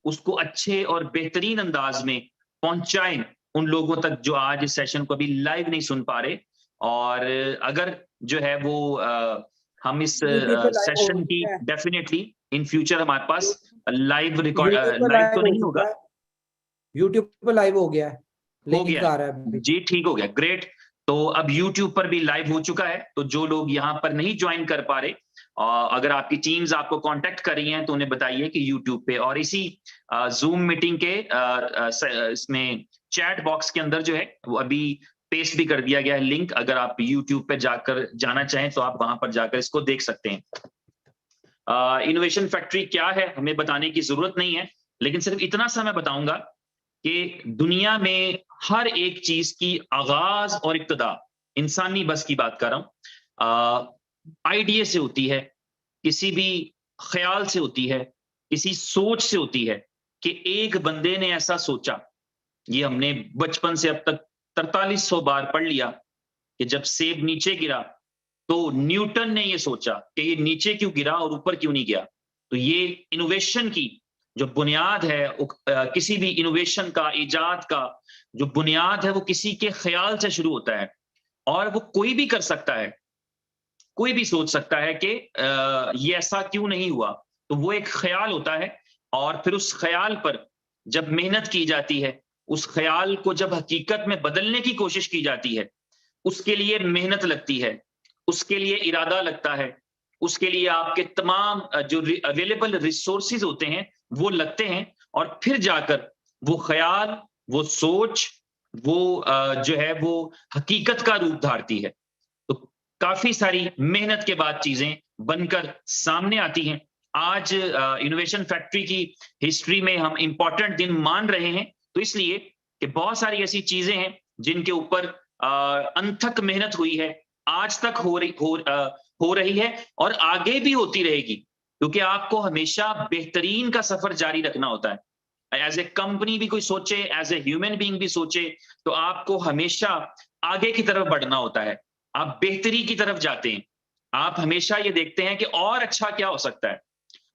उसको अच्छे और बेहतरीन अंदाज में पहुंचाएं उन लोगों तक जो आज इस सेशन को अभी लाइव नहीं सुन पा रहे। और अगर जो है वो हम इस यूट्यूब पे लाइव हो सेशन की चुका है। डेफिनेटली इन फ्यूचर हमारे पास लाइव रिकॉर्ड, यूट्यूब पे लाइव तो लाइव हो नहीं होगा, चुका है। यूट्यूब पे लाइव हो गया है, हो गया लिंक आ रहा है है अभी। जी, ठीक हो गया, ग्रेट। तो अब YouTube पर भी लाइव हो चुका है, तो जो लोग यहाँ पर नहीं ज्वाइन कर पा रहे, अगर आपकी टीम्स आपको कांटेक्ट कर रही हैं तो उन्हें बताइए कि YouTube पे और इसी जूम मीटिंग के इसमें चैट बॉक्स के अंदर जो है वो अभी पेस्ट भी कर दिया गया है लिंक। अगर आप YouTube पे जाकर जाना चाहें तो आप वहां पर जाकर इसको देख सकते हैं। इनोवेशन फैक्ट्री क्या है हमें बताने की जरूरत नहीं है, लेकिन सिर्फ इतना सा मैं बताऊंगा कि दुनिया में हर एक चीज की आगाज और इब्तिदा इंसानी बस की बात कर रहा हूं, आइडिया से होती है, किसी भी ख्याल से होती है, किसी सोच से होती है कि एक बंदे ने ऐसा सोचा। ये हमने बचपन से अब तक 4300 बार पढ़ लिया कि जब सेब नीचे गिरा तो न्यूटन ने ये सोचा कि ये नीचे क्यों गिरा और ऊपर क्यों नहीं गया। तो ये इनोवेशन की जो बुनियाद है, किसी भी इनोवेशन का, इजाद का जो बुनियाद है वो किसी के ख्याल से शुरू होता है, और वो कोई भी कर सकता है, कोई भी सोच सकता है कि ये ऐसा क्यों नहीं हुआ। तो वो एक ख्याल होता है, और फिर उस ख्याल पर जब मेहनत की जाती है, उस ख्याल को जब हकीकत में बदलने की कोशिश की जाती है, उसके लिए मेहनत लगती है, उसके लिए इरादा लगता है, उसके लिए आपके तमाम जो अवेलेबल रिसोर्सेज होते हैं वो लगते हैं, और फिर जाकर वो ख्याल, वो सोच, वो जो है वो हकीकत का रूप धारती है। तो काफी सारी मेहनत के बाद चीजें बनकर सामने आती हैं। आज इनोवेशन फैक्ट्री की हिस्ट्री में हम इंपॉर्टेंट दिन मान रहे हैं, तो इसलिए कि बहुत सारी ऐसी चीजें हैं जिनके ऊपर अनथक मेहनत हुई है, आज तक हो रही है और आगे भी होती रहेगी, क्योंकि आपको हमेशा बेहतरीन का सफर जारी रखना होता है। एज ए कंपनी भी कोई सोचे, एज ए ह्यूमन बीइंग भी सोचे, तो आपको हमेशा आगे की तरफ बढ़ना होता है, आप बेहतरी की तरफ जाते हैं। आप हमेशा ये देखते हैं कि और अच्छा क्या हो सकता है।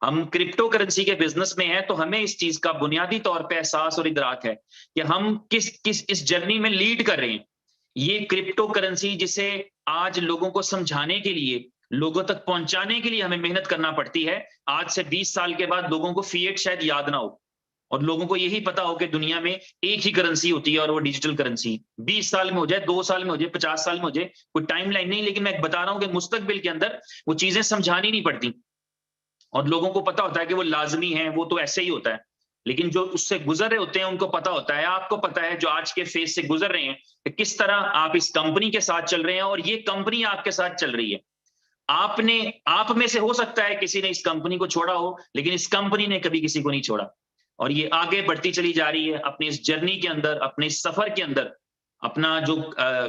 हम क्रिप्टो करेंसी के बिजनेस में हैं, तो हमें इस चीज का बुनियादी तौर पे एहसास और इदराक है कि हम किस किस इस जर्नी में लीड कर रहे हैं। ये क्रिप्टो करेंसी जिसे आज लोगों को समझाने के लिए, लोगों तक पहुंचाने के लिए हमें मेहनत करना पड़ती है, आज से 20 साल के बाद लोगों को फिएट शायद याद ना हो, और लोगों को यही पता हो कि दुनिया में एक ही करेंसी होती है और वो डिजिटल करेंसी। 20 साल में हो जाए, 2 साल में हो जाए, 50 साल में हो जाए, कोई टाइमलाइन नहीं, लेकिन मैं बता रहा हूं कि मुस्तकबिल के अंदर वो चीजें समझानी नहीं पड़ती, और लोगों को पता होता है कि वो लाजमी है, वो तो ऐसे ही होता है। लेकिन जो उससे गुजर रहे होते हैं उनको पता होता है, आपको पता है जो आज के फेज से गुजर रहे हैं कि किस तरह आप इस कंपनी के साथ चल रहे हैं और ये कंपनी आपके साथ चल रही है। आपने, आप में से हो सकता है किसी ने इस कंपनी को छोड़ा हो, लेकिन इस कंपनी ने कभी किसी को नहीं छोड़ा, और ये आगे बढ़ती चली जा रही है अपनी इस जर्नी के अंदर, अपने इस सफर के अंदर। अपना जो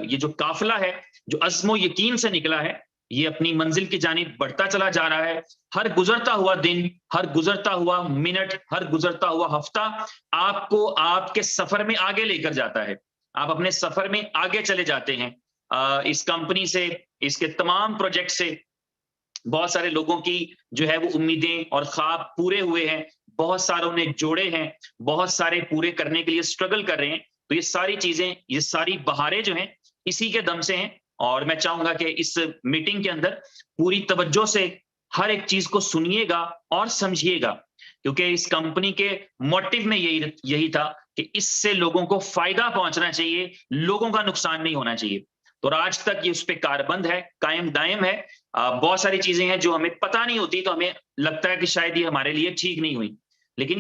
ये जो काफिला है, जो अज़्म यकीन से निकला है, ये अपनी मंजिल की जानिब बढ़ता चला जा रहा है। हर गुजरता हुआ दिन, हर गुजरता हुआ मिनट, हर गुजरता हुआ हफ्ता आपको आपके सफर में आगे लेकर जाता है। आप अपने सफर में आगे चले जाते हैं। इस कंपनी से, इसके तमाम प्रोजेक्ट से बहुत सारे लोगों की जो है वो उम्मीदें और ख्वाब पूरे हुए हैं, बहुत सारों ने जोड़े हैं, बहुत सारे पूरे करने के लिए स्ट्रगल कर रहे हैं। तो ये सारी चीजें, ये सारी बहारें जो हैं इसी के दम से हैं, और मैं चाहूंगा कि इस मीटिंग के अंदर पूरी तवज्जो से हर एक चीज को सुनिएगा और समझिएगा, क्योंकि इस कंपनी के मोटिव में यही यही था कि इससे लोगों को फायदा पहुंचना चाहिए, लोगों का नुकसान नहीं होना चाहिए। तो आज तक ये उस पर कारबंद है, कायम दायम है। बहुत सारी चीजें हैं जो हमें पता नहीं होती, तो हमें लगता है कि शायद ये हमारे लिए ठीक नहीं हुई, लेकिन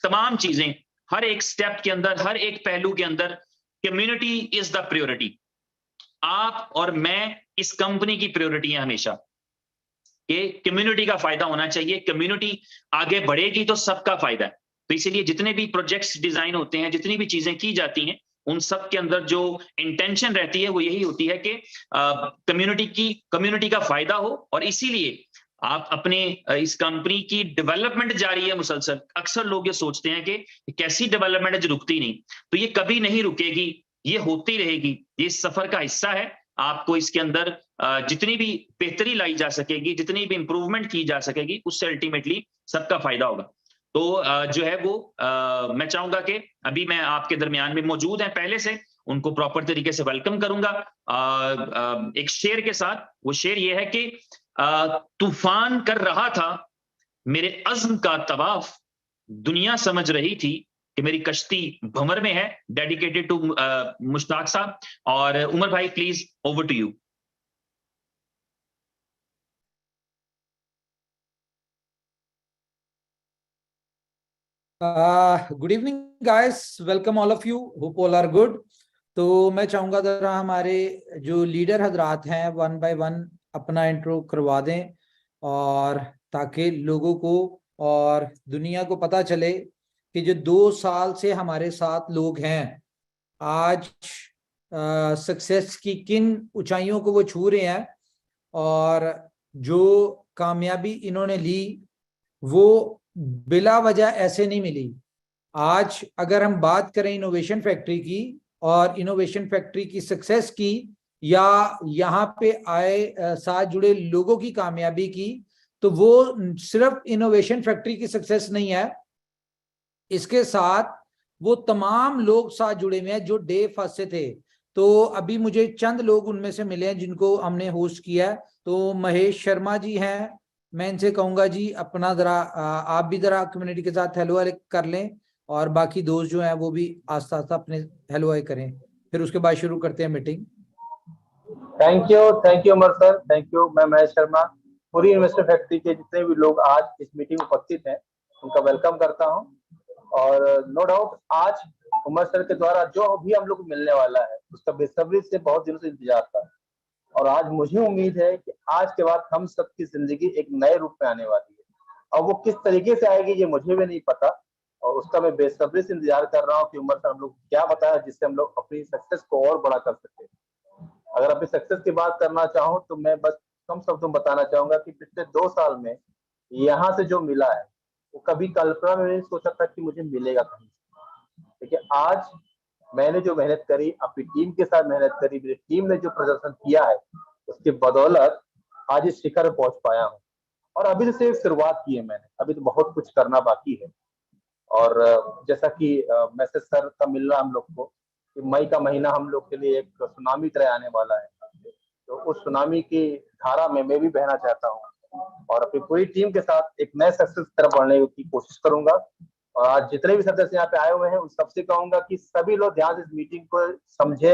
तमाम चीजें, हर एक स्टेप के अंदर, हर एक पहलू के अंदर कम्युनिटी इज द प्रायोरिटी। आप और मैं इस कंपनी की प्रायोरिटी है हमेशा, कि कम्युनिटी का फायदा होना चाहिए। कम्युनिटी आगे बढ़ेगी तो सबका फायदा है। तो इसीलिए जितने भी प्रोजेक्ट्स डिजाइन होते हैं, जितनी भी चीजें की जाती हैं, उन सब के अंदर जो इंटेंशन रहती है वो यही होती है कि कम्युनिटी का फायदा हो, और इसीलिए आप अपने इस कंपनी की डेवलपमेंट जारी है मुसलसल। अक्सर लोग ये सोचते हैं कि कैसी डेवलपमेंट है जो रुकती नहीं, तो ये कभी नहीं रुकेगी, ये होती रहेगी, ये इस सफर का हिस्सा है। आपको इसके अंदर जितनी भी बेहतरी लाई जा सकेगी, जितनी भी इंप्रूवमेंट की जा सकेगी, उससे अल्टीमेटली सबका फायदा होगा। तो जो है वो मैं चाहूंगा कि अभी मैं आपके दरमियान में मौजूद हैं पहले से, उनको प्रॉपर तरीके से वेलकम करूंगा एक शेर के साथ। वो शेर ये है कि तूफान कर रहा था मेरे अज़्म का तवाफ, दुनिया समझ रही थी कि मेरी कश्ती भंवर में है। डेडिकेटेड टू मुश्ताक साहब। और उमर भाई please over to you. Good evening guys, welcome all of you, hope all are good. तो मैं चाहूंगा जरा हमारे जो लीडर हजरात हैं वन बाय वन अपना इंट्रो करवा दें, और ताकि लोगों को और दुनिया को पता चले कि जो 2 साल से हमारे साथ लोग हैं आज सक्सेस की किन ऊंचाइयों को वो छू रहे हैं, और जो कामयाबी इन्होंने ली वो बिला वजह ऐसे नहीं मिली। आज अगर हम बात करें इनोवेशन फैक्ट्री की और इनोवेशन फैक्ट्री की सक्सेस की, या यहाँ पे आए साथ जुड़े लोगों की कामयाबी की, तो वो सिर्फ इनोवेशन फैक्ट्री की सक्सेस नहीं है, इसके साथ वो तमाम लोग साथ जुड़े हुए हैं जो डे फर्स्ट से थे। तो अभी मुझे चंद लोग उनमें से मिले हैं जिनको हमने होस्ट किया है। तो महेश शर्मा जी हैं, मैं इनसे कहूंगा जी अपना जरा आप भी जरा कम्युनिटी के साथ हेलो हाय कर लें, और बाकी दोस्त जो हैं वो भी आस्ता आस्ता अपने हेलो हाय करें, फिर उसके बाद शुरू करते हैं meeting. Thank you Amar sir, thank you. मैं महेश शर्मा, पूरी इन्वेस्टर फैक्ट्री के जितने भी लोग आज इस मीटिंग में उपस्थित हैं उनका वेलकम करता हूं। और नो डाउट आज उमर सर के द्वारा जो भी हम लोग को मिलने वाला है उसका बेसब्री से बहुत दिनों से इंतजार था, और आज मुझे उम्मीद है कि आज के बाद हम सबकी जिंदगी एक नए रूप में आने वाली है, और वो किस तरीके से आएगी ये मुझे भी नहीं पता, और उसका मैं बेसब्री से इंतजार कर रहा हूँ कि उमर सर हम लोग क्या बताया जिससे हम लोग अपनी सक्सेस को और बड़ा कर सके। अगर अपनी सक्सेस की बात करना चाहूँ तो मैं बस कम शब्दों में बताना चाहूंगा कि पिछले 2 साल में यहाँ से जो मिला है वो कभी कल्पना में नहीं सोचा था कि मुझे मिलेगा कहीं। देखिए आज मैंने जो मेहनत करी, अपनी टीम के साथ मेहनत करी, मेरी टीम ने जो प्रदर्शन किया है उसकी बदौलत आज इस शिखर पर पहुंच पाया हूँ। और अभी से शुरुआत की है मैंने, अभी तो बहुत कुछ करना बाकी है। और जैसा कि मैसेज सर का मिल रहा हम लोग को कि मई का महीना हम लोग के लिए एक सुनामी तरह आने वाला है, तो उस सुनामी की धारा में मैं भी बहना चाहता हूँ और अपनी पूरी टीम के साथ एक नए सक्सेस की तरफ बढ़ने की कोशिश करूंगा। और आज जितने भी सदस्य यहाँ पे आए हुए हैं उन सबसे कहूंगा कि सभी लोग ध्यान से इस मीटिंग को समझे,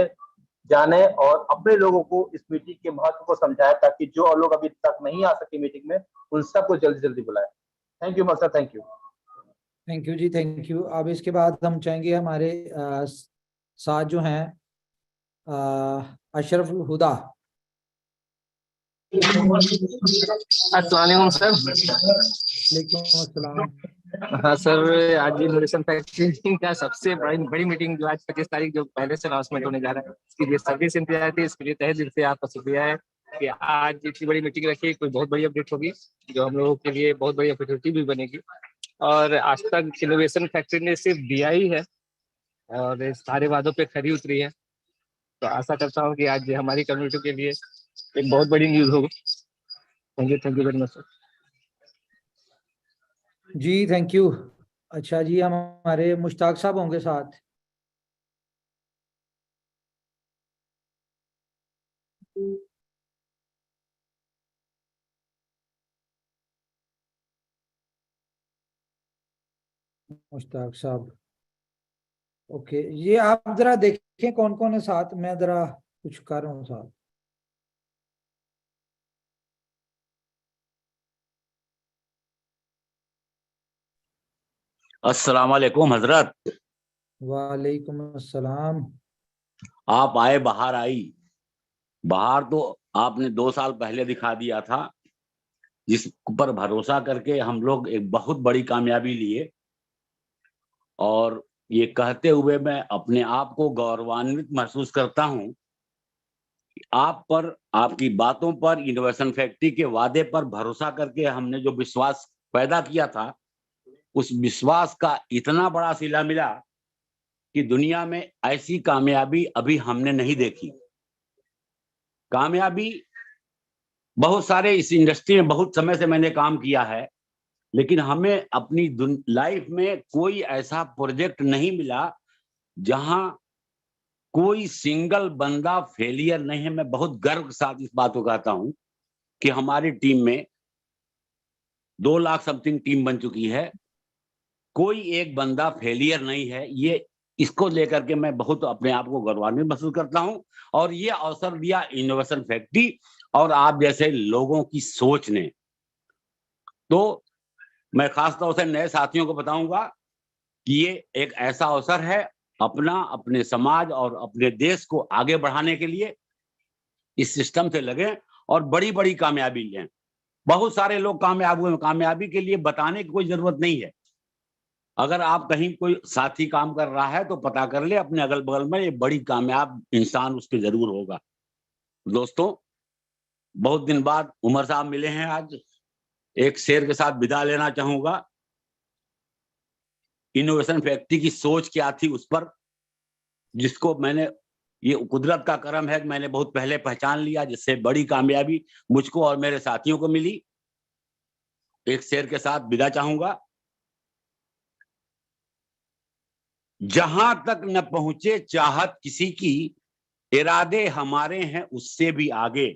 जाने और अपने लोगों को इस मीटिंग के महत्व को समझाए, ताकि जो लोग अभी तक नहीं आ सके मीटिंग में उन सबको जल्दी जल्दी बुलाए। Thank you sir, thank you. Thank you ji, thank you. अब इसके बाद हम चाहेंगे हमारे साथ जो हैं अशरफ हुदा। अस्सलाम वालेकुम सर। वालेकुम अस्सलाम। हाँ सर, आज इनोवेशन फैक्ट्री का सबसे बड़ी मीटिंग जो आज 25 तारीख जो पहले से अनाउंसमेंट होने जा रहा है, इसके लिए सर्विस इंतजार थी। इसके लिए तहे दिल से आपका शुक्रिया है कि आज इतनी बड़ी मीटिंग रखी। कोई बहुत बड़ी अपडेट होगी जो हम लोगों के लिए बहुत बड़ी अपॉर्चुनिटी भी बनेगी। और आज तक इनोवेशन फैक्ट्री ने सिर्फ दिया ही है और सारे वादों पे खरी उतरी है। तो आशा करता हूँ कि आज हमारी कम्युनिटी के लिए एक बहुत बड़ी न्यूज होगी। Thank you very much sir. जी थैंक यू। अच्छा जी, हमारे मुश्ताक साहब होंगे साथ। मुश्ताक साहब, ओके, ये आप जरा देखें कौन कौन है साथ, मैं जरा कुछ कर रहा हूँ साथ। अस्सलाम वालेकुम हजरत। वालेकुम अस्सलाम। आप आए, बाहर आई। बाहर तो आपने 2 साल पहले दिखा दिया था, जिस पर भरोसा करके हम लोग एक बहुत बड़ी कामयाबी लिए। और ये कहते हुए मैं अपने आप को गौरवान्वित महसूस करता हूं कि आप पर, आपकी बातों पर, इनोवेशन फैक्ट्री के वादे पर भरोसा करके हमने जो विश्वास पैदा किया था, उस विश्वास का इतना बड़ा सिला मिला कि दुनिया में ऐसी कामयाबी अभी हमने नहीं देखी। कामयाबी बहुत सारे, इस इंडस्ट्री में बहुत समय से मैंने काम किया है, लेकिन हमें अपनी लाइफ में कोई ऐसा प्रोजेक्ट नहीं मिला जहां कोई सिंगल बंदा फेलियर नहीं है। मैं बहुत गर्व के साथ इस बात को कहता हूं कि हमारी टीम में 2 लाख समथिंग टीम बन चुकी है, कोई एक बंदा फेलियर नहीं है। ये इसको लेकर के मैं बहुत अपने आप को गौरवान्वित महसूस करता हूं। और ये अवसर दिया इनोवेशन फैक्ट्री और आप जैसे लोगों की सोच ने। तो मैं खास तौर से नए साथियों को बताऊंगा कि ये एक ऐसा अवसर है अपने समाज और अपने देश को आगे बढ़ाने के लिए इस सिस्टम से लगे और बड़ी बड़ी कामयाबी लें। बहुत सारे लोग कामयाब हुए, कामयाबी के लिए बताने की कोई जरूरत नहीं है। अगर आप कहीं कोई साथी काम कर रहा है तो पता कर ले अपने अगल बगल में, ये बड़ी कामयाब इंसान उसके जरूर होगा। दोस्तों, बहुत दिन बाद उमर साहब मिले हैं आज। एक शेर के साथ विदा लेना चाहूंगा। इनोवेशन फैक्ट्री की सोच क्या थी उस पर, जिसको मैंने, ये कुदरत का करम है कि मैंने बहुत पहले पहचान लिया, जिससे बड़ी कामयाबी मुझको और मेरे साथियों को मिली। एक शेर के साथ विदा चाहूंगा। जहां तक न पहुंचे चाहत किसी की, इरादे हमारे हैं उससे भी आगे।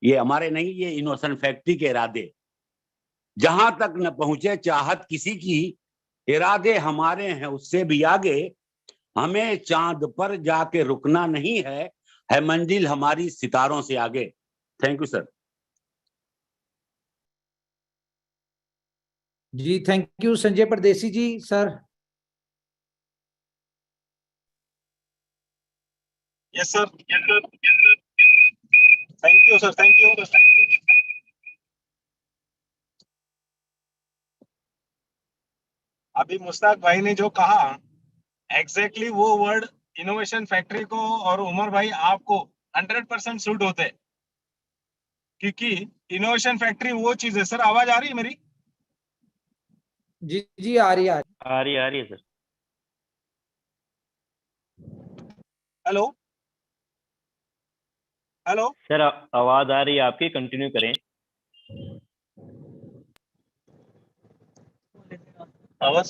ये हमारे नहीं, ये इनोवेशन फैक्ट्री के इरादे। जहां तक न पहुंचे चाहत किसी की, इरादे हमारे हैं उससे भी आगे। हमें चांद पर जाके रुकना नहीं है मंजिल हमारी सितारों से आगे। Thank you sir. जी thank you Sanjay Pardesi ji. Sir yes sir, thank you sir, thank you. अभी मुश्ताक भाई ने जो कहा एग्जैक्टली वो वर्ड इनोवेशन फैक्ट्री को और उमर भाई आपको 100% सूट होते हैं, क्योंकि इनोवेशन फैक्ट्री वो चीज है। सर आवाज आ रही है मेरी? जी जी आ रही है सर। हेलो हेलो सर, आवाज आ रही है आपकी, कंटिन्यू करें। आवाज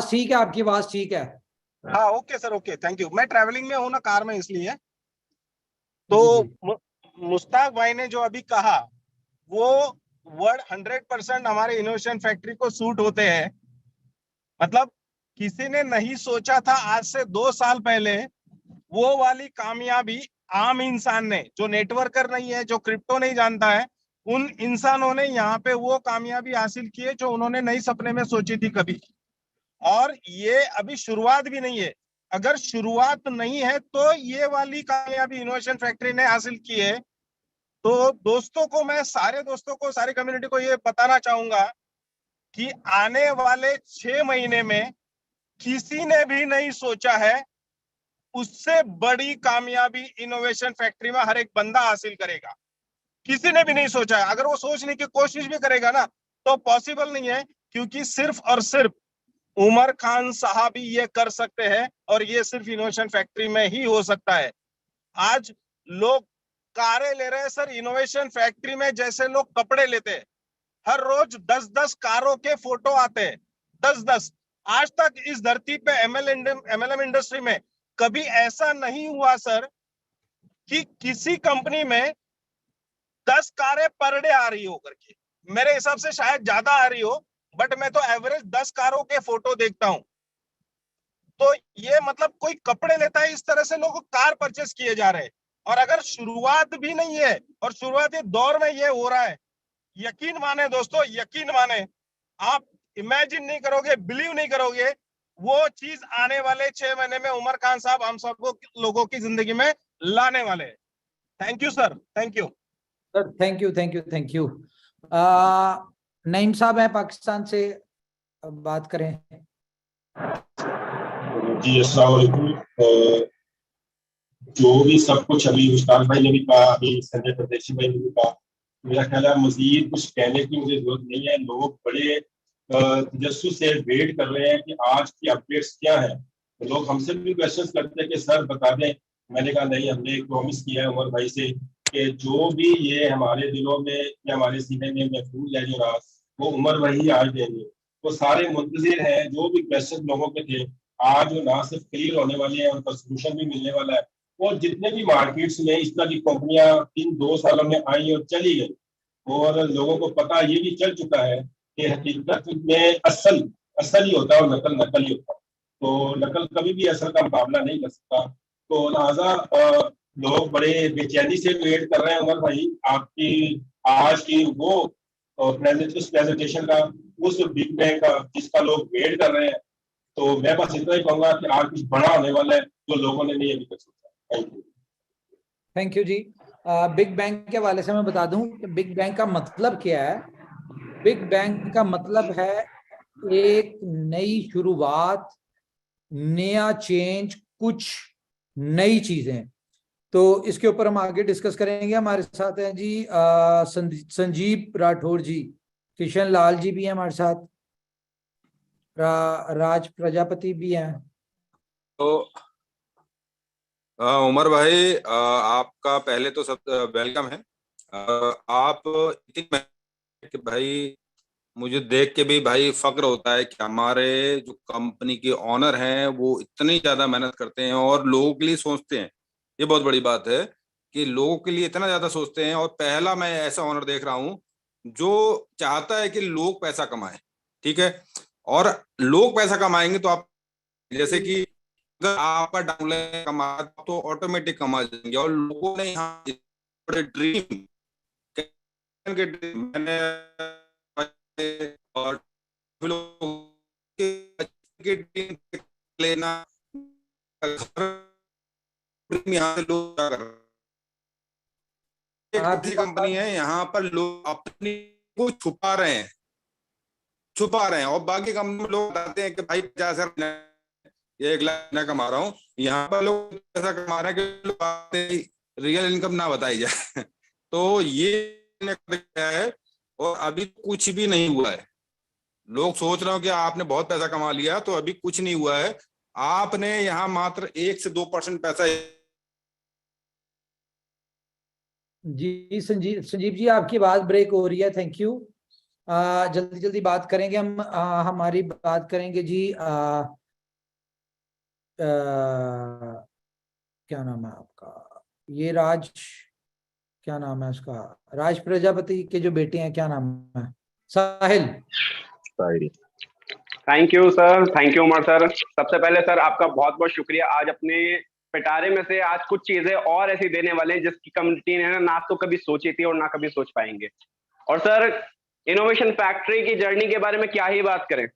ठीक है, आपकी आवाज ठीक है। हाँ okay sir, okay thank you. मैं ट्रैवलिंग में हूँ ना, कार में, इसलिए। तो मुश्ताक भाई ने जो अभी कहा वो वर्ड 100% हमारे इनोवेशन फैक्ट्री को सूट होते हैं। मतलब किसी ने नहीं सोचा था आज से 2 साल पहले वो वाली कामयाबी आम इंसान ने, जो नेटवर्कर नहीं है, जो क्रिप्टो नहीं जानता है, उन इंसानों ने यहाँ पे वो कामयाबी हासिल की है जो उन्होंने नहीं सपने में सोची थी कभी। और ये अभी शुरुआत भी नहीं है। अगर शुरुआत नहीं है तो ये वाली कामयाबी इनोवेशन फैक्ट्री ने हासिल की है। तो दोस्तों को, मैं सारे दोस्तों को, सारी कम्युनिटी को ये बताना चाहूंगा कि आने वाले 6 महीने में किसी ने भी नहीं सोचा है उससे बड़ी कामयाबी इनोवेशन फैक्ट्री में हर एक बंदा हासिल करेगा। किसी ने भी नहीं सोचा है। अगर वो सोचने की कोशिश भी करेगा ना तो पॉसिबल नहीं है, क्योंकि सिर्फ और सिर्फ उमर खान साहब ही ये कर सकते हैं और ये सिर्फ इनोवेशन फैक्ट्री में ही हो सकता है। आज लोग कारें ले रहे हैं सर इनोवेशन फैक्ट्री में, जैसे लोग कपड़े लेते हैं। हर रोज 10-10 कारों के फोटो आते हैं, 10-10। आज तक इस धरती पे एमएलएम इंडस्ट्री में कभी ऐसा नहीं हुआ सर कि किसी कंपनी में 10 कारें पर डे आ रही हो करके। मेरे हिसाब से शायद ज्यादा आ रही हो, बट मैं तो एवरेज 10 कारों के फोटो देखता हूं। तो ये मतलब कोई कपड़े लेता है, इस तरह से लोग कार परचेस किए जा रहे हैं। और अगर शुरुआत भी नहीं है और शुरुआती दौर में ये हो रहा है, यकीन माने दोस्तों, यकीन माने, आप इमेजिन नहीं करोगे, बिलीव नहीं करोगे, वो चीज आने वाले 6 महीने में उमर खान साहब हम सबको लोगों की जिंदगी में लाने वाले हैं। Thank you sir, thank you sir. Thank you thank you thank you. Naeem साहब है पाकिस्तान से, बात करें। जी अस्सलाम वालेकुम। जो भी सब कुछ अभी मुश्ताक भाई ने भी कहा, अभी संजय परदेसी भाई ने भी कहा, मेरा ख्याल है मजीद कुछ कहने की मुझे जरूरत नहीं है। लोग बड़े तजस्सुस से वेट कर रहे हैं कि आज की अपडेट्स क्या है। तो लोग हमसे भी क्वेश्चन करते हैं कि सर बता दें। मैंने कहा नहीं, हमने एक प्रॉमिस किया है उमर भाई से कि जो भी ये हमारे दिलों में या हमारे सीने में महफूज है, जो राज, वो उमर भाई आज देंगे। तो सारे मुंतजिर हैं, जो भी क्वेश्चन लोगों के थे आज वो ना सिर्फ क्लियर होने वाले हैं, उनका सोल्यूशन भी मिलने वाला है। और जितने भी मार्केट्स में इस तरह की कंपनियां इन 2 सालों में आई और चली गई, और लोगों को पता ये भी चल चुका है कि हकीकत में असल असल ही होता है और नकल नकल ही होता है। तो नकल कभी भी असल का मुकाबला नहीं कर सकता। तो लिहाजा लोग बड़े बेचैनी से वेट कर रहे हैं उमर भाई आपकी आज की वो प्रेजेंटेशन का, उस बिग बैंग का जिसका लोग वेट कर रहे हैं। तो मैं बस इतना ही कहूंगा कि आज कुछ बड़ा होने वाला है जो लोगों ने नहीं अभी तक सोचा। Thank you. थैंक यू जी। बिग बैंग के हवाले से मैं बता दूं कि बिग बैंग का मतलब क्या है। बिग बैंग का मतलब है एक नई शुरुआत, नया चेंज, कुछ नई चीजें। तो इसके ऊपर हम आगे डिस्कस करेंगे। हमारे साथ हैं जी संजीव राठौर जी, किशन लाल जी भी हैं हमारे साथ, राज प्रजापति भी हैं। तो उमर भाई आपका पहले तो सब वेलकम है। आप इतनी कि भाई मुझे देख के भी भाई फक्र होता है कि हमारे जो कंपनी के ऑनर हैं वो इतनी ज्यादा मेहनत करते हैं और लोगों के लिए सोचते हैं। ये बहुत बड़ी बात है कि लोगों के लिए इतना ज्यादा सोचते हैं। और पहला मैं ऐसा ऑनर देख रहा हूँ जो चाहता है कि लोग पैसा कमाएं, ठीक है। और लोग पैसा कमाएंगे तो आप, जैसे कि अगर आपका डाउनलाइन कमा तो ऑटोमेटिक कमा जाएंगे। और लोगों ने यहाँ बड़े ड्रीम के मैंने और के ड्रीम लेना यहाँ से लोग क्या कर रहे हैं, कंपनी है यहाँ पर लोग अपनी को छुपा रहे हैं और बाकी कंपनी में लोग बताते हैं कि भाई 50,000 ये 1,00,000 कमा रहा हूँ। यहाँ पर लोग पैसा कमा रहे हैं कि रियल इनकम ना बताई जाए। तो ये क्या है, और अभी कुछ भी नहीं हुआ है। लोग सोच रहे हो कि आपने बहुत पैसा कमा लिया, तो अभी कुछ नहीं हुआ है। आपने यहाँ मात्र 1 से 2% पैसा। जी संजीव जी, आपकी बात ब्रेक हो रही है। Thank you. जल्दी जल्दी बात करेंगे हम। हमारी बात करेंगे जी क्या नाम है आपका, ये राज, क्या नाम है उसका, राज प्रजापति के जो बेटे हैं, क्या नाम है, Sahil. Thank you sir, thank you Umar sir. सबसे पहले सर आपका बहुत बहुत शुक्रिया। आज अपने पिटारे में से आज कुछ चीजें और ऐसी देने वाले हैं जिसकी कम्युनिटी ने ना तो कभी सोची थी और ना कभी सोच पाएंगे। और सर इनोवेशन फैक्ट्री की जर्नी के बारे में क्या ही बात करें।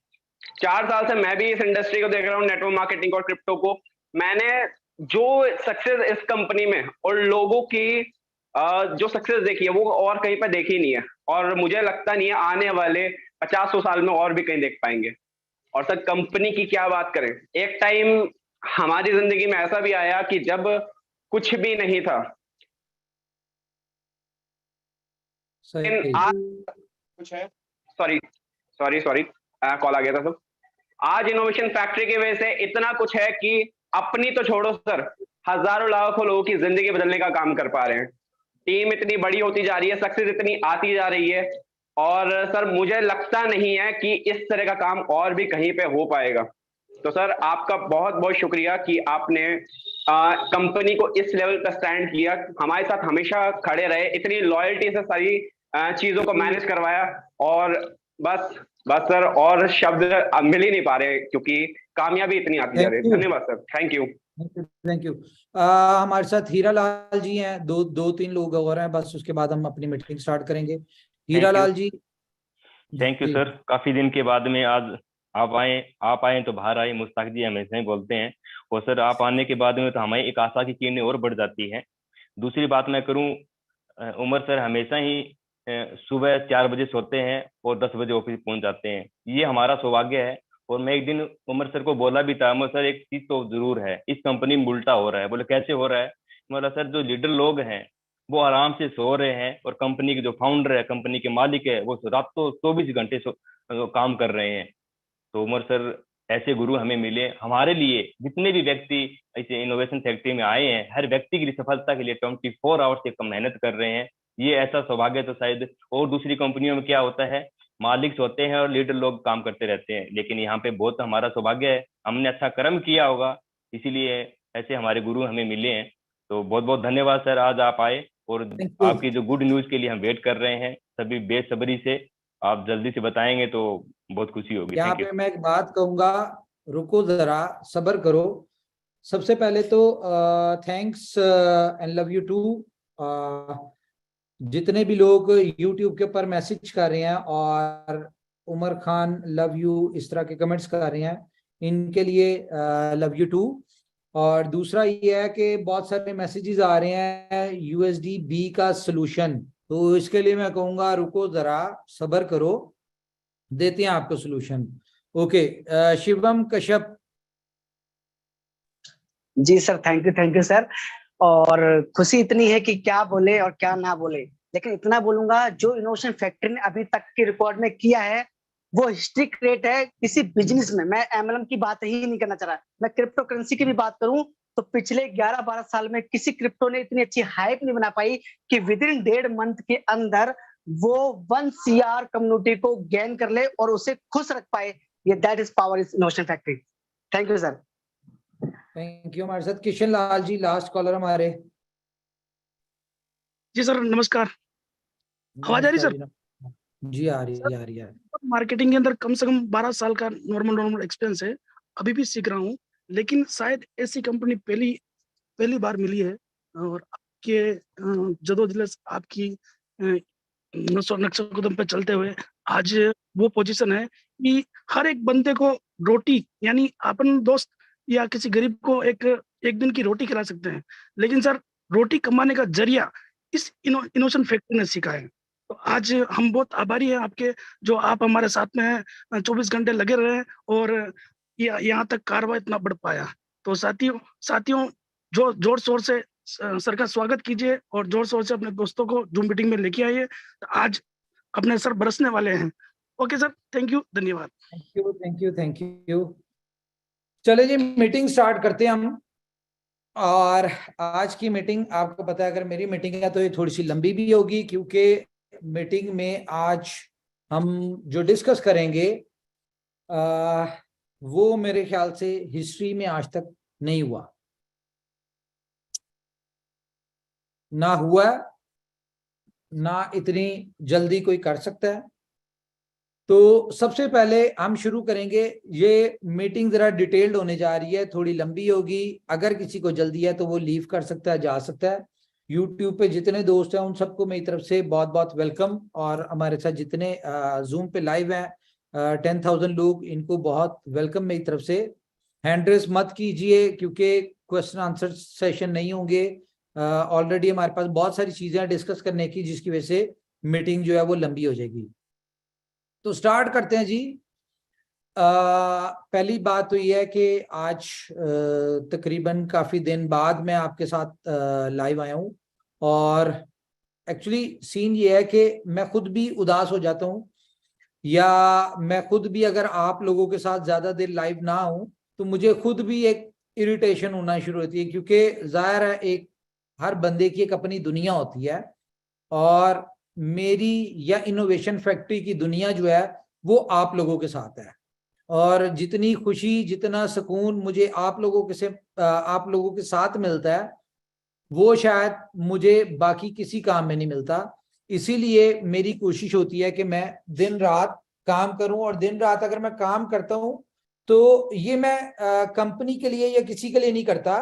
4 साल से मैं भी इस इंडस्ट्री को देख रहा हूँ, नेटवर्क मार्केटिंग और क्रिप्टो को। मैंने जो सक्सेस इस कंपनी में और लोगों की जो सक्सेस देखी है वो और कहीं पर देखी नहीं है, और मुझे लगता नहीं है आने वाले 50 साल में और भी कहीं देख पाएंगे। और सर कंपनी की क्या बात करें, एक टाइम हमारी जिंदगी में ऐसा भी आया कि जब कुछ भी नहीं था। कुछ है, सॉरी कॉल आ गया था सब। आज इनोवेशन फैक्ट्री की वजह से इतना कुछ है कि अपनी तो छोड़ो सर, हजारों लाखों लोगों की जिंदगी बदलने का काम कर पा रहे हैं। टीम इतनी बड़ी होती जा रही है, सक्सेस इतनी आती जा रही है, और सर मुझे लगता नहीं है कि इस तरह का काम और भी कहीं पे हो पाएगा। तो सर आपका बहुत बहुत शुक्रिया कि आपने कंपनी को इस लेवल पर स्टैंड किया, हमारे साथ हमेशा खड़े रहे, इतनी लॉयल्टी से सारी चीजों को मैनेज करवाया। और बस सर और शब्द मिल ही नहीं पा रहे क्योंकि कामयाबी इतनी आती जा रही है। धन्यवाद sir, thank you. Thank you. हमारे साथ हीरा लाल जी हैं, दो तीन लोग और हैं बस, उसके बाद हम अपनी मीटिंग स्टार्ट करेंगे। Hira Lal ji. Thank you sir. काफी दिन के बाद में आज आप आए तो बाहर आए, मुश्ताक जी हमेशा ही बोलते हैं। और सर आप आने के बाद में तो हमारी एक आशा की किरणें और बढ़ जाती है। दूसरी बात मैं करूं, उमर सर हमेशा ही सुबह 4 बजे सोते हैं और 10 बजे ऑफिस पहुंच जाते हैं, ये हमारा सौभाग्य है। और मैं एक दिन उमर सर को बोला भी था, उमर सर एक चीज तो जरूर है, इस कंपनी में उल्टा हो रहा है। बोले कैसे हो रहा है? बोला सर जो लीडर लोग हैं वो आराम से सो रहे हैं, और कंपनी के जो फाउंडर है, कंपनी के मालिक है, वो रातों 24 घंटे काम कर रहे हैं। तो उमर सर ऐसे गुरु हमें मिले। हमारे लिए जितने भी व्यक्ति ऐसे इनोवेशन फैक्ट्री में आए हैं, हर व्यक्ति की सफलता के लिए 24 आवर्स से मेहनत कर रहे हैं। ये ऐसा सौभाग्य तो शायद और दूसरी कंपनियों में क्या होता है मालिक होते हैं और लीडर लोग काम करते रहते हैं, लेकिन यहाँ पे बहुत हमारा सौभाग्य है, हमने अच्छा कर्म किया होगा, इसीलिए ऐसे हमारे गुरु हमें मिले हैं। तो बहुत बहुत धन्यवाद सर, आज आप आए और आपकी जो गुड न्यूज के लिए हम वेट कर रहे हैं सभी बेसब्री से। आप जल्दी से बताएंगे तो बहुत खुशी होगी। यहाँ पे मैं एक बात कहूंगा, रुको जरा, सब्र करो। सबसे पहले तो thanks and love you to जितने भी लोग YouTube के ऊपर मैसेज कर रहे हैं और उमर खान लव यू इस तरह के कमेंट्स कर रहे हैं, इनके लिए लव यू टू। और दूसरा ये है कि बहुत सारे मैसेजेस आ रहे हैं USD-B का सलूशन, तो इसके लिए मैं कहूँगा रुको जरा, सब्र करो, देते हैं आपको सलूशन। ओके, शिवम कश्यप। जी सर, थैंक यू सर। और खुशी इतनी है कि क्या बोले और क्या ना बोले, लेकिन इतना बोलूंगा, जो इनोवेशन फैक्ट्री ने अभी तक के रिकॉर्ड में किया है वो हिस्ट्री क्रिएट है किसी बिजनेस में। मैं MLM की बात ही नहीं करना चाह रहा, मैं क्रिप्टो करेंसी की भी बात करूं तो पिछले 11-12 साल में किसी क्रिप्टो ने इतनी अच्छी हाइप नहीं बना पाई कि विद इन 1.5 मंथ के अंदर वो 1 CR कम्युनिटी को गेन कर ले और उसे खुश रख पाए। ये that is power is innovation factory. Thank you sir. Thank you. हमारे साथ किशन लाल जी लास्ट कॉलर हमारे। जी सर नमस्कार, आवाज आ रही सर? जी आ रही है। मार्केटिंग के अंदर कम से कम 12 साल का नॉर्मल एक्सपीरियंस है, अभी भी सीख रहा हूँ, लेकिन शायद ऐसी कंपनी पहली बार मिली है और आपके जदोजहद आपकी नक्शे कदम पे चलते हुए आज वो पोजीशन है कि हर एक बंदे को रोटी, यानी अपन दोस्त या किसी गरीब को एक दिन की रोटी खिला सकते हैं, लेकिन सर रोटी कमाने का जरिया इस इनोवेशन फैक्ट्री ने सिखाया है। तो आज हम बहुत आभारी हैं आपके, जो आप हमारे साथ में हैं, 24 घंटे लगे रहे और यहाँ तक कारवा इतना बढ़ पाया। तो साथियों जो जोर शोर से सर का स्वागत कीजिए और जोर शोर से अपने दोस्तों को जूम मीटिंग में लेके आइए। तो आज अपने सर बरसने वाले हैं। ओके सर, थैंक यू, धन्यवाद। Thank you. चले जी, मीटिंग स्टार्ट करते हैं हम। और आज की मीटिंग आपको पता है, अगर मेरी मीटिंग है तो ये थोड़ी सी लंबी भी होगी, क्योंकि मीटिंग में आज हम जो डिस्कस करेंगे वो मेरे ख्याल से हिस्ट्री में आज तक नहीं हुआ, ना हुआ, ना इतनी जल्दी कोई कर सकता है। तो सबसे पहले हम शुरू करेंगे, ये मीटिंग जरा डिटेल्ड होने जा रही है, थोड़ी लंबी होगी। अगर किसी को जल्दी है तो वो लीव कर सकता है, जा सकता है। यूट्यूब पे जितने दोस्त हैं उन सबको मेरी तरफ से बहुत बहुत वेलकम, और हमारे साथ जितने जूम पे लाइव हैं 10,000 लोग, इनको बहुत वेलकम मेरी तरफ से। हैंड रेस मत कीजिए क्योंकि क्वेश्चन आंसर सेशन नहीं होंगे। ऑलरेडी हमारे पास बहुत सारी चीजें डिस्कस करने की, जिसकी वजह से मीटिंग जो है वो लंबी हो जाएगी। तो स्टार्ट करते हैं जी। पहली बात तो ये है कि आज तकरीबन काफी दिन बाद मैं आपके साथ लाइव आया हूँ, और एक्चुअली सीन ये है कि मैं खुद भी उदास हो जाता हूँ, या मैं खुद भी अगर आप लोगों के साथ ज्यादा देर लाइव ना हूँ तो मुझे खुद भी एक इरिटेशन होना शुरू होती है, क्योंकि जाहिर है एक हर बंदे की एक अपनी दुनिया होती है, और मेरी या इनोवेशन फैक्ट्री की दुनिया जो है वो आप लोगों के साथ है। और जितनी खुशी, जितना सुकून मुझे आप लोगों के साथ मिलता है, वो शायद मुझे बाकी किसी काम में नहीं मिलता। इसीलिए मेरी कोशिश होती है कि मैं दिन रात काम करूं, और दिन रात अगर मैं काम करता हूं तो ये मैं कंपनी के लिए या किसी के लिए नहीं करता,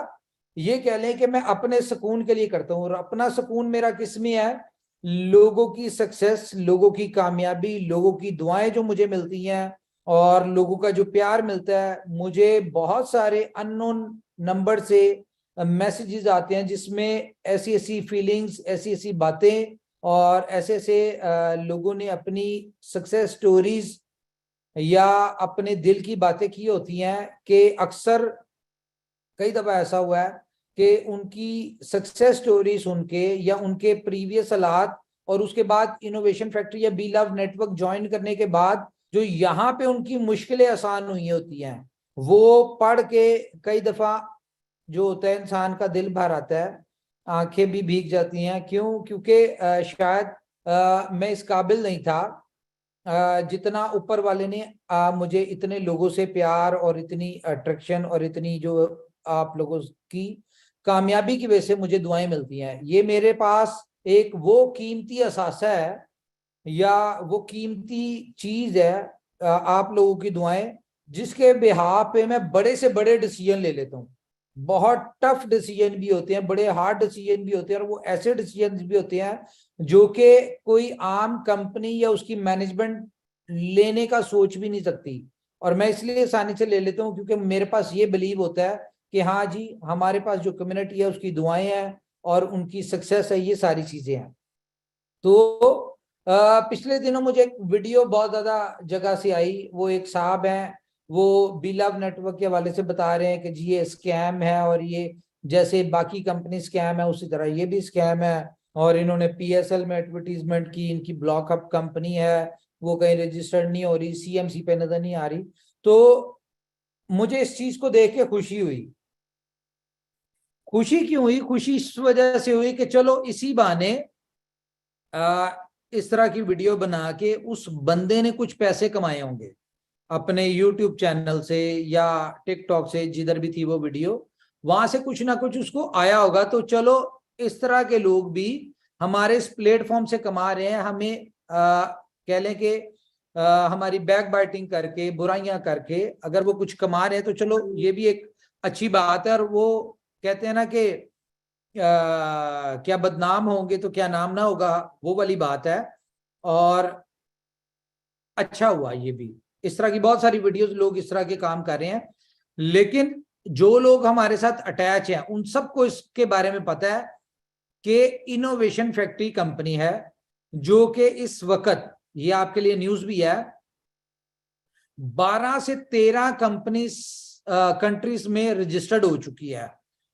ये कह लें कि मैं अपने सुकून के लिए करता हूं। और अपना सुकून मेरा किस में है? लोगों की सक्सेस, लोगों की कामयाबी, लोगों की दुआएं जो मुझे मिलती हैं, और लोगों का जो प्यार मिलता है। मुझे बहुत सारे अननोन नंबर से मैसेजेस आते हैं जिसमें ऐसी ऐसी फीलिंग्स, ऐसी ऐसी बातें, और ऐसे ऐसे लोगों ने अपनी सक्सेस स्टोरीज या अपने दिल की बातें की होती हैं, कि अक्सर कई दफा ऐसा हुआ है कि उनकी सक्सेस स्टोरी सुन के या उनके प्रीवियस हालात, और उसके बाद इनोवेशन फैक्ट्री या बी लव नेटवर्क ज्वाइन करने के बाद जो यहाँ पे उनकी मुश्किलें आसान हुई होती हैं, वो पढ़ के कई दफा जो होता है इंसान का दिल भर आता है, आंखें भी भीग जाती हैं। क्यों? क्योंकि शायद मैं इस काबिल नहीं था जितना ऊपर वाले ने मुझे इतने लोगों से प्यार और इतनी अट्रैक्शन और इतनी जो आप लोगों की कामयाबी की वजह से मुझे दुआएं मिलती हैं, ये मेरे पास एक वो कीमती असासा है या वो कीमती चीज है, आप लोगों की दुआएं, जिसके बिहाफ पे मैं बड़े से बड़े डिसीजन ले लेता हूँ। बहुत टफ डिसीजन भी होते हैं, बड़े हार्ड डिसीजन भी होते हैं, और वो ऐसे डिसीजन भी होते हैं जो कि कोई आम कंपनी या उसकी मैनेजमेंट लेने का सोच भी नहीं सकती। और मैं इसलिए आसानी से ले लेता हूँ क्योंकि मेरे पास ये बिलीव होता है कि हाँ जी, हमारे पास जो कम्युनिटी है उसकी दुआएं हैं और उनकी सक्सेस है, ये सारी चीजें हैं। तो पिछले दिनों मुझे एक वीडियो बहुत ज्यादा जगह से आई, वो एक साहब हैं, वो बीलव नेटवर्क के हवाले से बता रहे हैं कि जी ये स्कैम है, और ये जैसे बाकी कंपनी स्कैम है उसी तरह ये भी स्कैम है, और इन्होंने PSL में एडवर्टीजमेंट की, इनकी ब्लॉक अप कंपनी है, वो कहीं रजिस्टर्ड नहीं हो रही, CMC पे नजर नहीं आ रही। तो मुझे इस चीज को देख के खुशी हुई। खुशी क्यों हुई? खुशी इस वजह से हुई कि चलो इसी बहाने इस तरह की वीडियो बना के उस बंदे ने कुछ पैसे कमाए होंगे अपने YouTube चैनल से या TikTok से, जिधर भी थी वो वीडियो, वहां से कुछ ना कुछ उसको आया होगा। तो चलो इस तरह के लोग भी हमारे इस प्लेटफॉर्म से कमा रहे हैं, हमें कह लें कि हमारी बैक बाइटिंग करके, बुराइयां करके अगर वो कुछ कमा रहे हैं तो चलो ये भी एक अच्छी बात है। और वो कहते हैं ना कि क्या बदनाम होंगे तो क्या नाम ना होगा, वो वाली बात है। और अच्छा हुआ ये भी, इस तरह की बहुत सारी वीडियोस लोग इस तरह के काम कर रहे हैं। लेकिन जो लोग हमारे साथ अटैच हैं उन सबको इसके बारे में पता है कि इनोवेशन फैक्ट्री कंपनी है जो कि इस वक्त, ये आपके लिए न्यूज भी है, 12 से 13 कंट्रीज में रजिस्टर्ड हो चुकी है।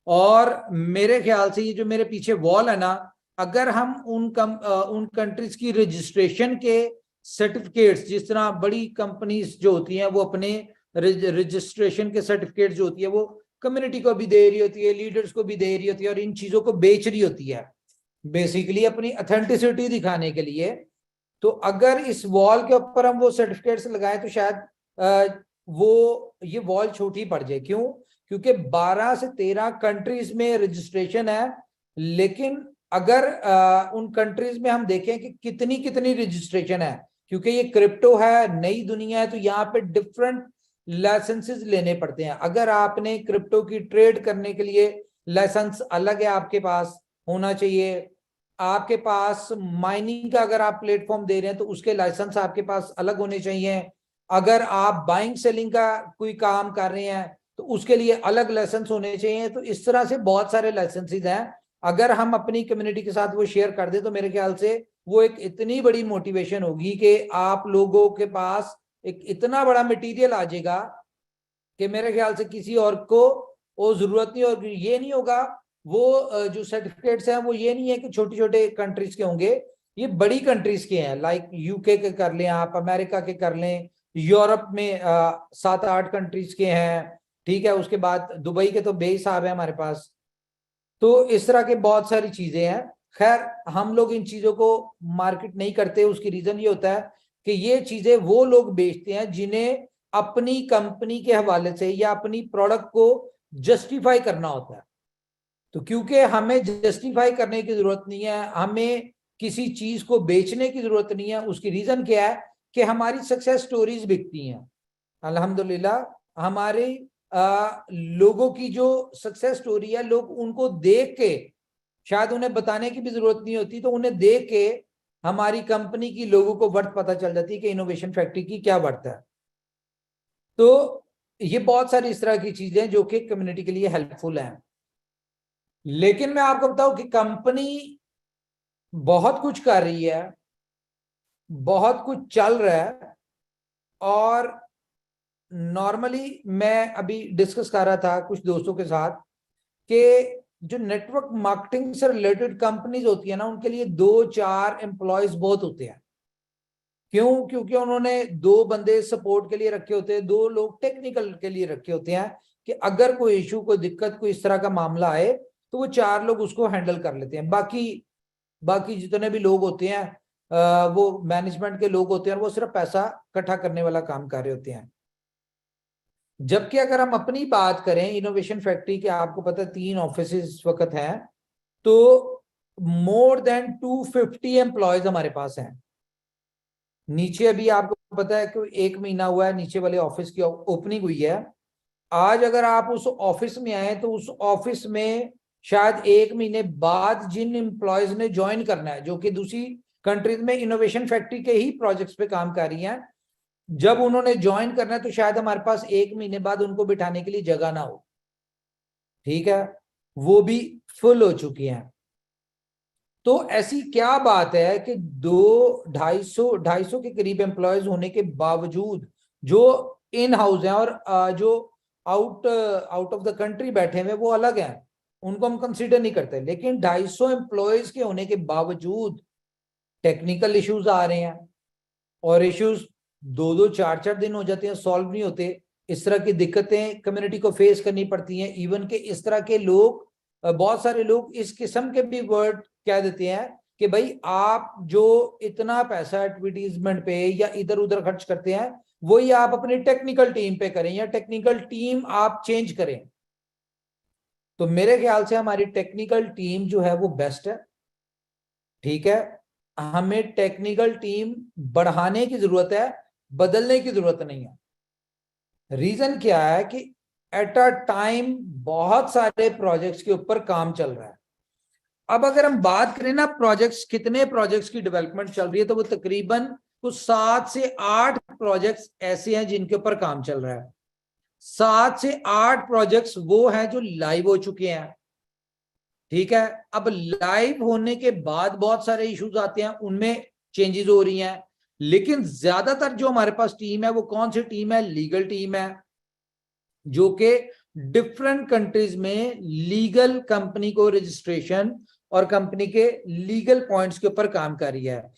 और मेरे ख्याल से ये जो मेरे पीछे वॉल है ना, अगर हम उन कंट्रीज की रजिस्ट्रेशन के सर्टिफिकेट्स, जिस तरह बड़ी कंपनीज जो होती हैं वो अपने रजिस्ट्रेशन के सर्टिफिकेट जो होती है वो कम्युनिटी को भी दे रही होती है, लीडर्स को भी दे रही होती है, और इन चीजों को बेच रही होती है बेसिकली अपनी ऑथेंटिसिटी दिखाने के लिए। तो अगर इस वॉल के ऊपर हम वो सर्टिफिकेट्स लगाएं तो शायद वो ये वॉल छोटी पड़ जाए। क्यों? क्योंकि 12 से 13 कंट्रीज में रजिस्ट्रेशन है। लेकिन अगर उन कंट्रीज में हम देखें कि कितनी कितनी रजिस्ट्रेशन है, क्योंकि ये क्रिप्टो है, नई दुनिया है, तो यहाँ पे डिफरेंट लाइसेंसेस लेने पड़ते हैं। अगर आपने क्रिप्टो की ट्रेड करने के लिए लाइसेंस अलग है आपके पास होना चाहिए, आपके पास माइनिंग का अगर आप प्लेटफॉर्म दे रहे हैं तो उसके लाइसेंस आपके पास अलग होने चाहिए, अगर आप बाइंग सेलिंग का कोई काम कर रहे हैं तो उसके लिए अलग लाइसेंस होने चाहिए। तो इस तरह से बहुत सारे लाइसेंसेस हैं। अगर हम अपनी कम्युनिटी के साथ वो शेयर कर दें तो मेरे ख्याल से वो एक इतनी बड़ी मोटिवेशन होगी कि आप लोगों के पास एक इतना बड़ा मटेरियल आ जाएगा कि मेरे ख्याल से किसी और को वो जरूरत नहीं होगी। ये नहीं होगा, वो जो सर्टिफिकेट्स हैं वो ये नहीं है कि छोटे छोटे कंट्रीज के होंगे, ये बड़ी कंट्रीज के हैं। लाइक UK के कर लें आप, अमेरिका के कर लें, यूरोप में 7-8 कंट्रीज के हैं, ठीक है। उसके बाद दुबई के तो बेहिसाब है हमारे पास। तो इस तरह के बहुत सारी चीजें हैं। खैर, हम लोग इन चीजों को मार्केट नहीं करते, उसकी रीजन ये होता है कि ये चीजें वो लोग बेचते हैं जिन्हें अपनी कंपनी के हवाले से या अपनी प्रोडक्ट को जस्टिफाई करना होता है। तो क्योंकि हमें जस्टिफाई करने की जरूरत नहीं है, हमें किसी चीज को बेचने की जरूरत नहीं है। उसकी रीजन क्या है कि हमारी सक्सेस स्टोरीज बिकती हैं अल्हम्दुलिल्लाह। हमारे लोगों की जो सक्सेस स्टोरी है, लोग उनको देख के, शायद उन्हें बताने की भी जरूरत नहीं होती, तो उन्हें देख के हमारी कंपनी की लोगों को वर्थ पता चल जाती है कि इनोवेशन फैक्ट्री की क्या वर्थ है। तो ये बहुत सारी इस तरह की चीजें जो कि कम्युनिटी के लिए हेल्पफुल हैं। लेकिन मैं आपको बताऊं कि कंपनी बहुत कुछ कर रही है, बहुत कुछ चल रहा है, और नॉर्मली मैं अभी डिस्कस कर रहा था कुछ दोस्तों के साथ कि जो नेटवर्क मार्केटिंग से रिलेटेड कंपनीज होती है ना, उनके लिए 2-4 एम्प्लॉयज बहुत होते हैं। क्यों? क्योंकि उन्होंने 2 बंदे सपोर्ट के लिए रखे होते हैं, 2 लोग टेक्निकल के लिए रखे होते हैं कि अगर कोई इशू, कोई दिक्कत, कोई इस तरह का मामला आए तो वो 4 लोग उसको हैंडल कर लेते हैं। बाकी जितने भी लोग होते हैं वो मैनेजमेंट के लोग होते हैं और वो सिर्फ पैसा इकट्ठा करने वाला काम कर रहे होते हैं। जबकि अगर हम अपनी बात करें इनोवेशन फैक्ट्री के, आपको पता है 3 ऑफिस इस वक्त हैं, तो मोर देन 250 एम्प्लॉयज हमारे पास हैं। नीचे अभी आपको पता है कि 1 महीना हुआ है नीचे वाले ऑफिस की ओपनिंग हुई है। आज अगर आप उस ऑफिस में आए तो उस ऑफिस में शायद 1 महीने बाद जिन एम्प्लॉयज ने ज्वाइन करना है, जो कि दूसरी कंट्रीज में इनोवेशन फैक्ट्री के ही प्रोजेक्ट्स पे काम कर रही हैं, जब उन्होंने ज्वाइन करना है तो शायद हमारे पास 1 महीने बाद उनको बिठाने के लिए जगह ना हो। ठीक है, वो भी फुल हो चुकी हैं। तो ऐसी क्या बात है कि 250 के करीब एम्प्लॉयज होने के बावजूद जो इन हाउस हैं और जो आउट ऑफ द कंट्री बैठे हुए वो अलग हैं, उनको हम कंसीडर नहीं करते, लेकिन 250 एम्प्लॉयज के होने के बावजूद टेक्निकल इश्यूज आ रहे हैं और इश्यूज 2-2, 4-4 दिन हो जाते हैं, सॉल्व नहीं होते। इस तरह की दिक्कतें कम्युनिटी को फेस करनी पड़ती हैं। इवन के इस तरह के लोग, बहुत सारे लोग इस किस्म के भी वर्ड कह देते हैं कि भाई आप जो इतना पैसा एडवर्टीजमेंट पे या इधर उधर खर्च करते हैं वही आप अपनी टेक्निकल टीम पे करें या टेक्निकल टीम आप चेंज करें। तो मेरे ख्याल से हमारी टेक्निकल टीम जो है वो बेस्ट है। ठीक है, हमें टेक्निकल टीम बढ़ाने की जरूरत है, बदलने की जरूरत नहीं है। रीजन क्या है कि एट अ टाइम बहुत सारे प्रोजेक्ट्स के ऊपर काम चल रहा है। अब अगर हम बात करें ना प्रोजेक्ट्स, कितने प्रोजेक्ट्स की डेवलपमेंट चल रही है, तो वो तकरीबन कुछ 7 से 8 प्रोजेक्ट्स ऐसे हैं जिनके ऊपर काम चल रहा है। 7 से 8 प्रोजेक्ट्स वो हैं जो लाइव हो चुके हैं। ठीक है, अब लाइव होने के बाद बहुत सारे इश्यूज आते हैं, उनमें चेंजेस हो रही हैं, लेकिन ज्यादातर जो हमारे पास टीम है वो कौन सी टीम है? लीगल टीम है, जो कि डिफरेंट कंट्रीज में लीगल कंपनी को रजिस्ट्रेशन और कंपनी के लीगल पॉइंट्स के ऊपर काम कर रही है।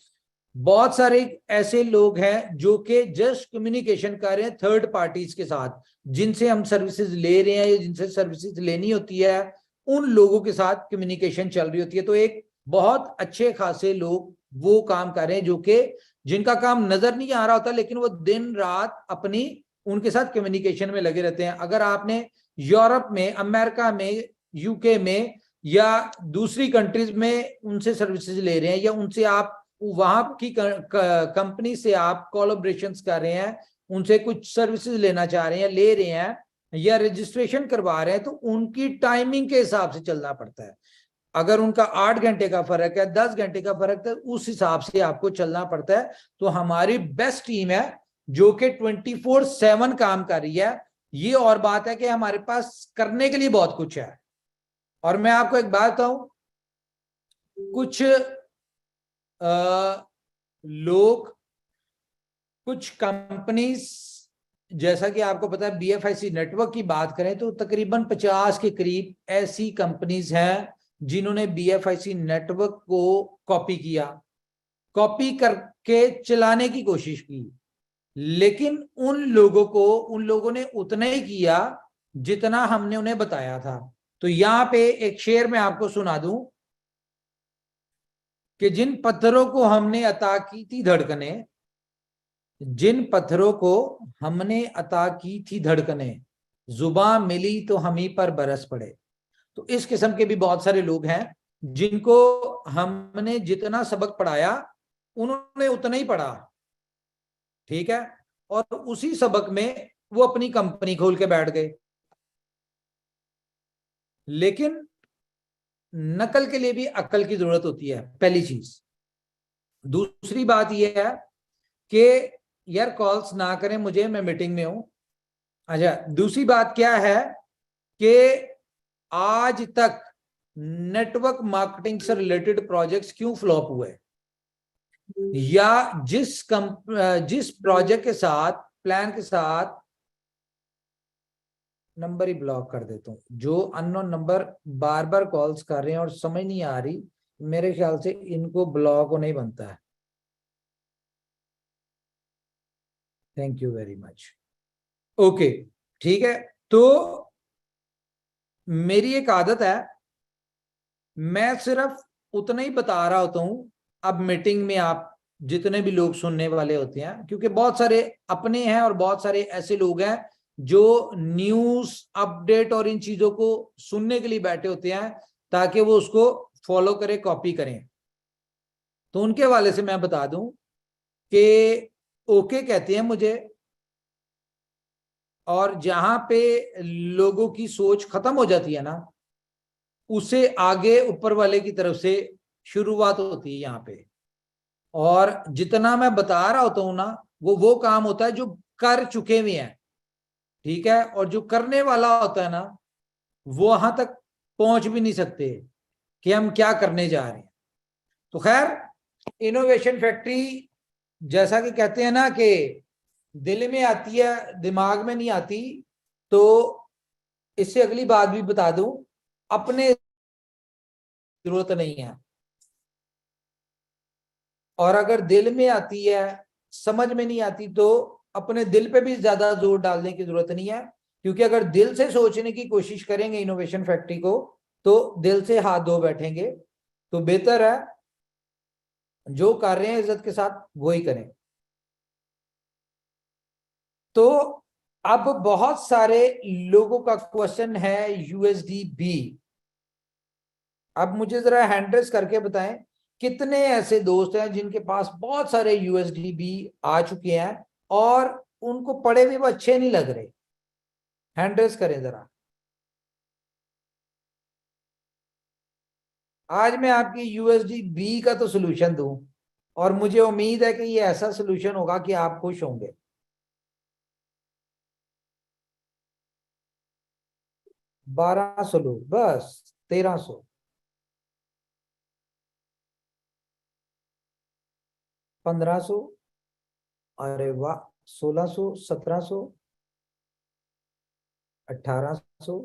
बहुत सारे ऐसे लोग हैं जो कि जस्ट कम्युनिकेशन कर रहे हैं थर्ड पार्टीज के साथ, जिनसे हम सर्विसेज ले रहे हैं या जिनसे सर्विसेज लेनी होती है, उन लोगों के साथ कम्युनिकेशन चल रही होती है। तो एक बहुत अच्छे खासे लोग वो काम कर रहे हैं जो कि जिनका काम नजर नहीं आ रहा होता, लेकिन वो दिन रात अपनी उनके साथ कम्युनिकेशन में लगे रहते हैं। अगर आपने यूरोप में, अमेरिका में, यूके में या दूसरी कंट्रीज में उनसे सर्विसेज ले रहे हैं या उनसे आप वहां की कंपनी से आप कोलैबोरेशंस कर रहे हैं, उनसे कुछ सर्विसेज लेना चाह रहे हैं, ले रहे हैं या रजिस्ट्रेशन करवा रहे हैं, तो उनकी टाइमिंग के हिसाब से चलना पड़ता है। अगर उनका 8 घंटे का फर्क है, 10 घंटे का फर्क है, उस हिसाब से आपको चलना पड़ता है। तो हमारी बेस्ट टीम है जो कि 24/7 काम कर रही है। ये और बात है कि हमारे पास करने के लिए बहुत कुछ है। और मैं आपको एक बात बताऊं, कुछ लोग, कुछ कंपनीज, जैसा कि आपको पता है BFIC नेटवर्क की बात करें तो तकरीबन 50 के करीब ऐसी कंपनीज हैं जिन्होंने BFIC नेटवर्क को कॉपी किया, कॉपी करके चलाने की कोशिश की, लेकिन उन लोगों ने उतना ही किया जितना हमने उन्हें बताया था। तो यहां पे एक शेर मैं आपको सुना दूं कि जिन पत्थरों को हमने अता की थी धड़कने, जिन पत्थरों को हमने अता की थी धड़कने, जुबान मिली तो हम ही पर बरस पड़े। तो इस किस्म के भी बहुत सारे लोग हैं जिनको हमने जितना सबक पढ़ाया उन्होंने उतना ही पढ़ा। ठीक है, और उसी सबक में वो अपनी कंपनी खोल के बैठ गए। लेकिन नकल के लिए भी अक्ल की जरूरत होती है, पहली चीज। दूसरी बात यह है कि यार कॉल्स ना करें मुझे, मैं मीटिंग में हूं। अच्छा, दूसरी बात क्या है कि आज तक नेटवर्क मार्केटिंग से रिलेटेड प्रोजेक्ट्स क्यों फ्लॉप हुए, या जिस प्रोजेक्ट के साथ, प्लान के साथ, नंबर ही ब्लॉक कर देता हूं, जो अननोन नंबर बार बार कॉल्स कर रहे हैं और समझ नहीं आ रही, मेरे ख्याल से इनको ब्लॉक हो नहीं बनता है। Thank you very much. Okay, ठीक है। तो मेरी एक आदत है, मैं सिर्फ उतना ही बता रहा होता हूं। अब मीटिंग में आप जितने भी लोग सुनने वाले होते हैं, क्योंकि बहुत सारे अपने हैं और बहुत सारे ऐसे लोग हैं जो न्यूज अपडेट और इन चीजों को सुनने के लिए बैठे होते हैं ताकि वो उसको फॉलो करें, कॉपी करें। तो उनके हवाले से मैं बता दूं कि ओके कहते हैं मुझे, और जहां पे लोगों की सोच खत्म हो जाती है ना, उसे आगे ऊपर वाले की तरफ से शुरुआत होती है यहाँ पे। और जितना मैं बता रहा होता हूं ना, वो काम होता है जो कर चुके हुए हैं, ठीक है। और जो करने वाला होता है ना, वो वहां तक पहुंच भी नहीं सकते कि हम क्या करने जा रहे हैं। तो खैर, इनोवेशन फैक्ट्री जैसा कि कहते हैं ना कि दिल में आती है दिमाग में नहीं आती, तो इससे अगली बात भी बता दूं, अपने जरूरत नहीं है। और अगर दिल में आती है, समझ में नहीं आती, तो अपने दिल पे भी ज्यादा जोर डालने की जरूरत नहीं है, क्योंकि अगर दिल से सोचने की कोशिश करेंगे इनोवेशन फैक्ट्री को, तो दिल से हाथ धो बैठेंगे। तो बेहतर है जो कर रहे हैं इज्जत के साथ वही करें। तो अब बहुत सारे लोगों का क्वेश्चन है USDB। अब मुझे जरा हैंड रेस करके बताएं कितने ऐसे दोस्त हैं जिनके पास बहुत सारे USDB आ चुके हैं और उनको पढ़े हुए वो अच्छे नहीं लग रहे। हैंड रेस करें जरा। आज मैं आपकी USDB का तो सोल्यूशन दूं, और मुझे उम्मीद है कि ये ऐसा सोल्यूशन होगा कि आप खुश होंगे। $1200 लोग, बस 1300, 1500, अरे वाह, 1600, 1700, 1800,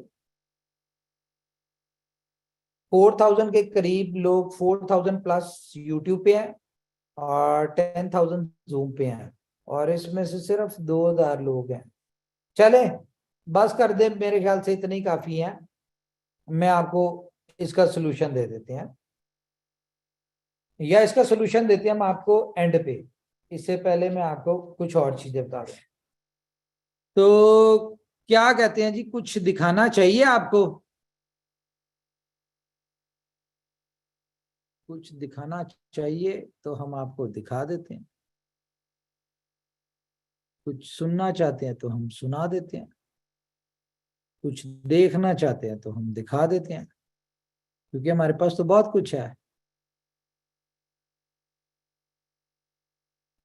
4000 के करीब लोग, 4000 प्लस यूट्यूब पे हैं और 10,000 जूम पे हैं, और इसमें से सिर्फ 2000 लोग हैं। चले बस कर दे, मेरे ख्याल से इतनी काफी है। मैं आपको इसका सोल्यूशन दे देते हैं, या इसका सोल्यूशन देते हैं हम आपको एंड पे। इससे पहले मैं आपको कुछ और चीजें बता दूं। तो क्या कहते हैं जी, कुछ दिखाना चाहिए आपको? कुछ दिखाना चाहिए तो हम आपको दिखा देते हैं, कुछ सुनना चाहते हैं तो हम सुना देते हैं, कुछ देखना चाहते हैं तो हम दिखा देते हैं, क्योंकि हमारे पास तो बहुत कुछ है।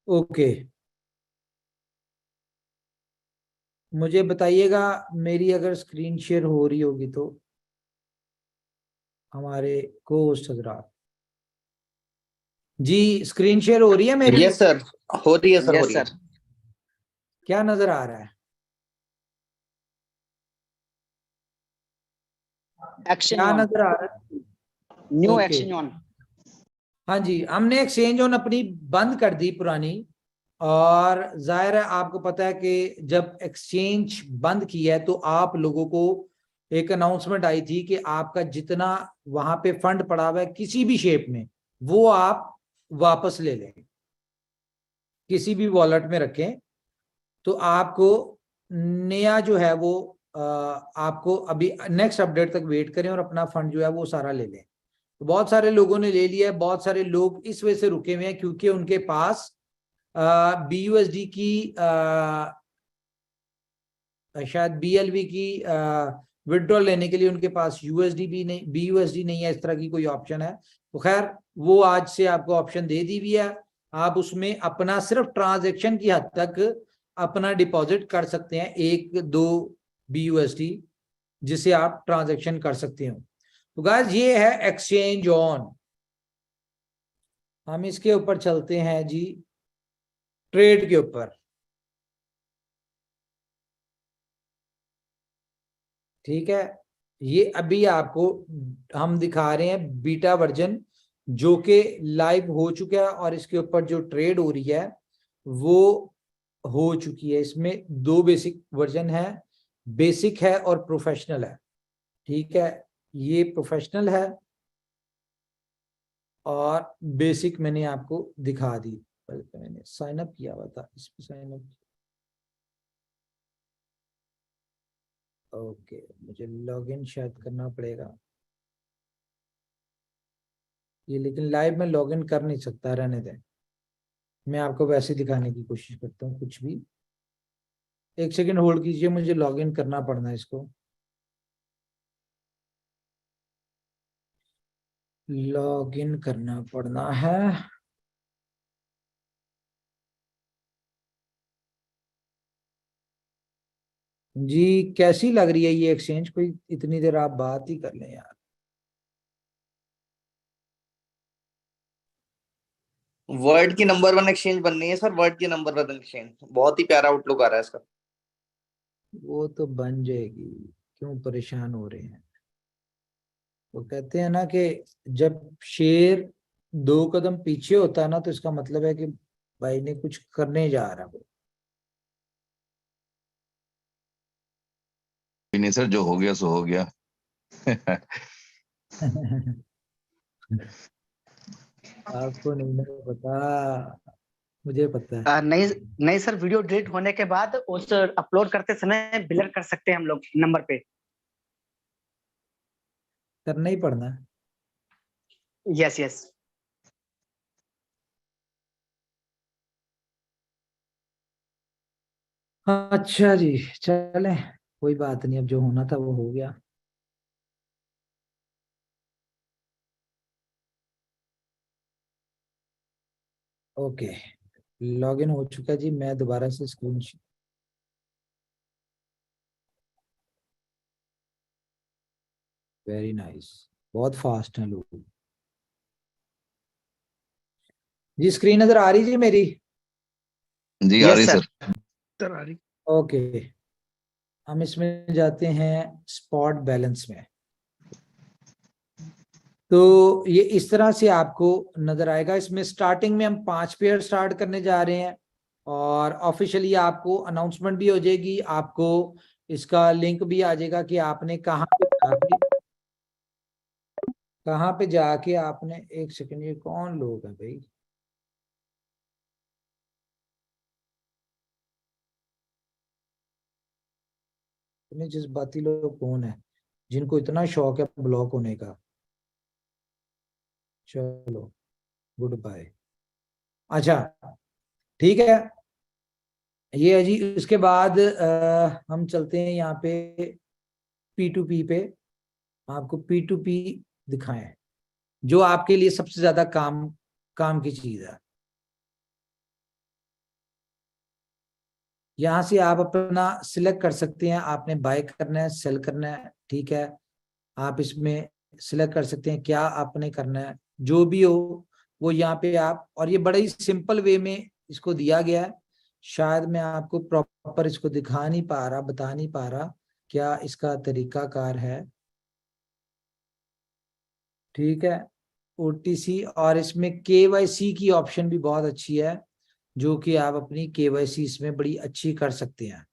ओके, मुझे बताइएगा मेरी अगर स्क्रीन शेयर हो रही होगी तो, हमारे को होस्ट हजरात जी, स्क्रीन शेयर हो रही है मेरी? यस सर, हो रही है सर, हो रही है। क्या नजर आ रहा है? क्या नजर आ रहा है? New exchange on. हाँ जी, हमने एक्सचेंज ऑन अपनी बंद कर दी पुरानी, और जाहिर है आपको पता है कि जब एक्सचेंज बंद किया है तो आप लोगों को एक अनाउंसमेंट आई थी कि आपका जितना वहां पे फंड पड़ा हुआ है किसी भी शेप में, वो आप वापस ले लें, किसी भी वॉलेट में रखें। तो आपको नया जो है वो आपको अभी नेक्स्ट अपडेट तक वेट करें और अपना फंड जो है वो सारा ले लें। तो बहुत सारे लोगों ने ले लिया है, बहुत सारे लोग इस वजह से रुके हुए हैं क्योंकि उनके पास BUSD की शायद BLV की विड्रॉल लेने के लिए उनके पास BUSD नहीं है, इस तरह की कोई ऑप्शन है। तो खैर वो आज से आपको ऑप्शन दे दी हुई है, आप उसमें अपना सिर्फ ट्रांजैक्शन की हद तक अपना डिपॉजिट कर सकते हैं, 1-2 BUSD, जिसे आप ट्रांजैक्शन कर सकते हो। तो गाइस ये है एक्सचेंज ऑन। हम इसके ऊपर चलते हैं जी, ट्रेड के ऊपर। ठीक है, ये अभी आपको हम दिखा रहे हैं बीटा वर्जन, जो कि लाइव हो चुका है, और इसके ऊपर जो ट्रेड हो रही है वो हो चुकी है। इसमें 2 बेसिक वर्जन है, बेसिक है और प्रोफेशनल है। ठीक है, ये प्रोफेशनल है और बेसिक मैंने आपको दिखा दी। मोबाइल पे मैंने साइन अप किया हुआ था, इस पे साइन अप। ओके, मुझे लॉगिन शायद करना पड़ेगा ये, लेकिन लाइव में लॉगिन कर नहीं सकता, रहने दें। मैं आपको वैसे दिखाने की कोशिश करता हूँ कुछ भी। एक सेकंड होल्ड कीजिए, मुझे लॉगिन करना पड़ना है इसको। लॉगिन करना पड़ना है। जी कैसी लग रही है ये एक्सचेंज? कोई इतनी देर आप बात ही कर लें यार। वर्ल्ड की नंबर 1 एक्सचेंज बननी है सर, वर्ल्ड की नंबर 1 एक्सचेंज। बहुत ही प्यारा आउटलुक आ रहा है इसका। वो तो बन जाएगी, क्यों परेशान हो रहे हैं? वो कहते हैं ना कि जब शेर 2 कदम पीछे होता है ना, तो इसका मतलब है कि भाई ने कुछ करने जा रहा है। नहीं सर, जो हो गया सो हो गया। आपको नहीं पता, मुझे पता है। नहीं नहीं सर, वीडियो डिलीट होने के बाद उस अपलोड करते समय ब्लर कर सकते हैं हम लोग नंबर पे। करना ही पड़ना है। Yes yes. अच्छा जी, चलें, कोई बात नहीं, अब जो होना था वो हो गया। ओके, लॉगिन हो चुका जी। मैं दोबारा से स्क्रीन, वेरी नाइस, बहुत फास्ट हैं लोग जी। स्क्रीन नजर आ रही जी मेरी? जी आ रही सर। आ रही। ओके, हम इसमें जाते हैं स्पॉट बैलेंस में। तो ये इस तरह से आपको नजर आएगा। इसमें स्टार्टिंग में हम 5 पेयर स्टार्ट करने जा रहे हैं और ऑफिशियली आपको अनाउंसमेंट भी हो जाएगी, आपको इसका लिंक भी आ जाएगा कि आपने कहाँ पे जाके आपने, एक सेकंड, ये कौन लोग हैं भाई? इतने जज्बाती लोग कौन है जिनको इतना शौक है ब्लॉक होने का? चलो गुड बाय। अच्छा ठीक है, ये है जी। उसके बाद हम चलते हैं यहाँ पे P2P पे। आपको P2P दिखाएं जो आपके लिए सबसे ज्यादा काम की चीज है। यहाँ से आप अपना सिलेक्ट कर सकते हैं, आपने बाय करना है, सेल करना है, ठीक है। आप इसमें सिलेक्ट कर सकते हैं क्या आपने करना है, जो भी हो वो यहाँ पे आप, और ये बड़ा ही सिंपल वे में इसको दिया गया है। शायद मैं आपको प्रॉपर इसको दिखा नहीं पा रहा, बता नहीं पा रहा क्या इसका तरीकाकार है, ठीक है। OTC, और इसमें KYC की ऑप्शन भी बहुत अच्छी है, जो कि आप अपनी KYC इसमें बड़ी अच्छी कर सकते हैं।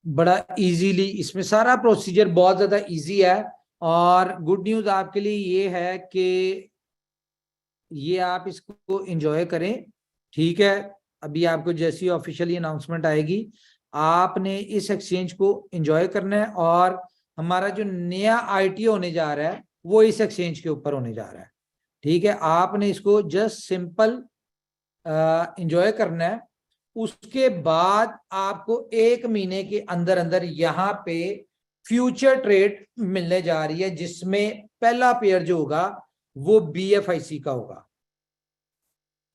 बड़ा इजीली इसमें सारा प्रोसीजर बहुत ज्यादा इजी है। और गुड न्यूज आपके लिए ये है कि ये आप इसको एंजॉय करें, ठीक है। अभी आपको जैसी ऑफिशियली अनाउंसमेंट आएगी, आपने इस एक्सचेंज को एंजॉय करना है। और हमारा जो नया ITO होने जा रहा है वो इस एक्सचेंज के ऊपर होने जा रहा है, ठीक है। आपने इसको जस्ट सिंपल एंजॉय करना है। उसके बाद आपको 1 महीने के अंदर अंदर यहाँ पे फ्यूचर ट्रेड मिलने जा रही है, जिसमें पहला पेयर जो होगा वो BFIC का होगा,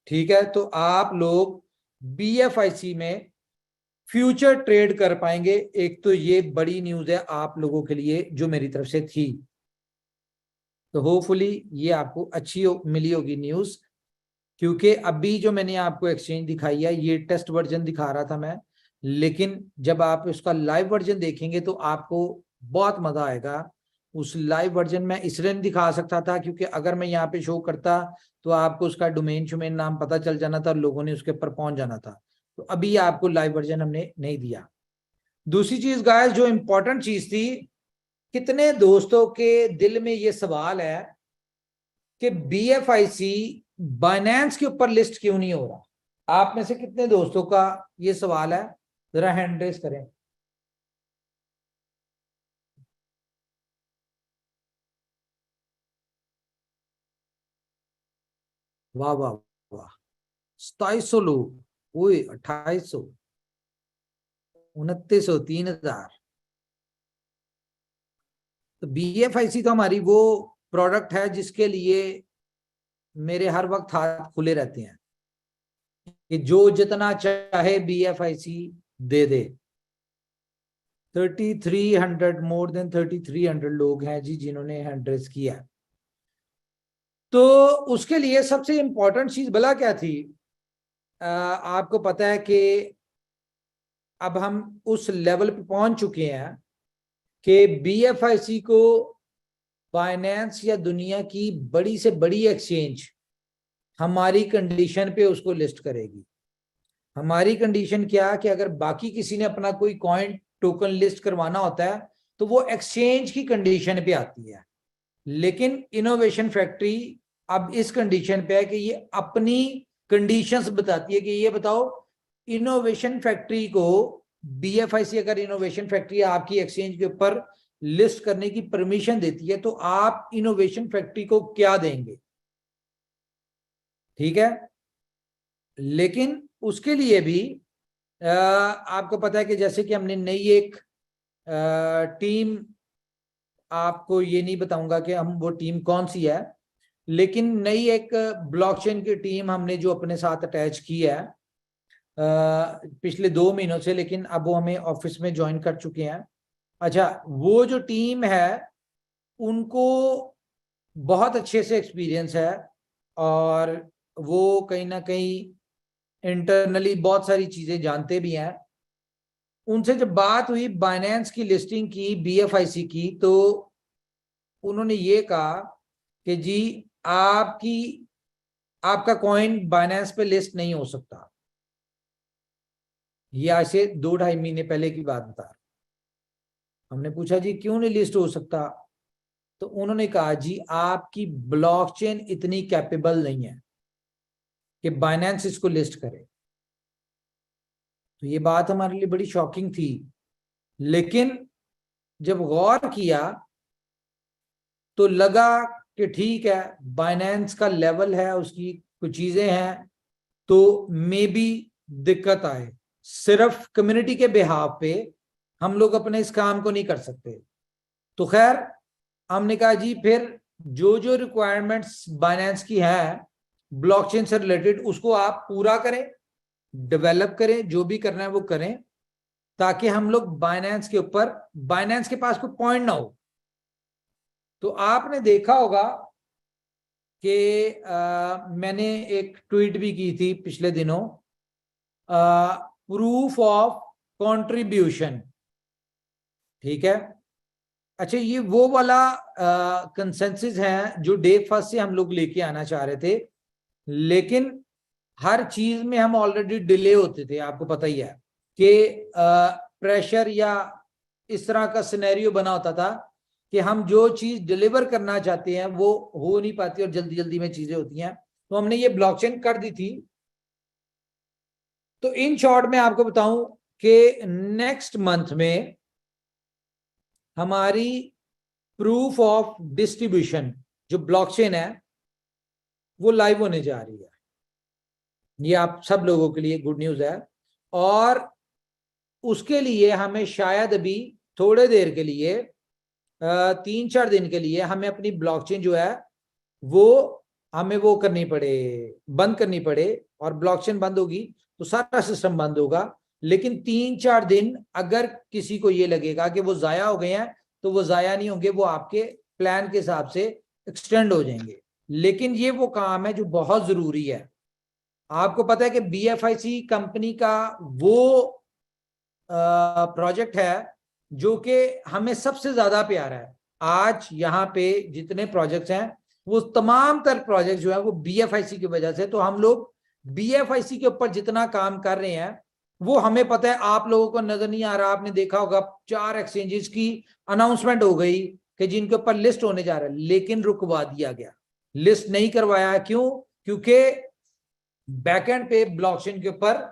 ठीक है। तो आप लोग BFIC में फ्यूचर ट्रेड कर पाएंगे। एक तो ये बड़ी न्यूज है आप लोगों के लिए जो मेरी तरफ से थी, तो होपफुली ये आपको अच्छी मिली होगी न्यूज। क्योंकि अभी जो मैंने आपको एक्सचेंज दिखाई है ये टेस्ट वर्जन दिखा रहा था मैं, लेकिन जब आप उसका लाइव वर्जन देखेंगे तो आपको बहुत मजा आएगा। उस लाइव वर्जन में इसलिए नहीं दिखा सकता था क्योंकि अगर मैं यहाँ पे शो करता तो आपको उसका डोमेन नाम पता चल जाना था, लोगों ने उसके ऊपर पहुंच जाना था। तो अभी आपको लाइव वर्जन हमने नहीं दिया। दूसरी चीज गाइस, जो इंपॉर्टेंट चीज थी, कितने दोस्तों के दिल में ये सवाल है कि BFIC बाइनेंस के ऊपर लिस्ट क्यों नहीं हो रहा? आप में से कितने दोस्तों का ये सवाल है? जरा हैंड रेस करें। वाह वाह वाह, 2700 लोग, ओए 2800, 2900, 3000। तो BFIC तो हमारी वो प्रोडक्ट है जिसके लिए मेरे हर वक्त हाथ खुले रहते हैं कि जो जितना चाहे BFIC दे दे। 3300, मोर देन 3300 लोग हैं जी जिन्होंने हैंड रेस किया। तो उसके लिए सबसे इंपॉर्टेंट चीज भला क्या थी? आपको पता है कि अब हम उस लेवल पे पहुंच चुके हैं कि BFIC को फाइनेंस या दुनिया की बड़ी से बड़ी एक्सचेंज हमारी कंडीशन पे उसको लिस्ट करेगी। हमारी कंडीशन क्या कि अगर बाकी किसी ने अपना कोई कॉइन टोकन लिस्ट करवाना होता है तो वो एक्सचेंज की कंडीशन पे आती है, लेकिन इनोवेशन फैक्ट्री अब इस कंडीशन पे है कि ये अपनी कंडीशंस बताती है कि ये बताओ इनोवेशन फैक्ट्री को BFIC अगर इनोवेशन फैक्ट्री आपकी एक्सचेंज के ऊपर लिस्ट करने की परमिशन देती है तो आप इनोवेशन फैक्ट्री को क्या देंगे? ठीक है, लेकिन उसके लिए भी आपको पता है कि जैसे कि हमने नई एक टीम, आपको ये नहीं बताऊंगा कि हम वो टीम कौन सी है, लेकिन नई एक ब्लॉकचेन की टीम हमने जो अपने साथ अटैच की है पिछले 2 महीनों से, लेकिन अब वो हमें ऑफिस में ज्वाइन कर चुके हैं। अच्छा, वो जो टीम है उनको बहुत अच्छे से एक्सपीरियंस है और वो कहीं ना कहीं इंटरनली बहुत सारी चीजें जानते भी हैं। उनसे जब बात हुई बाइनेंस की लिस्टिंग की BFIC की, तो उन्होंने ये कहा कि जी आपका कॉइन बाइनेंस पे लिस्ट नहीं हो सकता। ये आज से 2-2.5 महीने पहले की बात बता रहा। हमने पूछा जी क्यों नहीं लिस्ट हो सकता? तो उन्होंने कहा जी आपकी ब्लॉकचेन इतनी कैपेबल नहीं है कि बाइनेंस इसको लिस्ट करे। तो ये बात हमारे लिए बड़ी शॉकिंग थी, लेकिन जब गौर किया तो लगा कि ठीक है, बाइनेंस का लेवल है, उसकी कुछ चीजें हैं, तो मे बी दिक्कत आए। सिर्फ कम्युनिटी के बिहाफ पे हम लोग अपने इस काम को नहीं कर सकते। तो खैर हमने कहा जी फिर जो जो रिक्वायरमेंट्स बाइनेंस की है ब्लॉकचेन से रिलेटेड उसको आप पूरा करें, डेवलप करें, जो भी करना है वो करें, ताकि हम लोग बाइनेंस के ऊपर, बाइनेंस के पास कोई पॉइंट ना हो। तो आपने देखा होगा कि मैंने एक ट्वीट भी की थी पिछले दिनों, प्रूफ ऑफ कंट्रीब्यूशन। ठीक है, अच्छा ये वो वाला कंसेंसस है जो डे फर्स्ट से हम लोग लेके आना चाह रहे थे, लेकिन हर चीज में हम ऑलरेडी डिले होते थे। आपको पता ही है कि प्रेशर या इस तरह का सिनेरियो बना होता था कि हम जो चीज डिलीवर करना चाहते हैं वो हो नहीं पाती और जल्दी जल्दी में चीजें होती हैं। तो हमने ये ब्लॉकचेन कर दी थी। तो इन शॉर्ट में आपको बताऊं कि नेक्स्ट मंथ में हमारी प्रूफ ऑफ डिस्ट्रीब्यूशन जो ब्लॉकचेन है वो लाइव होने जा रही है। ये आप सब लोगों के लिए गुड न्यूज है, और उसके लिए हमें शायद अभी थोड़े देर के लिए 3-4 दिन के लिए हमें अपनी ब्लॉकचेन जो है वो हमें वो करनी पड़े, बंद करनी पड़े, और ब्लॉकचेन बंद होगी तो सारा सिस्टम बंद होगा। लेकिन 3-4 दिन अगर किसी को ये लगेगा कि वो जाया हो गए हैं तो वो जाया नहीं होंगे, वो आपके प्लान के हिसाब से एक्सटेंड हो जाएंगे। लेकिन ये वो काम है जो बहुत जरूरी है। आपको पता है कि BFIC कंपनी का वो प्रोजेक्ट है जो कि हमें सबसे ज्यादा प्यारा है। आज यहाँ पे जितने प्रोजेक्ट्स हैं वो तमाम तर प्रोजेक्ट जो है वो BFIC की वजह से। तो हम लोग BFIC के ऊपर जितना काम कर रहे हैं वो हमें पता है, आप लोगों को नजर नहीं आ रहा। आपने देखा होगा 4 एक्सचेंजेस की अनाउंसमेंट हो गई कि जिनके ऊपर लिस्ट होने जा रहा है, लेकिन रुकवा दिया गया, लिस्ट नहीं करवाया। क्यों? क्योंकि बैकएंड पे ब्लॉकचेन के ऊपर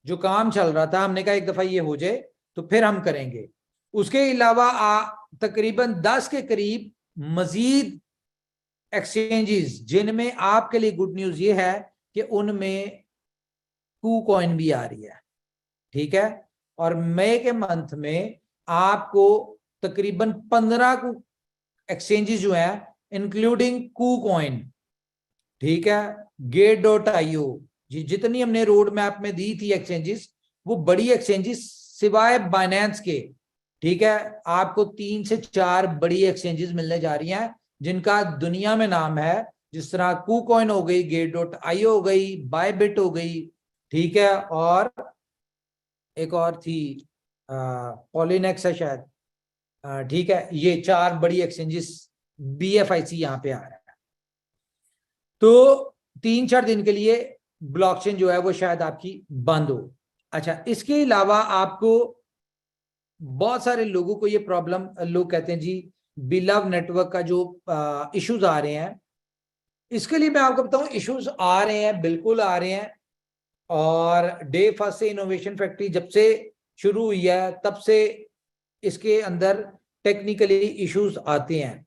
जो काम चल रहा था, हमने कहा एक दफा ये हो जाए तो फिर हम करेंगे। उसके अलावा तकरीबन 10 के करीब मजीद एक्सचेंजेस, जिनमें आपके लिए गुड न्यूज ये है कि उनमें KuCoin भी आ रही है, ठीक है। और मई के मंथ में आपको तकरीबन 15 एक्सचेंजेस जो है इंक्लूडिंग KuCoin, ठीक है, Gate.io, जितनी हमने रोड मैप में दी थी एक्सचेंजेस, वो बड़ी एक्सचेंजेस सिवाय बाइनेंस के, ठीक है, आपको 3 से 4 बड़ी एक्सचेंजेस मिलने जा रही हैं जिनका दुनिया में नाम है, जिस तरह KuCoin हो गई, Gate.io हो गई, Bybit हो गई, ठीक है, और एक और थी Poloniex है शायद, ठीक है। ये 4 बड़ी एक्सचेंजेस BFIC यहाँ पे आ रहा है। तो 3-4 दिन के लिए ब्लॉकचेन जो है वो शायद आपकी बंद हो। अच्छा, इसके अलावा आपको बहुत सारे लोगों को ये प्रॉब्लम, लोग कहते हैं जी बिलव नेटवर्क का जो इश्यूज आ रहे हैं, इसके लिए मैं आपको बताऊं, इश्यूज आ रहे हैं, बिल्कुल आ रहे हैं। और डे फर्स्ट से इनोवेशन फैक्ट्री जब से शुरू हुई है तब से इसके अंदर टेक्निकली इश्यूज आते हैं,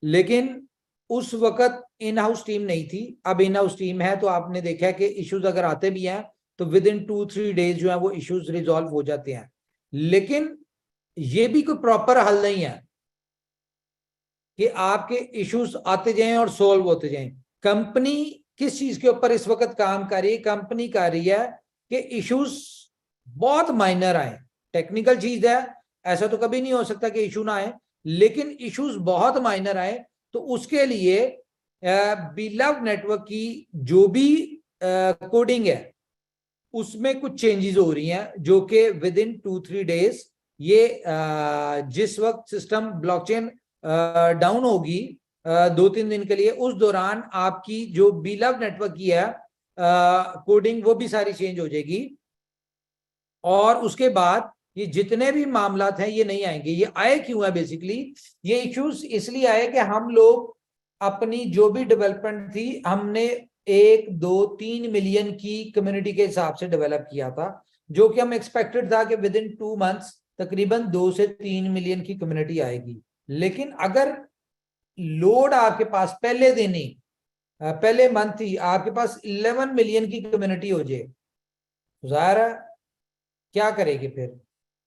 लेकिन उस वक्त इन हाउस टीम नहीं थी, अब इन हाउस टीम है। तो आपने देखा है कि इश्यूज अगर आते भी हैं तो विद इन 2-3 डेज जो है वो इश्यूज रिजॉल्व हो जाते हैं, लेकिन ये भी कोई प्रॉपर हल नहीं है कि आपके इश्यूज आते जाएं और सोल्व होते जाएं। कंपनी किस चीज के ऊपर इस वक्त काम कर रही है? कंपनी कर रही है कि इश्यूज बहुत माइनर आए, टेक्निकल चीज है, ऐसा तो कभी नहीं हो सकता कि इशू ना आए, लेकिन इश्यूज बहुत माइनर आए तो उसके लिए बिलव नेटवर्क की जो भी कोडिंग है उसमें कुछ चेंजेस हो रही हैं, जो कि विद इन 2-3 डेज ये जिस वक्त सिस्टम ब्लॉकचेन डाउन होगी 2-3 दिन के लिए, उस दौरान आपकी जो बिलव नेटवर्क की है कोडिंग वो भी सारी चेंज हो जाएगी। और उसके बाद ये जितने भी मामलात हैं ये नहीं आएंगे। ये आए क्यों है? बेसिकली ये इश्यूज इसलिए आए कि हम लोग अपनी जो भी डेवलपमेंट थी हमने 1-2-3 मिलियन की कम्युनिटी के हिसाब से डेवलप किया था, जो कि हम एक्सपेक्टेड था कि विद इन 2 मंथ्स तकरीबन 2 से 3 मिलियन की कम्युनिटी आएगी। लेकिन अगर लोड आपके पास पहले दिन ही, पहले मंथ ही आपके पास 11 मिलियन की कम्युनिटी हो जाए, जाहिर है क्या करेगी फिर?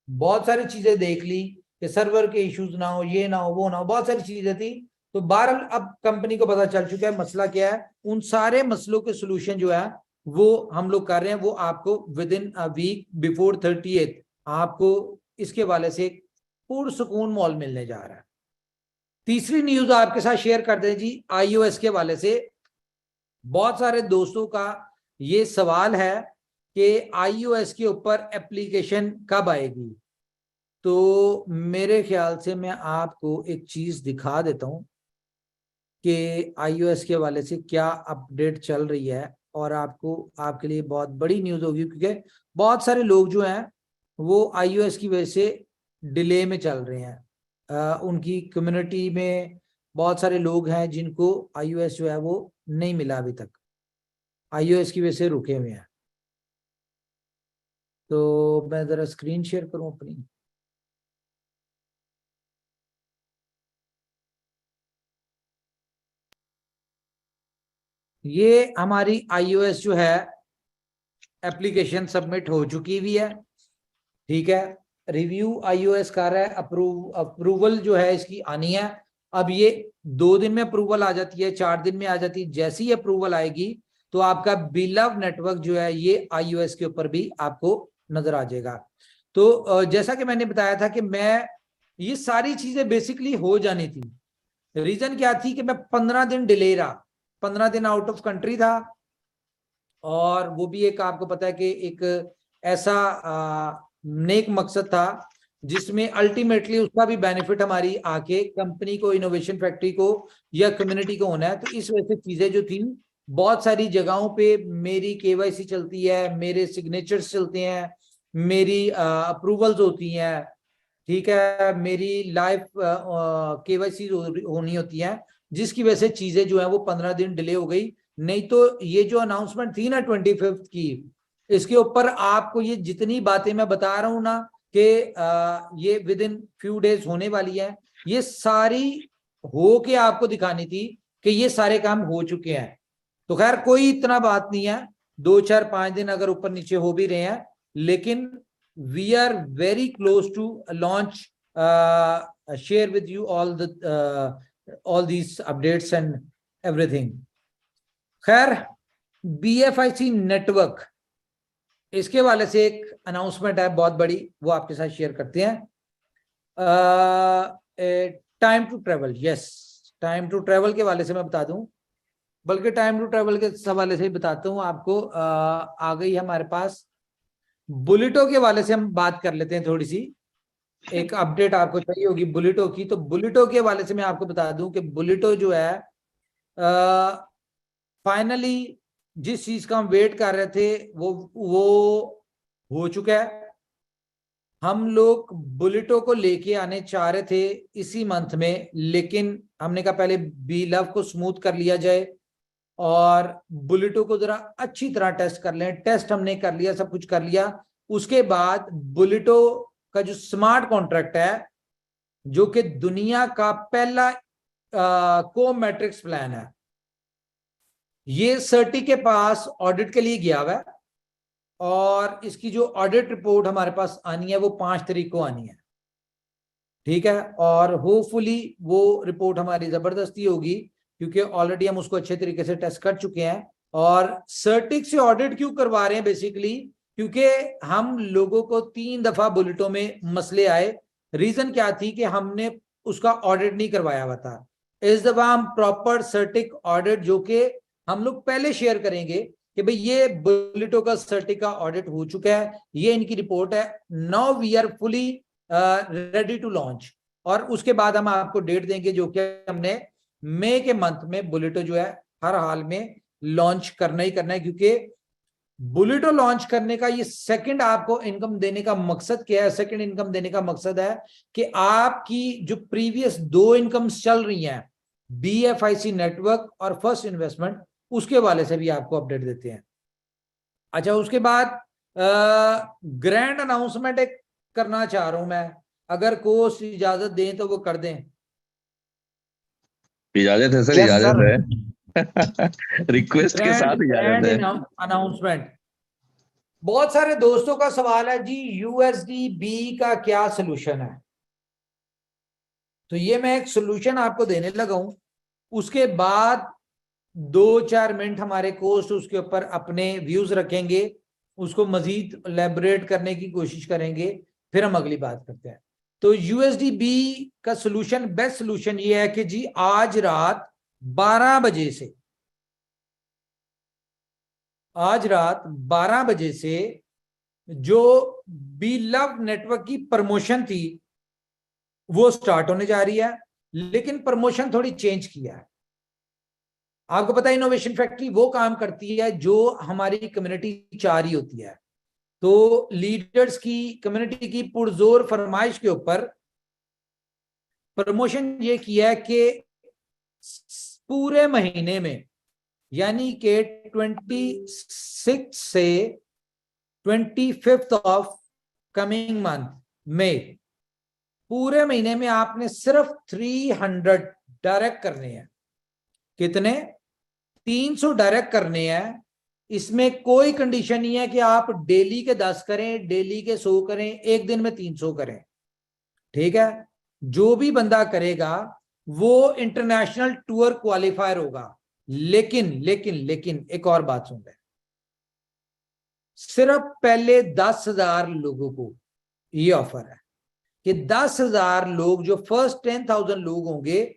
बहुत सारी चीजें देख ली कि सर्वर के इश्यूज ना हो, ये ना हो, वो ना हो, बहुत सारी चीजें थी। तो बहरहाल अब कंपनी को पता चल चुका है मसला क्या है। उन सारे मसलों के सोल्यूशन जो है वो हम लोग कर रहे हैं, वो आपको within a week before 30th आपको इसके वाले से पुरसुकून मॉल मिलने जा रहा है। तीसरी न्यूज आपके साथ शेयर कर दें जी, iOS के वाले से बहुत सारे दोस्तों का ये सवाल है कि iOS के ऊपर एप्लीकेशन कब आएगी। तो मेरे ख्याल से मैं आपको एक चीज दिखा देता हूं कि iOS के वाले से क्या अपडेट चल रही है, और आपको आपके लिए बहुत बड़ी न्यूज होगी, क्योंकि बहुत सारे लोग जो हैं वो iOS की वजह से डिले में चल रहे हैं। उनकी कम्युनिटी में बहुत सारे लोग हैं जिनको iOS जो है वो नहीं मिला अभी तक, iOS की वजह से रुके हुए हैं। तो मैं जरा स्क्रीन शेयर करूं अपनी। ये हमारी iOS जो है एप्लीकेशन सबमिट हो चुकी हुई है, ठीक है। रिव्यू iOS कर रहा है, अप्रूवल जो है इसकी आनी है। अब ये 2 दिन में अप्रूवल आ जाती है, 4 दिन में आ जाती है। जैसी अप्रूवल आएगी तो आपका बिलव नेटवर्क जो है ये iOS के ऊपर भी आपको नजर आ जाएगा। तो जैसा कि मैंने बताया था कि मैं ये सारी चीजें बेसिकली हो जानी थी। रीजन क्या थी कि मैं 15 दिन डिले रहा, 15 दिन आउट ऑफ कंट्री था, और वो भी एक आपको पता है कि एक ऐसा नेक मकसद था जिसमें अल्टीमेटली उसका भी बेनिफिट हमारी आके कंपनी को, इनोवेशन फैक्ट्री को या कम्युनिटी को होना है। तो इस वजह से चीजें जो थी, बहुत सारी जगहों पे मेरी KYC चलती है, मेरे सिग्नेचर्स चलते हैं, मेरी अप्रूवल्स होती हैं, ठीक है, मेरी लाइव KYC होनी होती है, जिसकी वजह से चीजें जो है वो 15 दिन डिले हो गई। नहीं तो ये जो अनाउंसमेंट थी ना 25 की, इसके ऊपर आपको ये जितनी बातें मैं बता रहा हूं ना कि ये विद इन फ्यू डेज होने वाली है, ये सारी हो के आपको दिखानी थी कि ये सारे काम हो चुके हैं। तो खैर कोई इतना बात नहीं है, 2 4 5 दिन अगर ऊपर नीचे हो भी रहे हैं, लेकिन we are very close to launch, share with you all these updates and everything. खैर BFIC नेटवर्क, इसके वाले से एक अनाउंसमेंट है बहुत बड़ी, वो आपके साथ शेयर करते हैं। Time to travel, yes, time to travel के वाले से मैं बता दूं, बल्कि टाइम टू ट्रेवल के हवाले से ही बताता हूं आपको। आ गई हमारे पास बुलेटो के वाले से हम बात कर लेते हैं थोड़ी सी। एक अपडेट आपको चाहिए होगी बुलेटो की, तो बुलेटो के वाले से मैं आपको बता दूं कि बुलेटो जो है फाइनली जिस चीज का हम वेट कर रहे थे वो हो चुका है। हम लोग बुलेटो को लेके आने चाह रहे थे इसी मंथ में, लेकिन हमने कहा पहले बी लव को स्मूथ कर लिया जाए और बुलेटो को जरा अच्छी तरह टेस्ट कर लें। टेस्ट हमने कर लिया, सब कुछ कर लिया। उसके बाद बुलेटो का जो स्मार्ट कॉन्ट्रैक्ट है, जो कि दुनिया का पहला को मैट्रिक्स प्लान है, ये सर्टी के पास ऑडिट के लिए गया हुआ है और इसकी जो ऑडिट रिपोर्ट हमारे पास आनी है वो 5 तारीख को आनी है, ठीक है। और होपफुली वो रिपोर्ट हमारी जबरदस्ती होगी, क्योंकि ऑलरेडी हम उसको अच्छे तरीके से टेस्ट कर चुके हैं। और सर्टिक से ऑडिट क्यों करवा रहे हैं, बेसिकली क्योंकि हम लोगों को 3 दफा बुलेटो में मसले आए। रीजन क्या थी कि हमने उसका ऑडिट नहीं करवाया हुआ था। इस दफा हम प्रॉपर सर्टिक ऑडिट, जो कि हम लोग पहले शेयर करेंगे कि भाई ये बुलेटो का सर्टिक का ऑडिट हो चुका है, ये इनकी रिपोर्ट है, now we are fully ready to launch. और उसके बाद हम आपको डेट देंगे, जो कि हमने मई के मंथ में बुलेटो जो है हर हाल में लॉन्च करना ही करना है, क्योंकि बुलेटो लॉन्च करने का ये सेकंड आपको इनकम देने का मकसद क्या है? सेकंड इनकम देने का मकसद है कि आपकी जो प्रीवियस 2 इनकम्स चल रही हैं, BFIC नेटवर्क और फर्स्ट इन्वेस्टमेंट, उसके वाले से भी आपको अपडेट देते हैं। अच्छा, उसके बाद ग्रैंड अनाउंसमेंट एक करना चाह रहा हूं मैं, अगर कोच इजाजत दें तो वो कर दें। इजाजत है सर, इजाजत है। रिक्वेस्ट के साथ इजाजत है। अनाउंसमेंट, बहुत सारे दोस्तों का सवाल है जी USDB का क्या सोल्यूशन है, तो ये मैं एक सोल्यूशन आपको देने लगा हूं। उसके बाद 2-4 मिनट हमारे कोच उसके ऊपर अपने व्यूज रखेंगे, उसको मजीद एलैबोरेट करने की कोशिश करेंगे, फिर हम अगली बात करते हैं। तो USDB का सोल्यूशन, बेस्ट सोल्यूशन ये है कि जी आज रात 12 बजे से, आज रात 12 बजे से जो बी लव नेटवर्क की प्रमोशन थी वो स्टार्ट होने जा रही है, लेकिन प्रमोशन थोड़ी चेंज किया है। आपको पता है इनोवेशन फैक्ट्री वो काम करती है जो हमारी कम्युनिटी चाह रही होती है। तो लीडर्स की, कम्युनिटी की पुरजोर फरमाइश के ऊपर प्रमोशन ये किया है कि पूरे महीने में, यानी कि 26 से 25 ऑफ कमिंग मंथ में, पूरे महीने में आपने सिर्फ 300 डायरेक्ट करने हैं। कितने? 300 डायरेक्ट करने हैं। इसमें कोई कंडीशन नहीं है कि आप डेली के 10 करें, डेली के 100 करें, एक दिन में 300 करें, ठीक है। जो भी बंदा करेगा वो इंटरनेशनल टूर क्वालिफायर होगा। लेकिन लेकिन लेकिन एक और बात सुन रहे, सिर्फ पहले 10,000 लोगों को ये ऑफर है कि 10,000 लोग, जो फर्स्ट 10,000 लोग होंगे,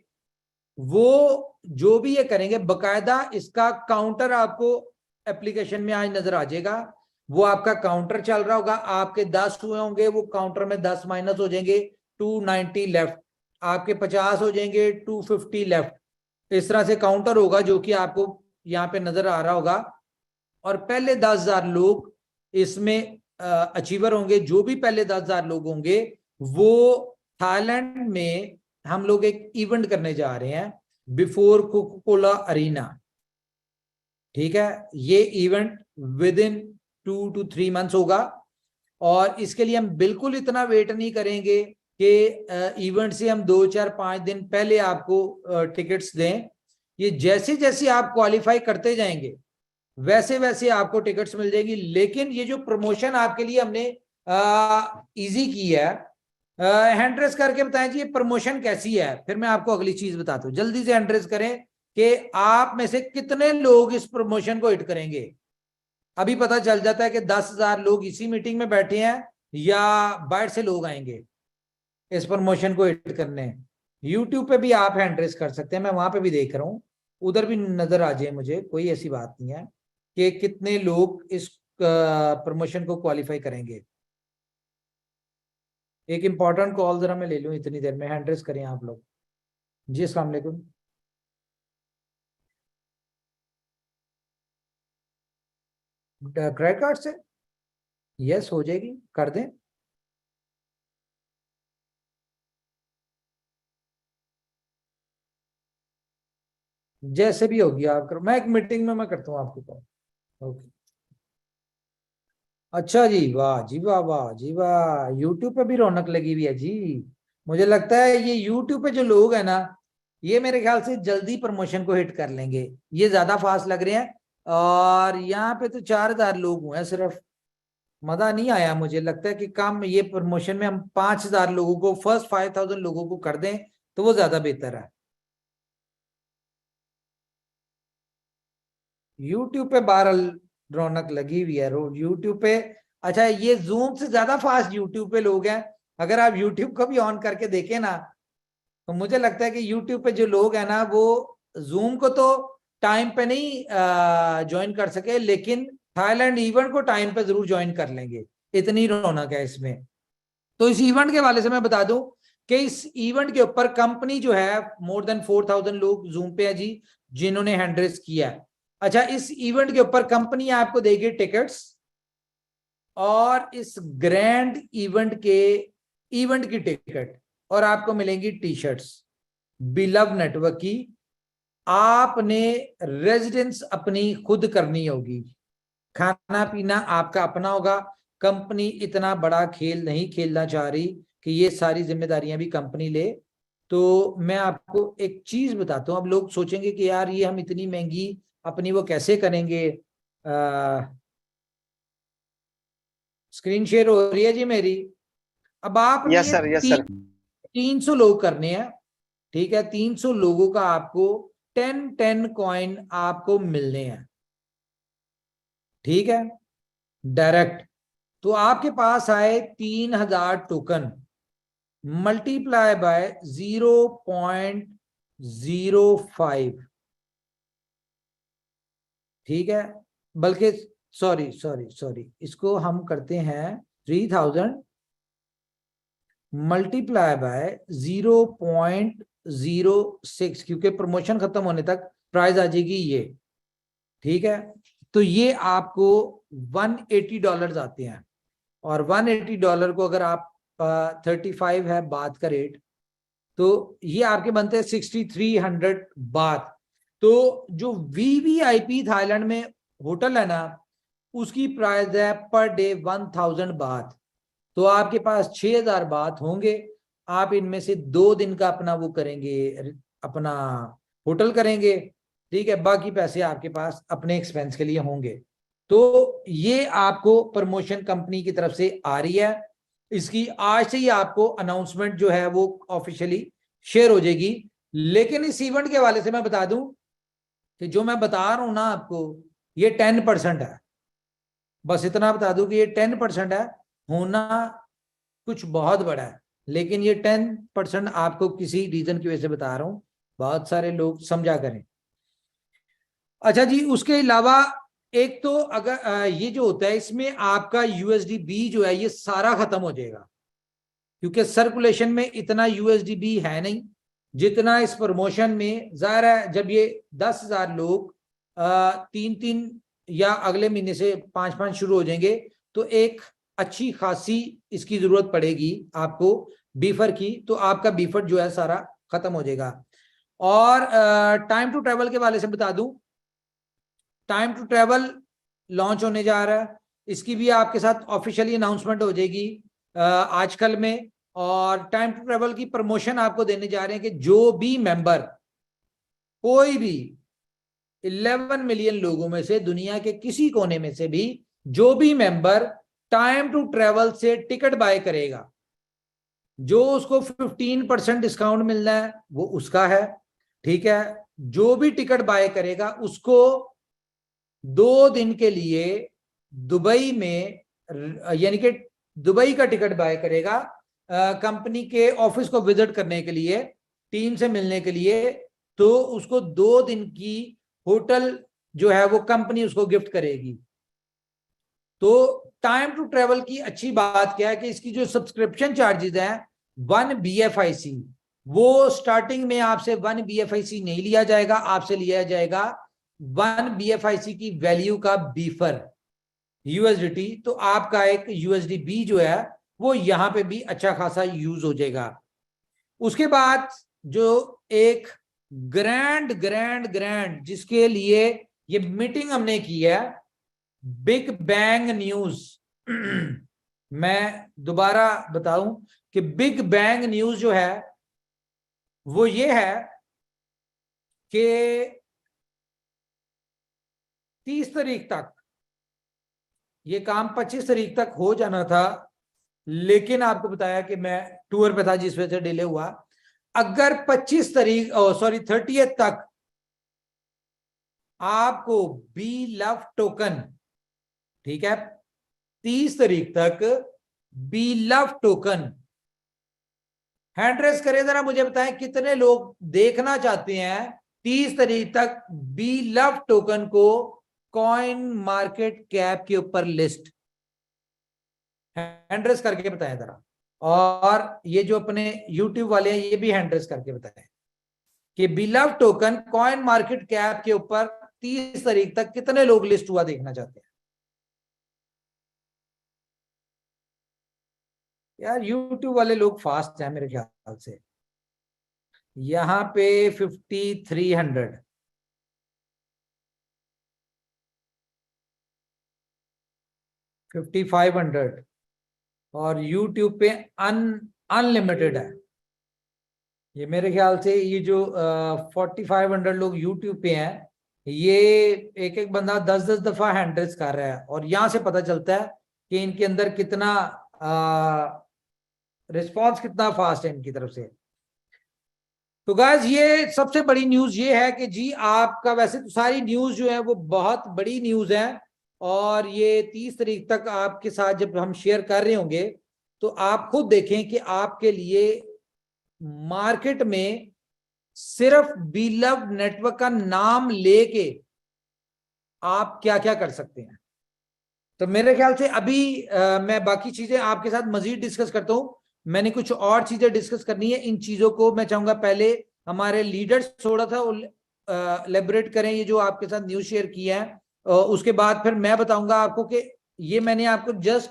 वो जो भी ये करेंगे, बकायदा इसका काउंटर आपको एप्लीकेशन में आज नजर आ जाएगा। वो आपका काउंटर चल रहा होगा, आपके 10 हुए होंगे, वो काउंटर में 10 माइनस हो जाएंगे, 290 लेफ्ट, आपके 50 हो जाएंगे, 250 लेफ्ट। इस तरह से काउंटर होगा जो कि आपको यहाँ पे नजर आ रहा होगा। और पहले 10,000 लोग इसमें अचीवर होंगे। जो भी पहले 10,000 लोग होंगे, वो थाईलैंड में हम लोग एक इवेंट करने जा रहे हैं, बिफोर कोका कोला अरीना। ठीक है, ये event with in 2 to 3 months होगा और इसके लिए हम बिल्कुल इतना वेट नहीं करेंगे कि इवेंट से हम 2, 4, 5 दिन पहले आपको टिकट्स दें। ये जैसे जैसे आप क्वालिफाई करते जाएंगे वैसे वैसे आपको टिकट्स मिल जाएगी। लेकिन ये जो प्रमोशन आपके लिए हमने इजी की है, हैंड रेस करके बताएं जी ये प्रमोशन कैसी है, फिर मैं आपको अगली चीज बताता हूँ। जल्दी से हैंड रेस करें कि आप में से कितने लोग इस प्रमोशन को हिट करेंगे। अभी पता चल जाता है कि 10,000 लोग इसी मीटिंग में बैठे हैं या बाहर से लोग आएंगे इस प्रमोशन को हिट करने। यूट्यूब पे भी आप हैंड रेस कर सकते हैं, मैं वहां पे भी देख रहा हूँ, उधर भी नजर आ जाए मुझे, कोई ऐसी बात नहीं है कि कितने लोग इस प्रमोशन को क्वालिफाई करेंगे। एक इंपॉर्टेंट कॉल जरा मैं ले लूं इतनी देर में, हैंड रेस करें आप लोग जी। अस्सलाम वालेकुम। क्रेडिट कार्ड से यस हो जाएगी, कर दें। जैसे भी होगी आप करो, मैं एक मीटिंग में मैं करता हूँ आपको कॉल। ओके अच्छा जी, वाह जी वाह, वाह जी वाह, यूट्यूब पे भी रौनक लगी हुई है जी। मुझे लगता है ये यूट्यूब पे जो लोग हैं ना, ये मेरे ख्याल से जल्दी प्रमोशन को हिट कर लेंगे, ये ज्यादा फास्ट लग रहे हैं। और यहाँ पे तो 4,000 लोग हुए हैं सिर्फ, मजा नहीं आया। मुझे लगता है कि कम ये प्रमोशन में हम 5,000 लोगों को, फर्स्ट 5,000 लोगों को कर दें तो वो ज्यादा बेहतर है। यूट्यूब पे बहरहाल रौनक लगी हुई है यूट्यूब पे। अच्छा, ये जूम से ज्यादा फास्ट यूट्यूब पे लोग हैं। अगर आप यूट्यूब को भी ऑन करके देखें ना, तो मुझे लगता है कि यूट्यूब पे जो लोग हैं ना, वो जूम को तो टाइम पे नहीं ज्वाइन कर सके, लेकिन थाईलैंड इवेंट को टाइम पे जरूर ज्वाइन कर लेंगे, इतनी रौनक है इसमें। तो इस इवेंट के वाले से मैं बता दूं कि इस इवेंट के ऊपर कंपनी जो है, मोर देन 4,000 लोग जूम पे है जी जिन्होंने हैंड रेस किया है। अच्छा, इस इवेंट के ऊपर कंपनी आपको देगी टिकट्स और इस ग्रैंड इवेंट की टिकट, और आपको मिलेंगी टी शर्ट्स बिलव नेटवर्क की। आपने रेजिडेंस अपनी खुद करनी होगी, खाना पीना आपका अपना होगा। कंपनी इतना बड़ा खेल नहीं खेलना चाह रही कि ये सारी जिम्मेदारियां भी कंपनी ले। तो मैं आपको एक चीज बताता हूँ, अब लोग सोचेंगे कि यार ये हम इतनी महंगी अपनी वो कैसे करेंगे। स्क्रीन शेयर हो रही है जी मेरी। अब आपने यस सर, यस सर। 300 लोग करने हैं, ठीक है, 300 लोगों का आपको 10 कॉइन आपको मिलने हैं, ठीक है, डायरेक्ट। तो आपके पास आए 3,000 टोकन मल्टीप्लाई बाय 0.05, ठीक है, बल्कि सॉरी इसको हम करते हैं 3,000 मल्टीप्लाई बाय 0.06, क्योंकि प्रमोशन खत्म होने तक प्राइस आ जाएगी ये, ठीक है। तो ये आपको $180 आते हैं, और $180 को अगर आप 35 है बात का रेट, तो ये आपके बनते हैं 6,300 बात। तो जो VVIP थाईलैंड में होटल है ना, उसकी प्राइस है पर डे 1,000 बात। तो आपके पास 6,000 बात होंगे, आप इनमें से 2 दिन का अपना वो करेंगे, अपना होटल करेंगे, ठीक है, बाकी पैसे आपके पास अपने एक्सपेंस के लिए होंगे। तो ये आपको प्रमोशन कंपनी की तरफ से आ रही है, इसकी आज से ही आपको अनाउंसमेंट जो है वो ऑफिशियली शेयर हो जाएगी। लेकिन इस इवेंट के हवाले से मैं बता दूं कि जो मैं बता रहा हूं ना आपको, ये 10% है, बस इतना बता दूं कि ये 10% है, होना कुछ बहुत बड़ा है, लेकिन ये 10% आपको किसी रीजन की वजह से बता रहा हूं, बहुत सारे लोग समझा करें। अच्छा जी, उसके अलावा एक तो अगर ये जो होता है इसमें आपका USDB जो है ये सारा खत्म हो जाएगा, क्योंकि सर्कुलेशन में इतना USDB है नहीं जितना इस प्रमोशन में। जाहिर है जब ये 10,000 लोग 3 या अगले महीने से 5 शुरू हो जाएंगे, तो एक अच्छी खासी इसकी जरूरत पड़ेगी आपको बीफर की, तो आपका बीफर जो है सारा खत्म हो जाएगा। और टाइम टू ट्रैवल के वाले से बता दूं टाइम टू ट्रेवल लॉन्च होने जा रहा है, इसकी भी आपके साथ ऑफिशियली अनाउंसमेंट हो जाएगी आजकल में। और टाइम टू ट्रेवल की प्रमोशन आपको देने जा रहे हैं कि जो भी मेंबर, कोई भी 11 मिलियन लोगों में से, दुनिया के किसी कोने में से भी जो भी मेंबर टाइम टू ट्रेवल से टिकट बाय करेगा, जो उसको 15% डिस्काउंट मिलना है वो उसका है, ठीक है। जो भी टिकट बाय करेगा उसको 2 दिन के लिए दुबई में, यानी कि दुबई का टिकट बाय करेगा कंपनी के ऑफिस को विजिट करने के लिए, टीम से मिलने के लिए, तो उसको 2 दिन की होटल जो है वो कंपनी उसको गिफ्ट करेगी। तो टाइम टू ट्रेवल की अच्छी बात क्या है कि इसकी जो सब्सक्रिप्शन चार्जेस हैं 1 BFIC, वो स्टार्टिंग में आपसे 1 BFIC नहीं लिया जाएगा, आपसे लिया जाएगा 1 BFIC की वैल्यू का बीफर USDT। तो आपका एक USDB जो है वो यहाँ पे भी अच्छा खासा यूज हो जाएगा। उसके बाद जो एक ग्रैंड जिसके लिए ये मीटिंग हमने की है, बिग बैंग न्यूज। मैं दोबारा बताऊं कि बिग बैंग न्यूज जो है वो ये है कि 30 तारीख तक ये काम 25 तारीख तक हो जाना था, लेकिन आपको बताया कि मैं टूर पे था जिस वजह से डिले हुआ। अगर 25 तारीख 30th तक आपको बी लव टोकन, ठीक है, 30 तारीख तक B love token hand raise करें, जरा मुझे बताएं कितने लोग देखना चाहते हैं 30 तारीख तक बी लव टोकन को कॉइन मार्केट कैप के ऊपर लिस्ट। हैंड रेस करके बताएं जरा। और ये जो अपने YouTube वाले हैं ये भी हैंड रेस करके बताएं कि B love token coin market cap के ऊपर 30 तारीख तक कितने लोग लिस्ट हुआ देखना चाहते हैं। यार YouTube वाले लोग फास्ट हैं मेरे ख्याल से। यहाँ पे 5300, 5500 और YouTube पे अनलिमिटेड है। ये मेरे ख्याल से ये जो 4500 लोग YouTube पे हैं, ये एक एक बंदा 10-10 दफा हैंड रेस कर रहा है, और यहां से पता चलता है कि इनके अंदर कितना रिस्पॉन्स कितना फास्ट है इनकी तरफ से। तो गाइस ये सबसे बड़ी न्यूज ये है कि जी आपका, वैसे तो सारी न्यूज जो है वो बहुत बड़ी न्यूज है, और ये 30 तारीख तक आपके साथ जब हम शेयर कर रहे होंगे तो आप खुद देखें कि आपके लिए मार्केट में सिर्फ बी लव नेटवर्क का नाम लेके आप क्या क्या कर सकते हैं। तो मेरे ख्याल से अभी मैं बाकी चीजें आपके साथ मजीद डिस्कस करता हूं। मैंने कुछ और चीजें डिस्कस करनी है। इन चीजों को मैं चाहूंगा पहले हमारे लीडर्स थोड़ा सा एलेबोरेट करें ये जो आपके साथ न्यूज शेयर किया है, उसके बाद फिर मैं बताऊंगा आपको कि ये मैंने आपको जस्ट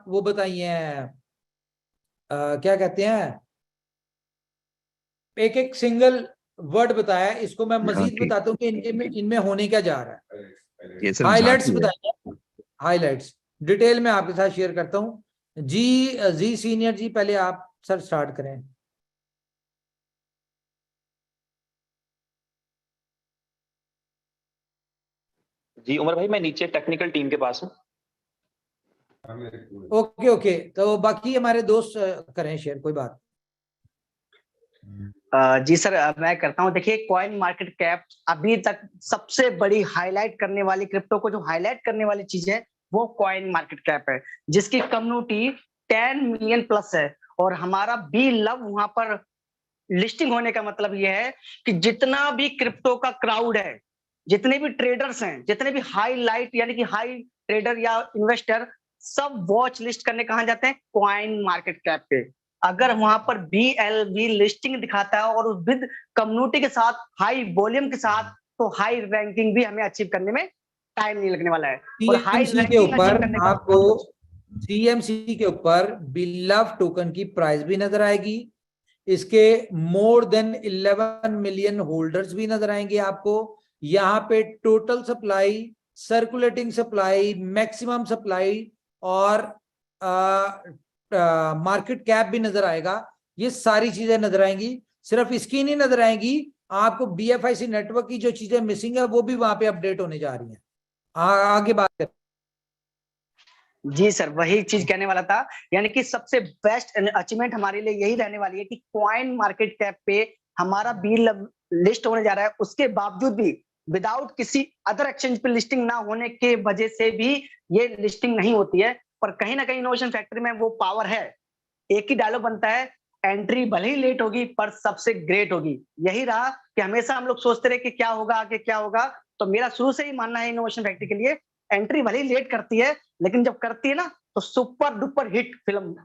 वो बताई है, क्या कहते हैं, एक एक सिंगल वर्ड बताया, इसको मैं मजीद बताता हूँ कि इनमें होने क्या जा रहा है। हाइलाइट्स बताइए, हाइलाइट्स डिटेल में आपके साथ शेयर करता हूँ। जी सीनियर जी पहले आप सर स्टार्ट करें। जी उमर भाई मैं नीचे टेक्निकल टीम के पास हूँ। ओके तो बाकी हमारे दोस्त करें शेयर, कोई बात। जी सर मैं करता हूँ। देखिए कॉइन मार्केट कैप अभी तक सबसे बड़ी हाईलाइट करने वाली, क्रिप्टो को जो हाईलाइट करने वाली चीज है वो कॉइन मार्केट कैप है, जिसकी कम्युनिटी 10 मिलियन प्लस है। और हमारा बी लव वहां पर लिस्टिंग होने का मतलब यह है कि जितना भी क्रिप्टो का क्राउड है, जितने भी ट्रेडर्स हैं, जितने भी हाईलाइट यानी कि हाई ट्रेडर या इन्वेस्टर, सब वॉच लिस्ट करने कहाँ जाते हैं, कॉइन मार्केट कैप पे। अगर वहां पर BLV लिस्टिंग दिखाता है और उस विद कम्युनिटी के साथ, हाई वॉल्यूम के साथ, तो हाई रैंकिंग भी हमें अचीव करने में टाइम नहीं लगने वाला है। और हाई CMC के ऊपर आपको CMC के ऊपर बी लव टोकन की प्राइस भी नजर आएगी, इसके मोर देन 11 मिलियन होल्डर्स भी नजर आएंगे आपको। यहाँ पे total supply, circulating supply, maximum supply और मार्केट कैप भी नजर आएगा। ये सारी चीजें नजर आएंगी। सिर्फ इसकी नहीं नजर आएंगी, आपको BFIC नेटवर्क की जो चीजें मिसिंग है वो भी वहां पे अपडेट होने जा रही हैं। आगे बात कर। जी सर, वही चीज कहने वाला था, यानी कि सबसे बेस्ट अचीवमेंट हमारे लिए यही रहने वाली है कि कॉइन मार्केट कैप पे हमारा बी लिस्ट होने जा रहा है। उसके बावजूद भी विदाउट किसी अदर एक्सचेंज पे लिस्टिंग ना होने के वजह से भी ये लिस्टिंग नहीं होती है, पर कहीं ना कहीं इनोवेशन फैक्ट्री में वो पावर है। एक ही डायलॉग बनता है, एंट्री भले ही लेट होगी पर सबसे ग्रेट होगी। यही रहा कि हमेशा हम लोग सोचते रहे कि क्या होगा आगे क्या होगा। तो मेरा शुरू से ही मानना है इनोवेशन फैक्ट्री के लिए, एंट्री भले ही लेट करती है लेकिन जब करती है ना तो सुपर डुपर हिट फिल्म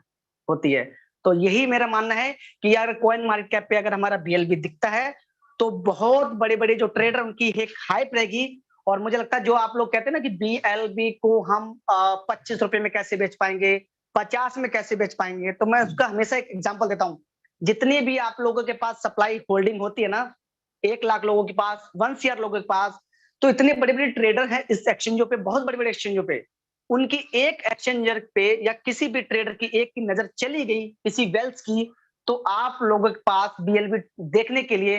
होती है। तो यही मेरा मानना है कि यार कॉइन मार्केट कैप पे अगर हमारा BLB दिखता है तो बहुत बड़े बड़े जो ट्रेडर उनकी एक हाइप रहेगी। और मुझे लगता है जो आप लोग कहते हैं ना कि BLB को हम 25 रुपए में कैसे बेच पाएंगे, 50 में कैसे बेच पाएंगे, तो मैं उसका हमेशा एक एग्जांपल देता हूँ। जितनी भी आप लोगों के पास सप्लाई होल्डिंग होती है ना, 1 लाख लोगों के पास, 1 CR लोगों के पास, तो इतने बड़े बड़े ट्रेडर हैं इस एक्सचेंजों पे, बहुत बड़े बड़े एक्सचेंजों पे। उनकी एक एक्सचेंजर पे या किसी भी ट्रेडर की एक की नजर चली गई किसी वेल्थ की, तो आप लोगों के पास BLB देखने के लिए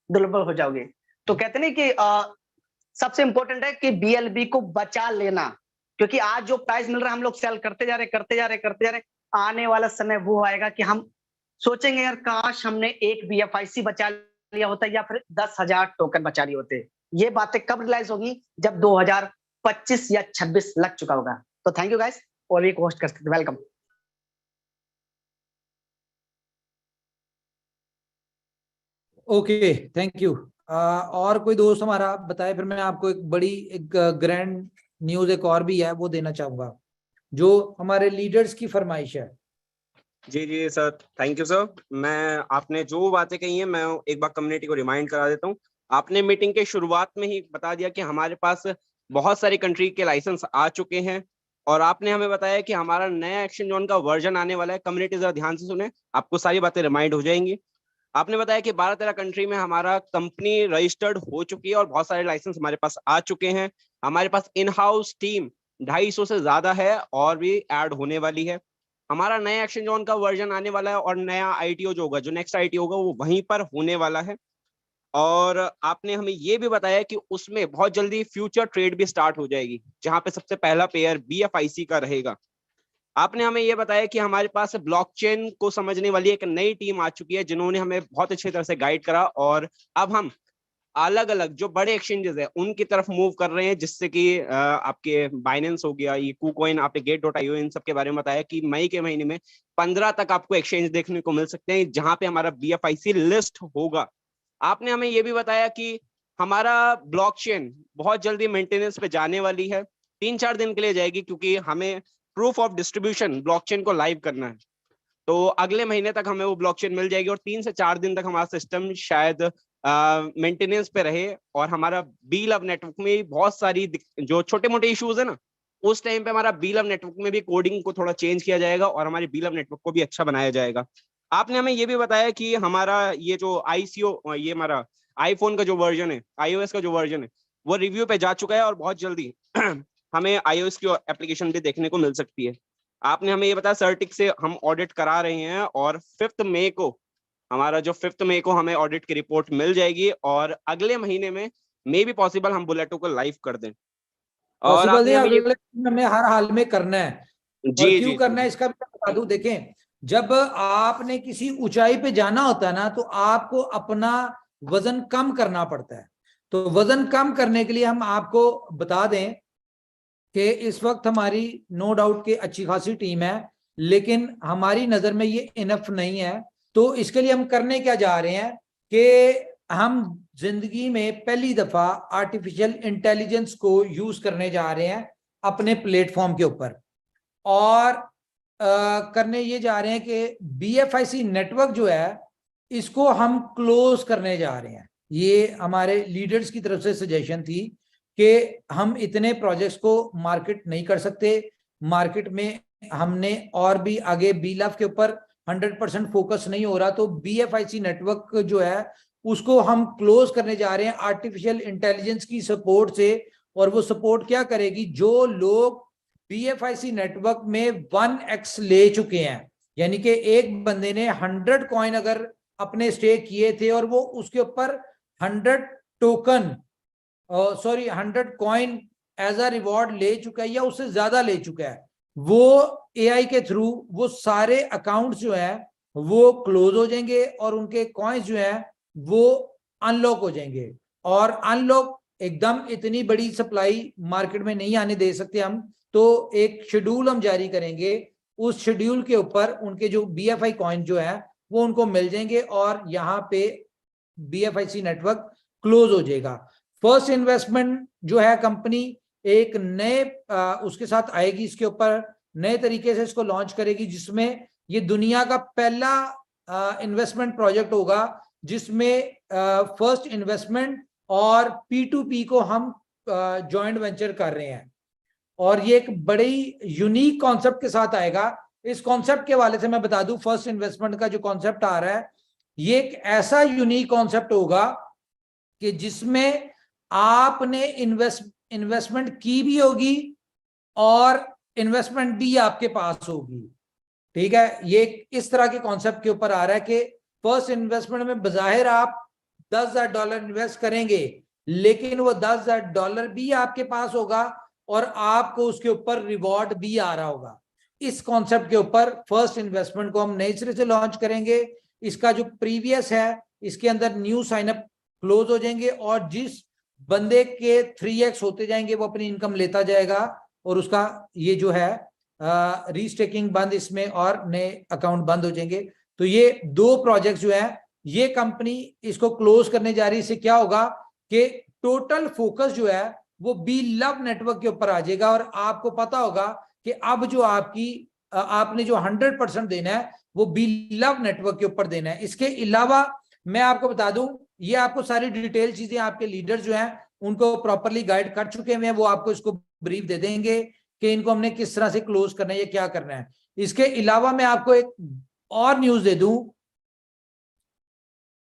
दुर्लभ हो जाओगे। तो कहते नहीं कि सबसे इंपॉर्टेंट है कि BLB को बचा लेना, क्योंकि आज जो प्राइस मिल रहा है हम लोग सेल करते जा रहे। आने वाला समय वो आएगा कि हम सोचेंगे यार काश हमने एक BFIC बचा लिया होता या फिर 10,000 टोकन बचा लिए होते। ये बातें कब रियलाइज होगी? जब 2025 या 26 लग चुका होगा। तो थैंक यू गाइस, और एक होस्ट कर सकते, वेलकम। Okay, thank you. और कोई दोस्त हमारा बताए, फिर मैं आपको एक ग्रैंड न्यूज एक और भी है वो देना चाहूंगा, जो हमारे लीडर्स की फरमाइश है। जी सर, थैंक यू सर। मैं आपने जो बातें कही हैं मैं एक बार कम्युनिटी को रिमाइंड करा देता हूँ। आपने मीटिंग के शुरुआत में ही बता दिया कि हमारे पास बहुत सारी कंट्री के लाइसेंस आ चुके हैं, और आपने हमें बताया कि हमारा नया एक्सचेंज जोन का वर्जन आने वाला है। कम्युनिटी जरा ध्यान से सुने, आपको सारी बातें रिमाइंड हो जाएंगी। आपने बताया कि 12-13 कंट्री में हमारा कंपनी रजिस्टर्ड हो चुकी है और बहुत सारे लाइसेंस हमारे पास आ चुके हैं। हमारे पास इन हाउस टीम 250 से ज्यादा है और भी ऐड होने वाली है। हमारा नया एक्सचेंज जोन का वर्जन आने वाला है और नया ITO जो होगा, जो नेक्स्ट ITO होगा, वो वहीं पर होने वाला है। और आपने हमें ये भी बताया कि उसमें बहुत जल्दी फ्यूचर ट्रेड भी स्टार्ट हो जाएगी, जहां पे सबसे पहला पेयर BFIC का रहेगा। आपने हमें ये बताया कि हमारे पास ब्लॉकचेन को समझने वाली एक नई टीम आ चुकी है, जिन्होंने हमें बहुत अच्छी तरह से गाइड करा, और अब हम अलग अलग जो बड़े एक्सचेंजेस है उनकी तरफ मूव कर रहे हैं, जिससे कि आपके बाइनेंस हो गया, ये KuCoin, आपने Gate.io, इन सब के बारे में बताया कि मई के महीने में 15 तक आपको एक्सचेंज देखने को मिल सकते हैं जहां पे हमारा BFIC लिस्ट होगा। आपने हमें ये भी बताया कि हमारा ब्लॉकचेन बहुत जल्दी मेंटेनेंस पे जाने वाली है, 3-4 दिन के लिए जाएगी, क्योंकि हमें प्रूफ ऑफ डिस्ट्रीब्यूशन ब्लॉकचेन को लाइव करना है। तो अगले महीने तक हमें वो ब्लॉकचेन मिल जाएगी और 3 से 4 दिन तक हमारा सिस्टम शायद मेंटेनेंस पे रहे। और हमारा BLove नेटवर्क में बहुत सारी जो छोटे मोटे इश्यूज है ना, उस टाइम पे हमारा BLove नेटवर्क में भी कोडिंग को थोड़ा चेंज किया जाएगा और हमारे BLove नेटवर्क को भी अच्छा बनाया जाएगा। आपने हमें ये भी बताया कि हमारा ये जो ICO, ये हमारा iPhone का जो वर्जन है, iOS का जो वर्जन है, वो रिव्यू पे जा चुका है और बहुत जल्दी हमें iOS की एप्लीकेशन भी देखने को मिल सकती है। आपने हमें ये बताया सर्टिक से हम ऑडिट करा रहे हैं और 5 मई को हमें ऑडिट की रिपोर्ट मिल जाएगी, और अगले महीने में मे भी पॉसिबल हम बुलेटो को लाइव कर दें। और पॉसिबल नहीं, अगले हमें हर हाल में करना है। और क्यों करना है इसका भी बता दूं। देखें, जब आपने किसी ऊंचाई पे जाना होता है ना, तो आपको अपना वजन कम करना पड़ता है। तो वजन कम करने के लिए हम आपको बता दें कि इस वक्त हमारी नो डाउट की अच्छी खासी टीम है, लेकिन हमारी नजर में ये इनफ नहीं है। तो इसके लिए हम करने क्या जा रहे हैं कि हम जिंदगी में पहली दफा आर्टिफिशियल इंटेलिजेंस को यूज करने जा रहे हैं अपने प्लेटफॉर्म के ऊपर, और करने ये जा रहे हैं कि BFIC नेटवर्क जो है इसको हम क्लोज करने जा रहे हैं। ये हमारे लीडर्स की तरफ से सजेशन थी कि हम इतने प्रोजेक्ट्स को मार्केट नहीं कर सकते। मार्केट में हमने और भी आगे BLove के ऊपर 100% फोकस नहीं हो रहा, तो BFIC नेटवर्क जो है उसको हम क्लोज करने जा रहे हैं आर्टिफिशियल इंटेलिजेंस की सपोर्ट से। और वो सपोर्ट क्या करेगी, जो लोग BFIC नेटवर्क में 1x ले चुके हैं, यानी कि एक बंदे ने 100 कॉइन अगर अपने स्टेक किए थे और वो उसके ऊपर 100 token 100 coin as a reward ले चुका है या उससे ज्यादा ले चुका है, वो AI के थ्रू वो सारे अकाउंट्स जो है वो क्लोज हो जाएंगे और उनके कॉइन्स जो है वो अनलॉक हो जाएंगे। और अनलॉक एकदम इतनी बड़ी सप्लाई मार्केट में नहीं आने दे सकते हम, तो एक शेड्यूल हम जारी करेंगे, उस शेड्यूल के ऊपर उनके जो BFI कॉइन जो है वो उनको मिल जाएंगे और यहाँ पे BFIC नेटवर्क क्लोज हो जाएगा। फर्स्ट इन्वेस्टमेंट जो है कंपनी एक नए उसके साथ आएगी, इसके ऊपर नए तरीके से इसको लॉन्च करेगी, जिसमें ये दुनिया का पहला इन्वेस्टमेंट प्रोजेक्ट होगा जिसमें फर्स्ट इन्वेस्टमेंट और P2P को हम जॉइंट वेंचर कर रहे हैं। और ये एक बड़ी यूनिक कॉन्सेप्ट के साथ आएगा। इस कॉन्सेप्ट के वाले से मैं बता दूं, फर्स्ट इन्वेस्टमेंट का जो कॉन्सेप्ट आ रहा है ये एक ऐसा यूनिक कॉन्सेप्ट होगा कि जिसमें आपने इन्वेस्टमेंट की भी होगी और इन्वेस्टमेंट भी आपके पास होगी। ठीक है, ये इस तरह के कॉन्सेप्ट के ऊपर आ रहा है कि फर्स्ट इन्वेस्टमेंट में बजाहिर आप $10,000 इन्वेस्ट करेंगे, लेकिन वो $10,000 भी आपके पास होगा और आपको उसके ऊपर रिवॉर्ड भी आ रहा होगा। इस कॉन्सेप्ट के ऊपर फर्स्ट इन्वेस्टमेंट को हम नए सिरे से लॉन्च करेंगे। इसका जो प्रीवियस है इसके अंदर न्यू साइनअप क्लोज हो जाएंगे और जिस बंदे के 3x होते जाएंगे वो अपनी इनकम लेता जाएगा और उसका ये जो है रीस्टेकिंग बंद इसमें और नए अकाउंट बंद हो जाएंगे। तो ये दो प्रोजेक्ट जो है ये कंपनी इसको क्लोज करने जा रही है। इससे क्या होगा कि टोटल फोकस जो है वो बी लव नेटवर्क के ऊपर आ जाएगा और आपको पता होगा कि अब जो आपने जो 100% देना है वो बी लव नेटवर्क के ऊपर देना है। इसके अलावा मैं आपको बता दूं, ये आपको सारी डिटेल चीजें आपके लीडर जो हैं उनको प्रॉपरली गाइड कर चुके हैं, वो आपको इसको ब्रीफ दे देंगे कि इनको हमने किस तरह से क्लोज करना है, ये क्या करना है। इसके अलावा मैं आपको एक और न्यूज दे दूं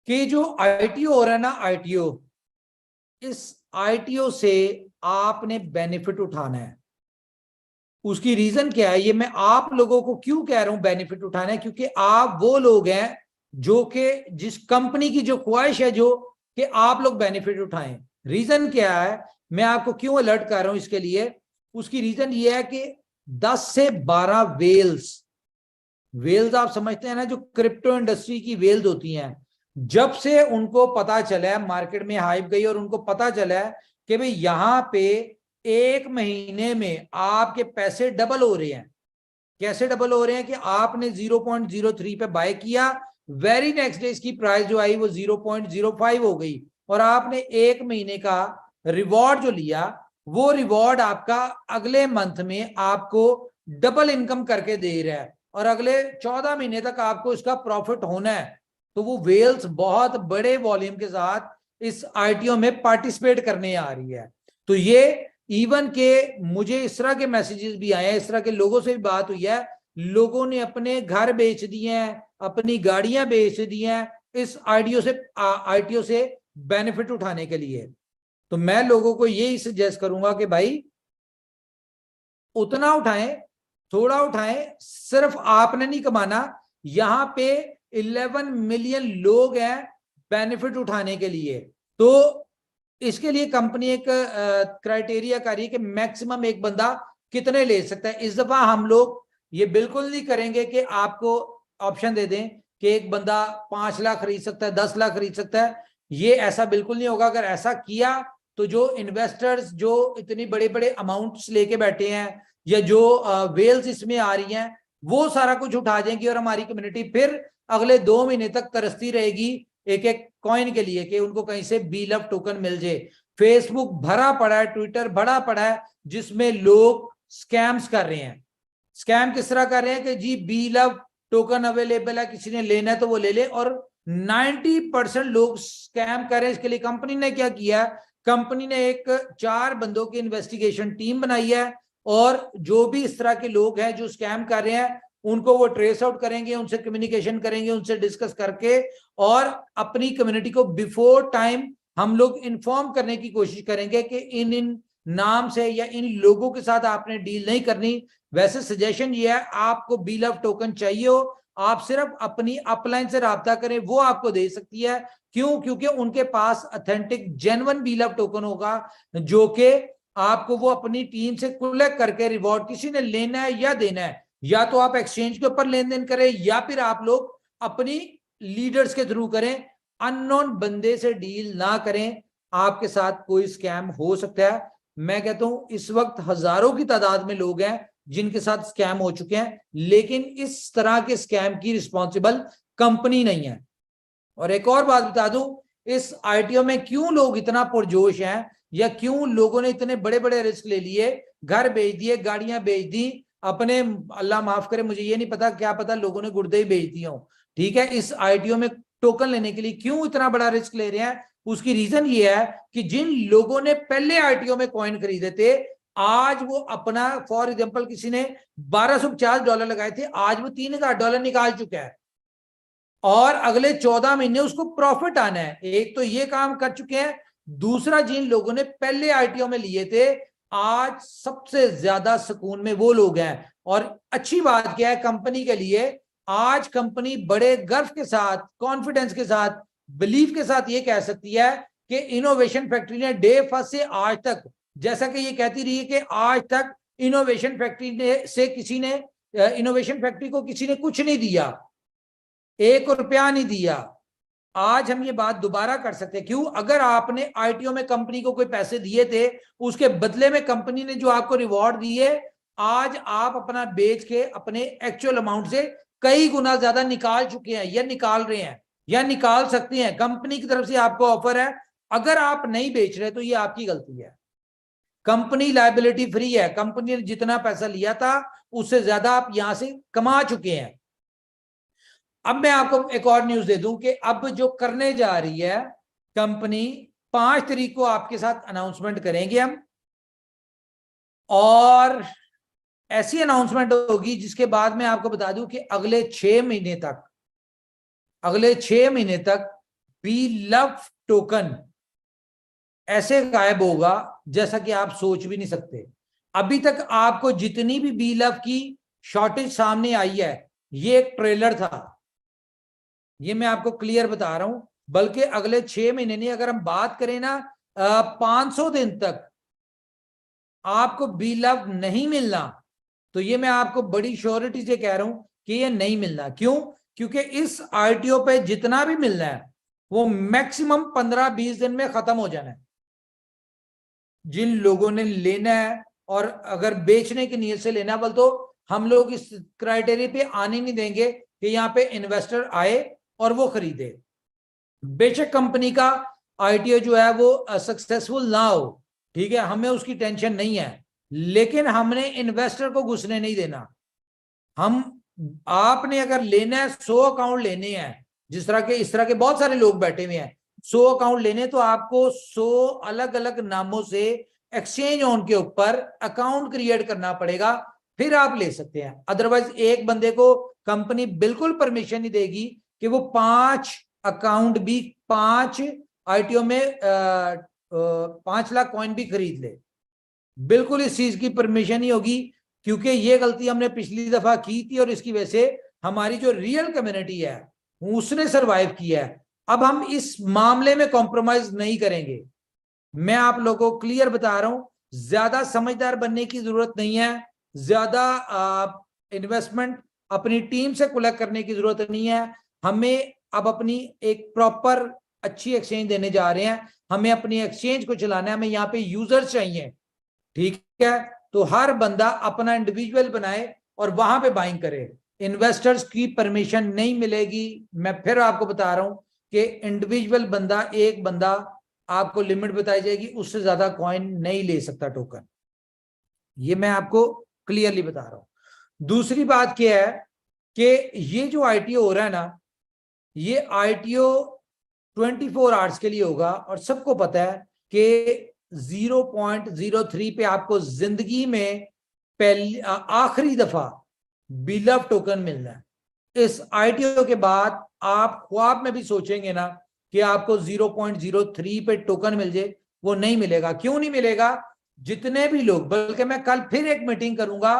कि जो ITO हो रहा है ना, ITO, इस ITO से आपने बेनिफिट उठाना है। उसकी रीजन क्या है, ये मैं आप लोगों को क्यों कह रहा हूं बेनिफिट उठाना है, क्योंकि आप वो लोग हैं जो कि जिस कंपनी की जो ख्वाहिश है जो कि आप लोग बेनिफिट उठाएं। रीजन क्या है, मैं आपको क्यों अलर्ट कर रहा हूं इसके लिए, उसकी रीजन ये है कि 10 से 12 वेल्स आप समझते हैं ना, जो क्रिप्टो इंडस्ट्री की वेल्स होती हैं, जब से उनको पता चला है, मार्केट में हाइप गई और उनको पता चला है कि भाई यहाँ पे 1 महीने में आपके पैसे डबल हो रहे हैं। कैसे डबल हो रहे हैं कि आपने 0.03 पे बाय किया, वेरी नेक्स्ट डे इसकी प्राइस जो आई वो 0.05 हो गई और आपने 1 महीने का रिवॉर्ड जो लिया वो रिवॉर्ड आपका अगले मंथ में आपको डबल इनकम करके दे रहा है और अगले 14 महीने तक आपको इसका प्रॉफिट होना है। तो वो वेल्स बहुत बड़े वॉल्यूम के साथ इस ITO में पार्टिसिपेट करने आ रही है। तो ये इवन के मुझे इस तरह के मैसेजेस भी आए हैं, इस तरह के लोगों से भी बात हुई है, लोगों ने अपने घर बेच दिए हैं, अपनी गाड़ियां बेच दी हैं इस ITO से बेनिफिट उठाने के लिए। तो मैं लोगों को यही सजेस्ट करूंगा कि भाई उतना उठाएं, थोड़ा उठाएं, सिर्फ आपने नहीं कमाना। यहां पे 11 मिलियन लोग हैं बेनिफिट उठाने के लिए। तो इसके लिए कंपनी एक क्राइटेरिया कर रही है कि मैक्सिमम एक बंदा कितने ले सकता है। इस दफा हम लोग ये बिल्कुल नहीं करेंगे कि आपको ऑप्शन दे दें कि एक बंदा 5 लाख खरीद सकता है, 10 लाख खरीद सकता है, ये ऐसा बिल्कुल नहीं होगा। अगर ऐसा किया तो जो इन्वेस्टर्स जो इतनी बड़े बड़े अमाउंट्स लेके बैठे हैं या जो वेल्स इसमें आ रही हैं वो सारा कुछ उठा जाएंगी और हमारी कम्युनिटी फिर अगले 2 महीने तक तरसती रहेगी एक एक कॉइन के लिए कि उनको कहीं से बी लव टोकन मिल जाए। फेसबुक भरा पड़ा है, ट्विटर भरा पड़ा है जिसमें लोग स्कैम्स कर रहे हैं। स्कैम किस तरह कर रहे हैं कि जी बी लव टोकन अवेलेबल है, किसी ने लेना है तो वो ले ले, और 90% लोग स्कैम कर रहे हैं। इसके लिए कंपनी ने क्या किया, कंपनी ने एक 4 बंदों की इन्वेस्टिगेशन टीम बनाई है और जो भी इस तरह के लोग हैं जो स्कैम कर रहे हैं उनको वो ट्रेस आउट करेंगे, उनसे कम्युनिकेशन करेंगे, उनसे डिस्कस करके और अपनी कम्युनिटी को बिफोर टाइम हम लोग इन्फॉर्म करने की कोशिश करेंगे कि इन नाम से या इन लोगों के साथ आपने डील नहीं करनी। वैसे सजेशन ये है, आपको बी लव टोकन चाहिए हो, आप सिर्फ अपनी अपलाइन से राब्ता करें, वो आपको दे सकती है। क्यों? क्योंकि उनके पास authentic genuine B love token होगा, जो कि आपको वो अपनी टीम से कलेक्ट करके रिवॉर्ड किसी ने लेना है या देना है, या तो आप एक्सचेंज के ऊपर लेन देन करें या फिर आप लोग अपनी लीडर्स के थ्रू करें। अननोन बंदे से डील ना करें, आपके साथ कोई स्कैम हो सकता है। मैं कहता हूं इस वक्त हजारों की तादाद में लोग हैं जिनके साथ स्कैम हो चुके हैं, लेकिन इस तरह के स्कैम की रिस्पॉन्सिबल कंपनी नहीं है। और एक और बात बता दूं, इस आईटीओ में क्यों लोग इतना पुरजोश हैं या क्यों लोगों ने इतने बड़े बड़े रिस्क ले लिए, घर बेच दिए, गाड़ियां बेच दी, अपने अल्लाह माफ करे मुझे ये नहीं पता, क्या पता लोगों ने गुर्दे ही बेच दिए हों, ठीक है। इस आईटीओ में टोकन लेने के लिए क्यों इतना बड़ा रिस्क ले रहे हैं? उसकी रीजन ये है कि जिन लोगों ने पहले आईटीओ में कॉइन खरीदे थे, आज वो अपना, फॉर एग्जांपल किसी ने $1250 लगाए थे, आज वो $3000 निकाल चुका है और अगले 14 महीने उसको प्रॉफिट आना है। एक तो ये काम कर चुके हैं, दूसरा जिन लोगों ने पहले आईटीओ में लिए थे, आज सबसे ज्यादा सुकून में वो लोग हैं। और अच्छी बात क्या है कंपनी के लिए, आज कंपनी बड़े गर्व के साथ, कॉन्फिडेंस के साथ, बिलीफ के साथ ये कह सकती है कि इनोवेशन फैक्ट्री ने डे फर्स्ट से आज तक, जैसा कि ये कहती रही है कि आज तक इनोवेशन फैक्ट्री से किसी ने, इनोवेशन फैक्ट्री को किसी ने कुछ नहीं दिया, ₹1 नहीं दिया। आज हम ये बात दोबारा कर सकते हैं। क्यों? अगर आपने आईटीओ में कंपनी को कोई पैसे दिए थे, उसके बदले में कंपनी ने जो आपको रिवॉर्ड दिए, आज आप अपना बेच के अपने एक्चुअल अमाउंट से कई गुना ज्यादा निकाल चुके हैं या निकाल रहे हैं या निकाल सकते हैं। कंपनी की तरफ से आपको ऑफर है, अगर आप नहीं बेच रहे तो ये आपकी गलती है। कंपनी लायबिलिटी फ्री है, कंपनी ने जितना पैसा लिया था उससे ज्यादा आप यहां से कमा चुके हैं। अब मैं आपको एक और न्यूज दे दूं कि अब जो करने जा रही है कंपनी, 5 तारीख को आपके साथ अनाउंसमेंट करेंगे हम, और ऐसी अनाउंसमेंट होगी जिसके बाद मैं आपको बता दूं कि अगले 6 महीने तक बी लव टोकन ऐसे गायब होगा जैसा कि आप सोच भी नहीं सकते। अभी तक आपको जितनी भी बी लव की शॉर्टेज सामने आई है, ये एक ट्रेलर था, ये मैं आपको क्लियर बता रहा हूं। बल्कि अगले 6 महीने नहीं, अगर हम बात करें ना 500 दिन तक आपको बी लव नहीं मिलना, तो ये मैं आपको बड़ी श्योरिटी से कह रहा हूं कि ये नहीं मिलना। क्यों? क्योंकि इस आरटीओ पे जितना भी मिलना है वो मैक्सिमम 15-20 दिन में खत्म हो जाना है। जिन लोगों ने लेना है और अगर बेचने की नीयत से लेना, बोल तो हम लोग इस क्राइटेरिया पे आने नहीं देंगे कि यहाँ पे इन्वेस्टर आए और वो खरीदे। बेशक कंपनी का आईटीओ जो है वो सक्सेसफुल ना हो, ठीक है, हमें उसकी टेंशन नहीं है, लेकिन हमने इन्वेस्टर को घुसने नहीं देना। आपने अगर लेना है, 100 अकाउंट लेने हैं, जिस तरह के इस तरह के बहुत सारे लोग बैठे हुए हैं, 100 अकाउंट लेने, तो आपको 100 अलग अलग नामों से एक्सचेंज ऑन के ऊपर अकाउंट क्रिएट करना पड़ेगा, फिर आप ले सकते हैं। अदरवाइज एक बंदे को कंपनी बिल्कुल परमिशन नहीं देगी कि वो 5 अकाउंट भी 5 आईटीओ में 5 लाख कॉइन भी खरीद ले, बिल्कुल इस चीज की परमिशन नहीं होगी, क्योंकि ये गलती हमने पिछली दफा की थी और इसकी वजह से हमारी जो रियल कम्युनिटी है उसने सरवाइव किया है। अब हम इस मामले में कॉम्प्रोमाइज नहीं करेंगे। मैं आप लोगों को क्लियर बता रहा हूं, ज्यादा समझदार बनने की जरूरत नहीं है, ज्यादा इन्वेस्टमेंट अपनी टीम से कलेक्ट करने की जरूरत नहीं है। हमें अब अपनी एक प्रॉपर अच्छी एक्सचेंज देने जा रहे हैं, हमें अपनी एक्सचेंज को चलाना है, हमें यहाँ पे यूजर्स चाहिए, ठीक है। तो हर बंदा अपना इंडिविजुअल बनाए और वहां पे बाइंग करे, इन्वेस्टर्स की परमिशन नहीं मिलेगी। मैं फिर आपको बता रहा हूं कि इंडिविजुअल बंदा, एक बंदा आपको लिमिट बताई जाएगी, उससे ज्यादा कॉइन नहीं ले सकता टोकन, ये मैं आपको क्लियरली बता रहा हूं। दूसरी बात क्या है कि ये जो आईटीओ हो रहा है ना, ये आईटीओ 24 आवर्स के लिए होगा, और सबको पता है कि 0.03 पे आपको जिंदगी में पहली आखिरी दफा बिलव टोकन मिलना है। इस ITO के बाद आप ख्वाब में भी सोचेंगे ना कि आपको 0.03 पे टोकन मिल जाए, वो नहीं मिलेगा। क्यों नहीं मिलेगा? जितने भी लोग, बल्कि मैं कल फिर एक मीटिंग करूंगा,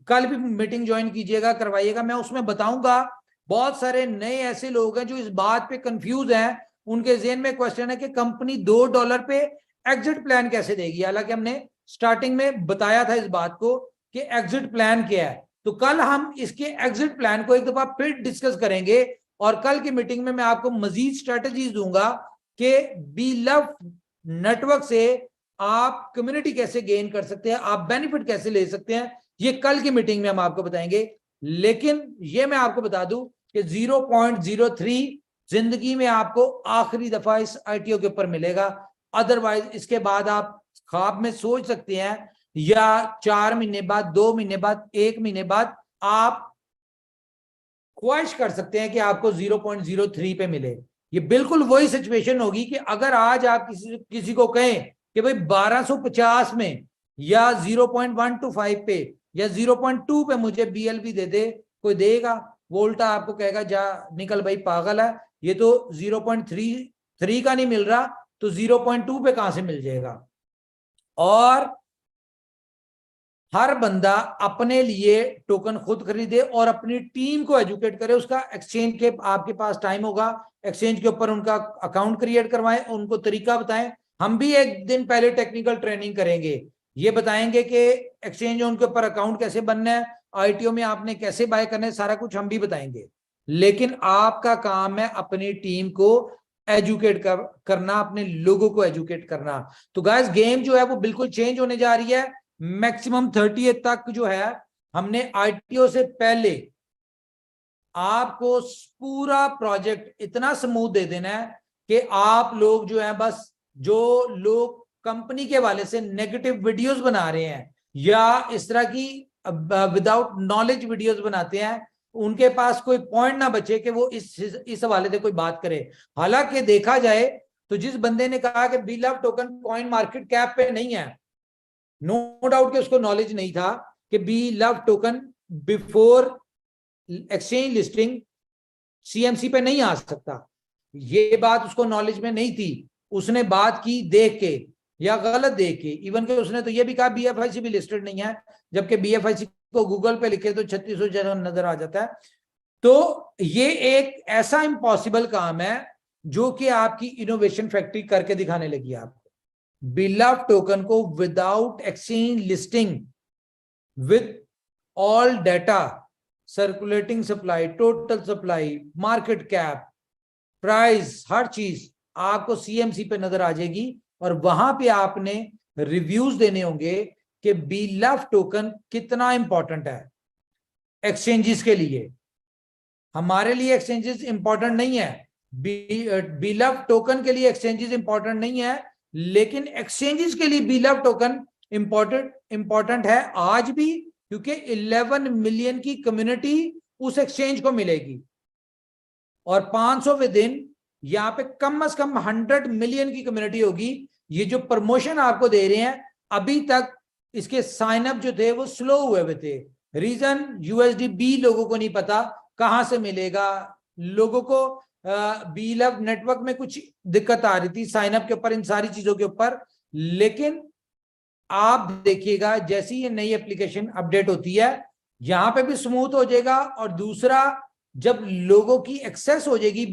कल भी मीटिंग ज्वाइन कीजिएगा, करवाइएगा, मैं उसमें बताऊंगा। बहुत सारे नए ऐसे लोग हैं जो इस बात पे कंफ्यूज हैं, उनके ज़हन में क्वेश्चन है कि कंपनी $2 पे एग्जिट प्लान कैसे देगी। हालांकि हमने स्टार्टिंग में बताया था इस बात को कि एग्जिट प्लान क्या है। तो कल हम इसके एग्जिट प्लान को एक दफा फिर डिस्कस करेंगे और कल की मीटिंग में मैं आपको मजीद स्ट्रेटजीज दूंगा कि बिलव नेटवर्क से आप कम्युनिटी कैसे गेन कर सकते हैं, आप बेनिफिट कैसे ले सकते हैं। ये कल की मीटिंग में हम आपको बताएंगे। लेकिन ये मैं आपको बता दूं कि 0.03 जिंदगी में आपको आखिरी दफा इस ITO के ऊपर मिलेगा। अदरवाइज इसके बाद आप ख्वाब में सोच सकते हैं या 4 महीने बाद, 2 महीने बाद, 1 महीने बाद आप ख्वाहिश कर सकते हैं कि आपको 0.03 पे मिले। ये बिल्कुल वही सिचुएशन होगी कि अगर आज आप किसी को कहें कि भाई 1250 में या 0.125 पे या 0.2 पे मुझे BLV दे दे, कोई देगा? वो उल्टा आपको कहेगा जा निकल भाई, पागल है, ये तो 0.33 का नहीं मिल रहा तो 0.2 पे कहां से मिल जाएगा। और हर बंदा अपने लिए टोकन खुद खरीदे और अपनी टीम को एजुकेट करे। उसका एक्सचेंज के आपके पास टाइम होगा, एक्सचेंज के ऊपर उनका अकाउंट क्रिएट करवाएं, उनको तरीका बताएं। हम भी एक दिन पहले टेक्निकल ट्रेनिंग करेंगे, ये बताएंगे कि एक्सचेंज उनके ऊपर अकाउंट कैसे बनना है, ITO में आपने कैसे बाय करना है, सारा कुछ हम भी बताएंगे। लेकिन आपका काम है अपनी टीम को एजुकेट करना, अपने लोगों को एजुकेट करना। तो गाइस गेम जो है वो बिल्कुल चेंज होने जा रही है। मैक्सिमम 30 तक जो है हमने ITO से पहले आपको पूरा प्रोजेक्ट इतना स्मूथ दे देना है कि आप लोग जो है, बस जो लोग कंपनी के वाले से नेगेटिव वीडियोस बना रहे हैं या इस तरह की विदाउट नॉलेज वीडियोस बनाते हैं, उनके पास कोई पॉइंट ना बचे कि वो इस हवाले से कोई बात करे। हालांकि देखा जाए तो जिस बंदे ने कहा कि Belove token coin market cap पे नहीं है, नो डाउट कि उसको नॉलेज नहीं था कि Belove token before exchange listing CMC पे नहीं आ सकता। ये बात उसको नॉलेज में नहीं थी, उसने बात की देख के या गलत देख के। इवन के उसने तो ये भी कहा BFIC भी लिस्टेड नहीं है, जबकि BFIC को गूगल पे लिखे तो 3600 जगह नजर आ जाता है। तो ये एक ऐसा इम्पॉसिबल काम है जो कि आपकी इनोवेशन फैक्ट्री करके दिखाने लगी। आपको बिलव टोकन को without exchange listing, with all data, circulating supply, total supply, market cap, price, हर चीज आपको CMC पे नजर आ जाएगी और वहां पे आपने रिव्यूज देने होंगे कि बिलव टोकन कितना इंपॉर्टेंट है एक्सचेंजेस के लिए। हमारे लिए एक्सचेंजेस इंपॉर्टेंट नहीं है, बिलव टोकन के लिए एक्सचेंजेस इंपॉर्टेंट नहीं है, लेकिन एक्सचेंजेस के लिए बिलव टोकन इंपॉर्टेंट है आज भी, क्योंकि 11 मिलियन की कम्युनिटी उस एक्सचेंज को मिलेगी और 500 विद इन यहाँ पे कम से कम 100 मिलियन की कम्युनिटी होगी। ये जो प्रमोशन आपको दे रहे हैं, अभी तक इसके साइन अप जो थे वो स्लो हुए थे। रीजन USDB लोगों को नहीं पता कहां से मिलेगा, लोगों को बिलव नेटवर्क में कुछ दिक्कत आ रही थी साइन अप के ऊपर, इन सारी चीजों के ऊपर। लेकिन आप देखिएगा जैसी ये नई एप्लीकेशन अपडेट होती है, यहां पे भी स्मूथ हो जाएगा। और दूसरा, जब लोगों की एक्सेस हो जाएगी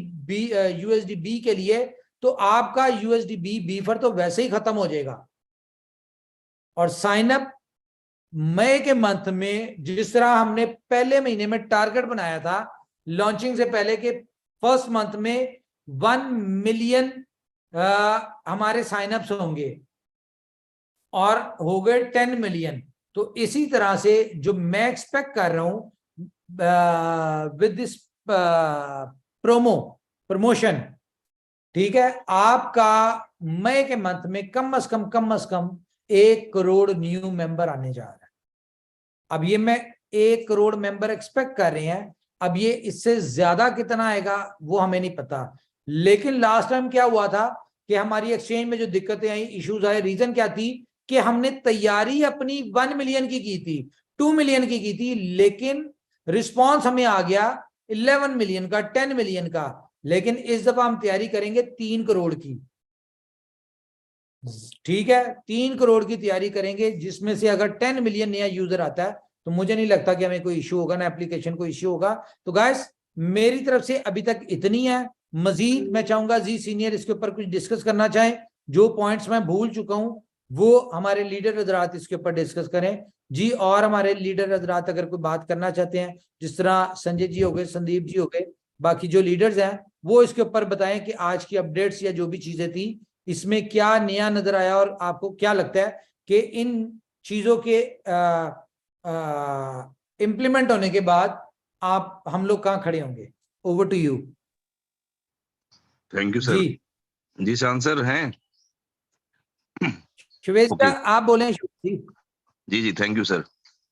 USDB के लिए, तो आपका USDB बीफर तो वैसे ही खत्म हो जाएगा। और साइन अप मई के मंथ में, जिस तरह हमने पहले महीने में टारगेट बनाया था लॉन्चिंग से पहले के फर्स्ट मंथ में 1 मिलियन हमारे साइन अप्स होंगे और हो गए 10 मिलियन। तो इसी तरह से जो मैं एक्सपेक्ट कर रहा हूं विद दिस प्रमोशन, ठीक है, आपका मई के मंथ में कम से कम 1 करोड़ न्यू मेंबर आने जा रहा है। अब ये मैं 1 करोड़ मेंबर एक्सपेक्ट कर रहे हैं, अब ये इससे ज्यादा कितना आएगा वो हमें नहीं पता। लेकिन लास्ट टाइम क्या हुआ था कि हमारी एक्सचेंज में जो दिक्कतें आई, इश्यूज आए, रीजन क्या थी कि हमने तैयारी अपनी 1 मिलियन की थी, 2 मिलियन की थी, लेकिन रिस्पॉन्स हमें आ गया 11 मिलियन का, 10 मिलियन का, लेकिन इस दफा हम तैयारी करेंगे 3 करोड़ की। ठीक है, 3 करोड़ की तैयारी करेंगे, जिसमें से अगर 10 मिलियन नया यूजर आता है तो मुझे नहीं लगता कि हमें कोई इश्यू होगा, ना एप्लीकेशन कोई इश्यू होगा। तो गाइस मेरी तरफ से अभी तक इतनी है। मजीद मैं चाहूंगा जी सीनियर इसके ऊपर कुछ डिस्कस करना चाहें, जो पॉइंट्स मैं भूल चुका हूं वो हमारे लीडर हजरात इसके ऊपर डिस्कस करें जी। और हमारे लीडर हजरात अगर कोई बात करना चाहते हैं, जिस तरह संजय जी हो गए, संदीप जी हो गए, बाकी जो लीडर्स हैं वो इसके ऊपर बताएं कि आज की अपडेट्स या जो भी चीजें थी इसमें क्या नया नजर आया, और आपको क्या लगता है कि इन चीजों के इम्प्लीमेंट होने के बाद हम लोग कहाँ खड़े होंगे। Over to you. Thank you sir. जी शान सर हैं? शिवेश का आप बोले जी। जी थैंक यू सर।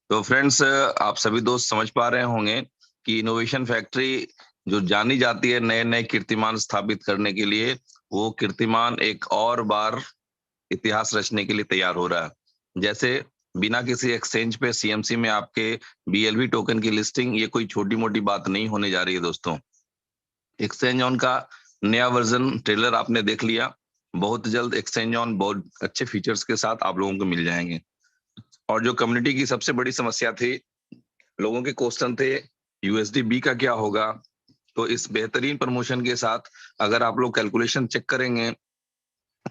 तो फ्रेंड्स आप सभी दोस्त समझ पा रहे होंगे कि इनोवेशन फैक्ट्री जो जानी जाती है नए नए कीर्तिमान स्थापित करने के लिए, वो कीर्तिमान एक और बार इतिहास रचने के लिए तैयार हो रहा है। जैसे बिना किसी एक्सचेंज पे सीएमसी में आपके BLV टोकन की लिस्टिंग, ये कोई छोटी मोटी बात नहीं होने जा रही है दोस्तों। एक्सचेंज ऑन का नया वर्जन ट्रेलर आपने देख लिया, बहुत जल्द एक्सचेंज ऑन बहुत अच्छे फीचर्स के साथ आप लोगों को मिल जाएंगे। और जो कम्युनिटी की सबसे बड़ी समस्या थी, लोगों के क्वेश्चन थे USDB का क्या होगा, तो इस बेहतरीन प्रमोशन के साथ अगर आप लोग कैलकुलेशन चेक करेंगे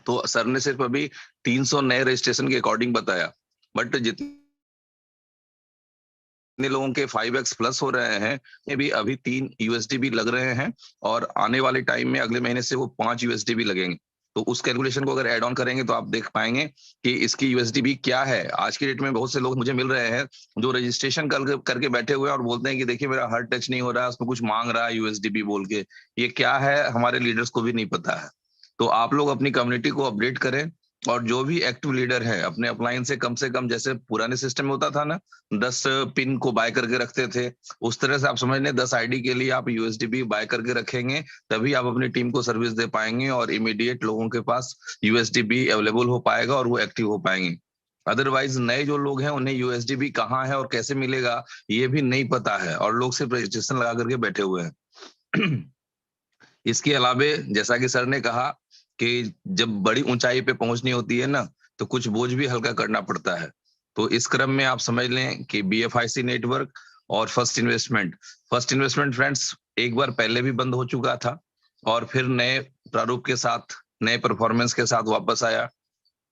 तो सर ने सिर्फ अभी 300 नए रजिस्ट्रेशन के अकॉर्डिंग बताया, बट जितने लोगों के 5x प्लस हो रहे हैं ये भी अभी 3 USDB लग रहे हैं, और आने वाले टाइम में अगले महीने से वो 5 USDB लगेंगे। तो उस कैलकुलेशन को अगर ऐड ऑन करेंगे तो आप देख पाएंगे कि इसकी USDB क्या है। आज की डेट में बहुत से लोग मुझे मिल रहे हैं जो रजिस्ट्रेशन करके बैठे हुए हैं और बोलते हैं कि देखिए मेरा हर टच नहीं हो रहा है, उसमें कुछ मांग रहा है USDB बोल के। ये क्या है हमारे लीडर्स को भी नहीं पता है। तो आप लोग अपनी कम्युनिटी को अपडेट करें, और जो भी एक्टिव लीडर है अपने अपलाइन से कम जैसे पुराने सिस्टम में होता था ना, 10 पिन को बाय करके रखते थे, उस तरह से आप समझ लें 10 ID के लिए आप USDB बाय करके रखेंगे, तभी आप अपनी टीम को सर्विस दे पाएंगे और इमीडिएट लोगों के पास USDB अवेलेबल हो पाएगा और वो एक्टिव हो पाएंगे। अदरवाइज नए जो लोग हैं उन्हें USDB कहाँ है और कैसे मिलेगा ये भी नहीं पता है, और लोग सिर्फ रजिस्ट्रेशन लगा करके बैठे हुए हैं। इसके अलावे जैसा कि सर ने कहा कि जब बड़ी ऊंचाई पे पहुंचनी होती है ना, तो कुछ बोझ भी हल्का करना पड़ता है। तो इस क्रम में आप समझ लें कि BFIC नेटवर्क और फर्स्ट इन्वेस्टमेंट फ्रेंड्स एक बार पहले भी बंद हो चुका था और फिर नए प्रारूप के साथ नए परफॉर्मेंस के साथ वापस आया।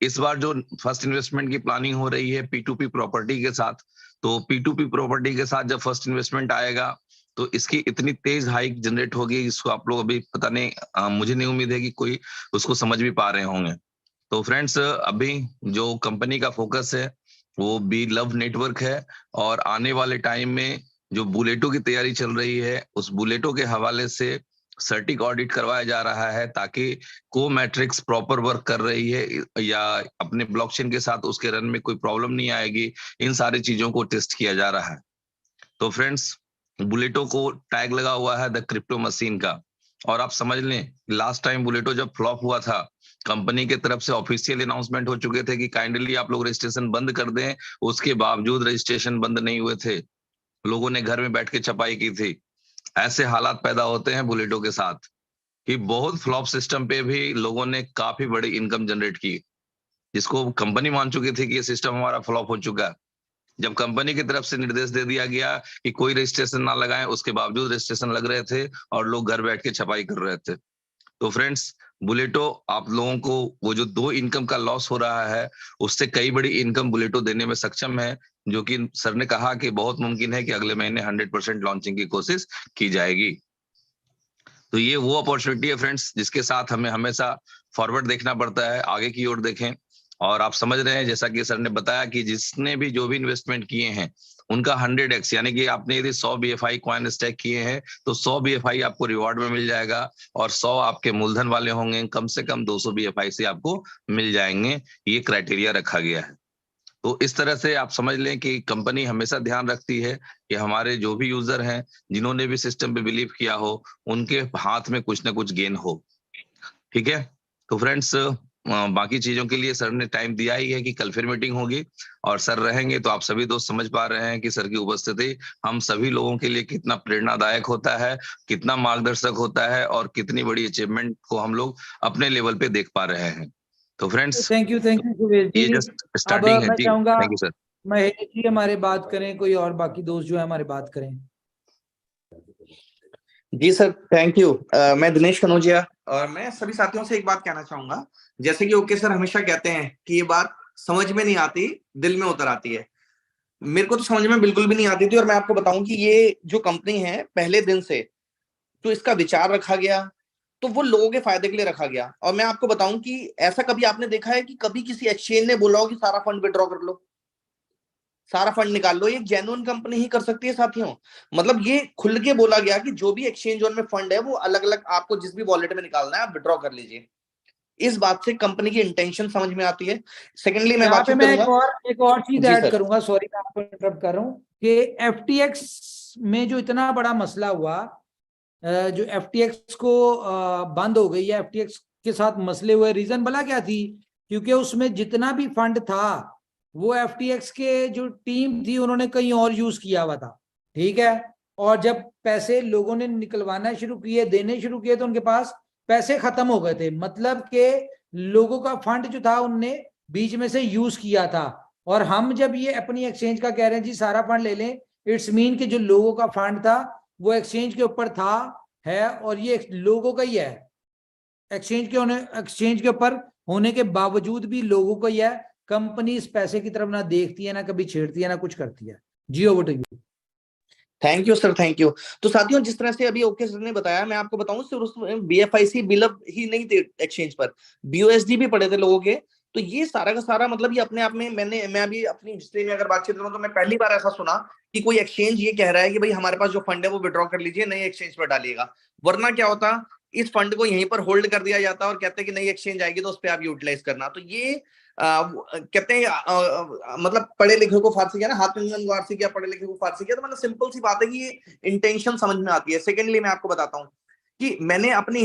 इस बार जो फर्स्ट इन्वेस्टमेंट की प्लानिंग हो रही है P2P प्रॉपर्टी के साथ, तो P2P प्रॉपर्टी के साथ जब फर्स्ट इन्वेस्टमेंट आएगा तो इसकी इतनी तेज हाइक जनरेट होगी, इसको आप लोग अभी पता नहीं, मुझे नहीं उम्मीद है कि कोई उसको समझ भी पा रहे होंगे। तो फ्रेंड्स अभी जो कंपनी का फोकस है वो बी लव नेटवर्क है, और आने वाले टाइम में जो बुलेटो की तैयारी चल रही है उस बुलेटो के हवाले से सर्टिक ऑडिट करवाया जा रहा है, ताकि को मैट्रिक्स प्रॉपर वर्क कर रही है या अपने ब्लॉकचेन के साथ उसके रन में कोई प्रॉब्लम नहीं आएगी, इन सारी चीजों को टेस्ट किया जा रहा है। तो फ्रेंड्स बुलेटो को टैग लगा हुआ है द क्रिप्टो मशीन का, और आप समझ लें लास्ट टाइम बुलेटो जब फ्लॉप हुआ था कंपनी के तरफ से ऑफिशियल अनाउंसमेंट हो चुके थे कि काइंडली आप लोग रजिस्ट्रेशन बंद कर दें, उसके बावजूद रजिस्ट्रेशन बंद नहीं हुए थे, लोगों ने घर में बैठ के छपाई की थी। ऐसे हालात पैदा होते हैं बुलेटो के साथ कि बहुत फ्लॉप सिस्टम पे भी लोगों ने काफी बड़ी इनकम जनरेट की, जिसको कंपनी मान चुकी थी कि ये सिस्टम हमारा फ्लॉप हो चुका है। जब कंपनी की तरफ से निर्देश दे दिया गया कि कोई रजिस्ट्रेशन ना लगाएं, उसके बावजूद रजिस्ट्रेशन लग रहे थे और लोग घर बैठ के छपाई कर रहे थे। तो फ्रेंड्स बुलेटो आप लोगों को वो जो 2 इनकम का लॉस हो रहा है उससे कई बड़ी इनकम बुलेटो देने में सक्षम है, जो कि सर ने कहा कि बहुत मुमकिन है कि अगले महीने 100% लॉन्चिंग की कोशिश की जाएगी। तो ये वो अपॉर्चुनिटी है फ्रेंड्स जिसके साथ हमें हमेशा फॉरवर्ड देखना पड़ता है, आगे की ओर देखें। और आप समझ रहे हैं जैसा कि सर ने बताया कि जिसने भी जो भी इन्वेस्टमेंट किए हैं उनका 100x, यानी कि आपने यदि 100 BFI कॉइन स्टैक किए हैं तो 100 BFI आपको रिवॉर्ड में मिल जाएगा, और 100 आपके मूलधन वाले होंगे कम से कम 200 BFI से आपको मिल जाएंगे। ये क्राइटेरिया रखा गया है। तो इस तरह से आप समझ लें कि कंपनी हमेशा ध्यान रखती है कि हमारे जो भी यूजर हैं जिन्होंने भी सिस्टम पे बिलीव किया हो उनके हाथ में कुछ ना कुछ गेन हो। ठीक है, तो फ्रेंड्स बाकी चीजों के लिए सर ने टाइम दिया ही है कि कल फिर मीटिंग होगी और सर रहेंगे, तो आप सभी दोस्त समझ पा रहे हैं कि सर की उपस्थिति हम सभी लोगों के लिए कितना प्रेरणादायक होता है, कितना मार्गदर्शक होता है और कितनी बड़ी अचीवमेंट को हम लोग अपने लेवल पे देख पा रहे हैं। तो फ्रेंड्स, थैंक यू सुबेश ये जी। जस्ट अब स्टार्टिंग है। मैं चाहूंगा thank you sir. Mahesh ji हमारे बात करें, कोई और बाकी दोस्त जो है हमारे बात करें। जी सर, थैंक यू। मैं दिनेश कनौजिया और मैं सभी साथियों से एक बात कहना चाहूंगा। जैसे कि ओके सर हमेशा कहते हैं कि ये बात समझ में नहीं आती, दिल में उतर आती है। मेरे को तो समझ में बिल्कुल भी नहीं आती थी और मैं आपको बताऊं कि ये जो कंपनी है पहले दिन से तो इसका विचार रखा गया तो वो लोगों के फायदे के लिए रखा गया। और मैं आपको बताऊं कि ऐसा कभी आपने देखा है कि कभी किसी एक्सचेंज ने बोला हो कि सारा फंड विड्रॉ कर लो, सारा फंड निकाल लो? ये जेन्युइन कंपनी ही कर सकती है साथियों। मतलब ये खुल के बोला गया कि जो भी एक्सचेंज जोन में फंड है वो अलग अलग आपको जिस भी वॉलेट में निकालना है आप विड्रॉ कर लीजिए। इस बात से कंपनी की इंटेंशन समझ में आती है। सेकेंडली मैं यहाँ पे बातचीत मैं करूंगा। एक और चीज जी ऐड सर। करूंगा, सॉरी मैं आपको इंटरप्ट कर रहा हूँ, कि FTX में जो इतना बड़ा मसला हुआ, जो FTX को बंद हो गई है, FTX के साथ मसले हुए, रीजन भला क्या थी? क्योंकि उसमें जितना भी फंड था वो FTX के जो टीम थी उन्होंने कहीं और यूज किया हुआ था, ठीक है। और जब पैसे लोगों ने निकलवाना शुरू किए, देने शुरू किए, तो उनके पास पैसे खत्म हो गए थे। मतलब के लोगों का फंड जो था उनने बीच में से यूज किया था। और हम जब ये अपनी एक्सचेंज का कह रहे हैं जी सारा फंड ले लें, इट्स मीन कि जो लोगों का फंड था वो एक्सचेंज के ऊपर था, है, और ये लोगों का ही है। एक्सचेंज के ऊपर होने के बावजूद भी लोगों का ही है। कंपनी इस पैसे की तरफ ना देखती है, ना कभी छेड़ती है, ना कुछ करती है। जी over to you. Thank you sir, thank you. तो साथियों जिस तरह से अभी ओके सर ने बताया, मैं आपको बताऊं सिर्फ उसमें BFIC बिलब ही नहीं थे एक्सचेंज पर, BUSD भी पड़े थे लोगों के। तो ये सारा का सारा मतलब ये अपने आप में मैं अभी अपनी हिस्ट्री में अगर बातचीत करूं तो मैं पहली बार ऐसा सुना कि कोई एक्सचेंज ये कह रहा है कि भाई हमारे पास जो फंड है वो विड्रॉ कर लीजिए, नए एक्सचेंज पर डालिएगा। वरना क्या होता, इस फंड को यहीं पर होल्ड कर दिया जाता और कहते हैं कि नई एक्सचेंज आएगी तो उस पर आप यूटिलाइज करना। तो ये कहते हैं मतलब पढ़े लिखे को फारसी किया ना, हाथ में फारसी किया, पढ़े लिखे को फारसी किया। तो मतलब सिंपल सी बात है कि ये इंटेंशन समझ में आती है। सेकेंडली मैं आपको बताता हूँ कि मैंने अपनी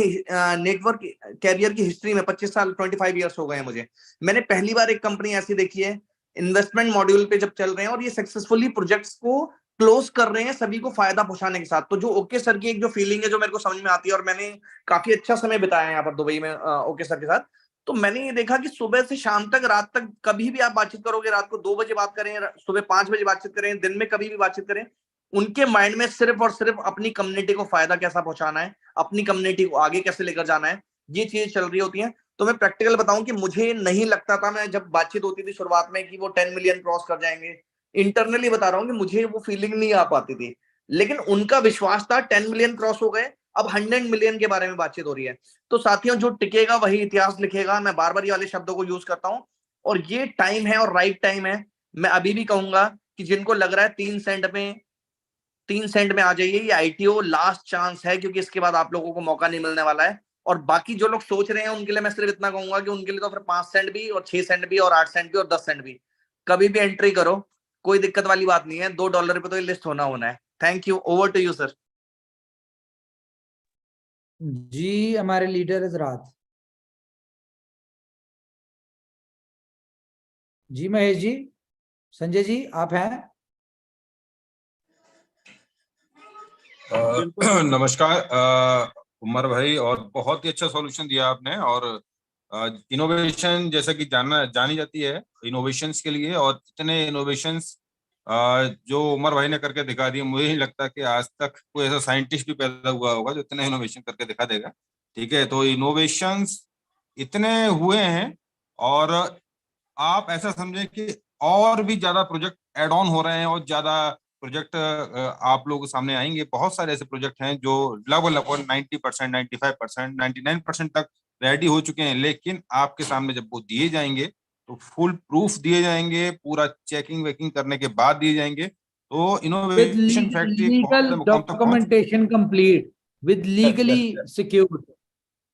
नेटवर्क कैरियर की हिस्ट्री में 25 साल 25 ईयर्स हो गए हैं मुझे। मैंने पहली बार एक कंपनी ऐसी देखी है, इन्वेस्टमेंट मॉड्यूल पे जब चल रहे हैं और ये सक्सेसफुली प्रोजेक्ट्स को क्लोज कर रहे हैं सभी को फायदा पहुंचाने के साथ। तो जो ओके सर की एक जो फीलिंग है जो मेरे को समझ में आती है, और मैंने काफी अच्छा समय बिताया है यहाँ पर दुबई में ओके सर के साथ। तो मैंने ये देखा कि सुबह से शाम तक, रात तक, कभी भी आप बातचीत करोगे, रात को 2 बजे बात करें, सुबह 5 बजे बातचीत करें, दिन में कभी भी बातचीत करें, उनके माइंड में सिर्फ और सिर्फ अपनी कम्युनिटी को फायदा कैसा पहुंचाना है, अपनी कम्युनिटी को आगे कैसे लेकर जाना है, ये चीजें चल रही होती हैं। तो मैं प्रैक्टिकल बताऊं कि मुझे नहीं लगता था, मैं जब बातचीत होती थी शुरुआत में, कि वो 10 मिलियन क्रॉस कर जाएंगे। इंटरनली बता रहा हूँ कि मुझे वो फीलिंग नहीं आ पाती थी, लेकिन उनका विश्वास था। 10 मिलियन क्रॉस हो गए, अब 100 मिलियन के बारे में बातचीत हो रही है। तो साथियों जो टिकेगा वही इतिहास लिखेगा। मैं बार बार ये वाले शब्दों को यूज करता हूं और ये टाइम है और राइट टाइम है। मैं अभी भी कहूंगा कि जिनको लग रहा है 3 सेंट में आ जाइए, ये ITO लास्ट चांस है, क्योंकि इसके बाद आप लोगों को मौका नहीं मिलने वाला है। और बाकी जो लोग सोच रहे हैं उनके लिए मैं सिर्फ इतना कहूंगा कि उनके लिए तो फिर 5 सेंट भी और 6 सेंट भी और 8 सेंट भी और 10 सेंट भी कभी भी एंट्री करो, कोई दिक्कत वाली बात नहीं है। $2 पे तो ये लिस्ट होना है। Thank you, over to you sir. जी हमारे लीडर हजरात। जी महेश जी, संजय जी आप हैं? नमस्कार उमर भाई, और बहुत ही अच्छा सॉल्यूशन दिया आपने। और इनोवेशन जैसा कि जानी जाती है इनोवेशंस के लिए, और इतने इनोवेशंस जो उमर भाई ने करके दिखा दिए, मुझे नहीं लगता कि आज तक कोई ऐसा साइंटिस्ट भी पैदा हुआ होगा जो इतने इनोवेशन करके दिखा देगा। ठीक है, तो इनोवेशंस इतने हुए हैं, और आप ऐसा समझें कि और भी ज्यादा प्रोजेक्ट एड ऑन हो रहे हैं, और ज्यादा प्रोजेक्ट आप लोगों के सामने आएंगे। बहुत सारे ऐसे प्रोजेक्ट हैं जो लगभग 90%, 95%, 99% तक रेडी हो चुके हैं, लेकिन आपके सामने जब वो दिए जाएंगे तो फुल प्रूफ दिए जाएंगे, पूरा चेकिंग वेकिंग करने के बाद दिए जाएंगे। तो विद इनोवेशन फैक्ट्री एक बहुत लीगल बड़े मुकाम तक पहुंच। Documentation complete, with legally secured.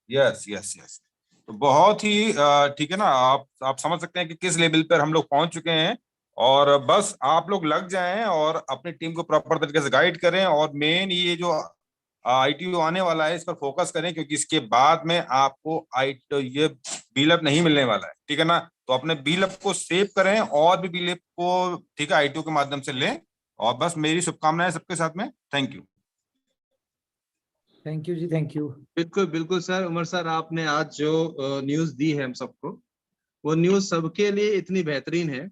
Yes yes yes. तो बहुत ही ठीक है ना, आप समझ सकते हैं कि किस लेवल पर हम लोग पहुंच चुके हैं। और बस आप लोग लग जाएं और अपनी टीम को प्रॉपर तरीके से गाइड करें, और मेन ये जो ITO आने वाला है इस पर फोकस करें, क्योंकि इसके बाद में आपको ये बिलअप नहीं मिलने वाला है, ठीक है ना। तो अपने बिलअप को सेव करें और भी बिलअप को, ठीक है, ITO के माध्यम से लें। और बस मेरी शुभकामनाएं सबके साथ में। Thank you. Thank you ji, thank you. बिल्कुल बिल्कुल सर। उमर सर, आपने आज जो न्यूज दी है हम सबको, वो न्यूज सबके लिए इतनी बेहतरीन है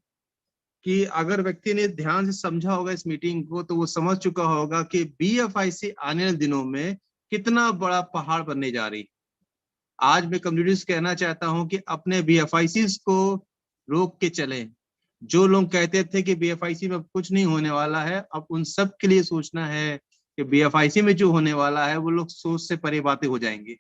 कि अगर व्यक्ति ने ध्यान से समझा होगा इस मीटिंग को तो वो समझ चुका होगा कि BFIC आने वाले दिनों में कितना बड़ा पहाड़ बनने जा रही है। आज मैं कम्युनिटी से कहना चाहता हूं कि अपने BFICs को रोक के चलें। जो लोग कहते थे कि BFIC में कुछ नहीं होने वाला है, अब उन सब के लिए सोचना है कि BFIC में जो होने वाला है वो लोग सोच से परे बातें हो जाएंगे।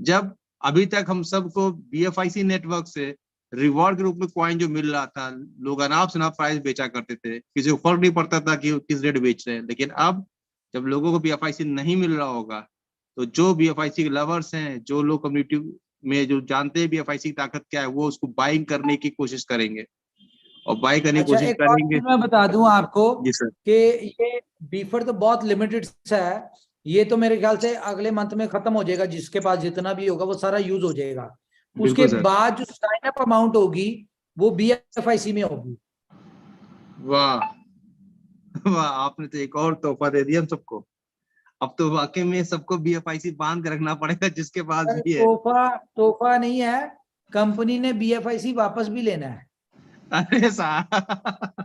जब अभी तक हम सबको BFIC नेटवर्क से रिवॉर्ड के रूप में कॉइन जो मिल रहा था, लोग अनाप शनाप प्राइस बेचा करते थे, किसी को फर्क नहीं पड़ता था कि किस रेट बेच रहे हैं। लेकिन अब जब लोगों को BFIC नहीं मिल रहा होगा तो जो BFIC के लवर्स हैं, जो लोग कम्युनिटी में जो जानते हैं BFIC की ताकत क्या है, वो उसको बाइंग करने की कोशिश करेंगे और बाई करने की कोशिश करेंगे। मैं बता दूं आपको जी सर कि ये बीफर तो बहुत लिमिटेड सा है, ये तो मेरे ख्याल से अगले मंथ में खत्म हो जाएगा। जिसके पास जितना भी होगा वो सारा यूज हो जाएगा। उसके बाद जो साइन अप अमाउंट होगी वो BFIC में होगी। वाह वाह, आपने तो एक और तोहफा दे दिया हम सबको। अब तो वाकई में सबको BFIC बांध कर रखना पड़ेगा जिसके पास भी है। तोहफा नहीं है, कंपनी ने BFIC वापस भी लेना है। अरे साहब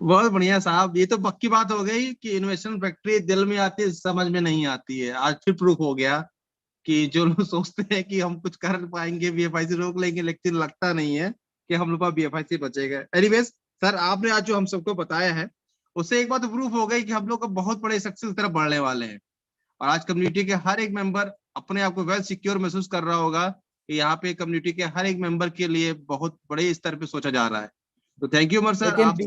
बहुत बढ़िया साहब, ये तो पक्की बात हो गई कि इन्वेस्टमेंट फैक्ट्री दिल में आती है, समझ में नहीं आती है। आज फिर प्रूफ हो गया कि जो लोग सोचते हैं कि हम कुछ कर पाएंगे, BFIC रोक लेंगे, लेकिन लगता नहीं है कि हम लोग का BFIC बचेगा। एनीवेज सर, आपने आज जो हम सबको बताया है उससे एक बात प्रूफ हो गई कि हम लोग बहुत बड़े सक्सेस की तरफ बढ़ने वाले हैं। और आज कम्युनिटी के हर एक मेंबर अपने आप को वेल सिक्योर महसूस कर रहा होगा कि यहाँ पे कम्युनिटी के हर एक मेंबर के लिए बहुत बड़े स्तर पे सोचा जा रहा है। तो थैंक यू उमर सर। आप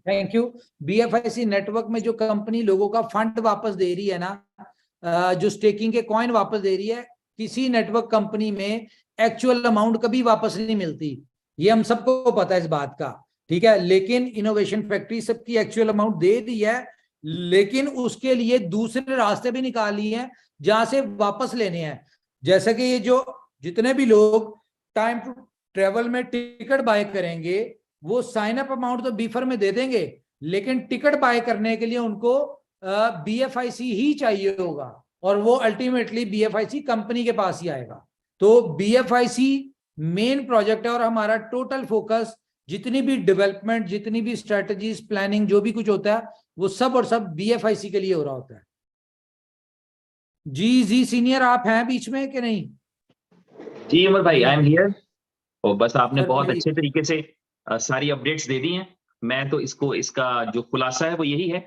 थैंक यू। BFIC नेटवर्क में जो कंपनी लोगों का फंड वापस दे रही है ना, जो स्टेकिंग के कॉइन वापस दे रही है, किसी नेटवर्क कंपनी में एक्चुअल अमाउंट कभी वापस नहीं मिलती। ये हम सबको पता है इस बात का, ठीक है। लेकिन इनोवेशन फैक्ट्री सबकी एक्चुअल अमाउंट दे दी है, लेकिन उसके लिए दूसरे रास्ते भी निकाल लिए हैं जहां से वापस लेने हैं। जैसे कि ये जो जितने भी लोग टाइम टू ट्रेवल में टिकट बाय करेंगे वो साइन अप अमाउंट तो बीफर में दे देंगे, लेकिन टिकट बाय करने के लिए उनको BFIC ही चाहिए होगा और वो अल्टीमेटली BFIC कंपनी के पास ही आएगा। तो BFIC मेन प्रोजेक्ट है और हमारा टोटल फोकस जितनी भी डेवलपमेंट, जितनी भी स्ट्रेटजीज, प्लानिंग, जो भी कुछ होता है वो सब और सब BFIC के लिए हो रहा होता है। जी सीनियर, आप हैं बीच में कि नहीं? जी अमर भाई, आई एम हियर। और बस आपने बहुत अच्छे तरीके से सारी अपडेट्स दे दी हैं। मैं तो इसका जो खुलासा है वो यही है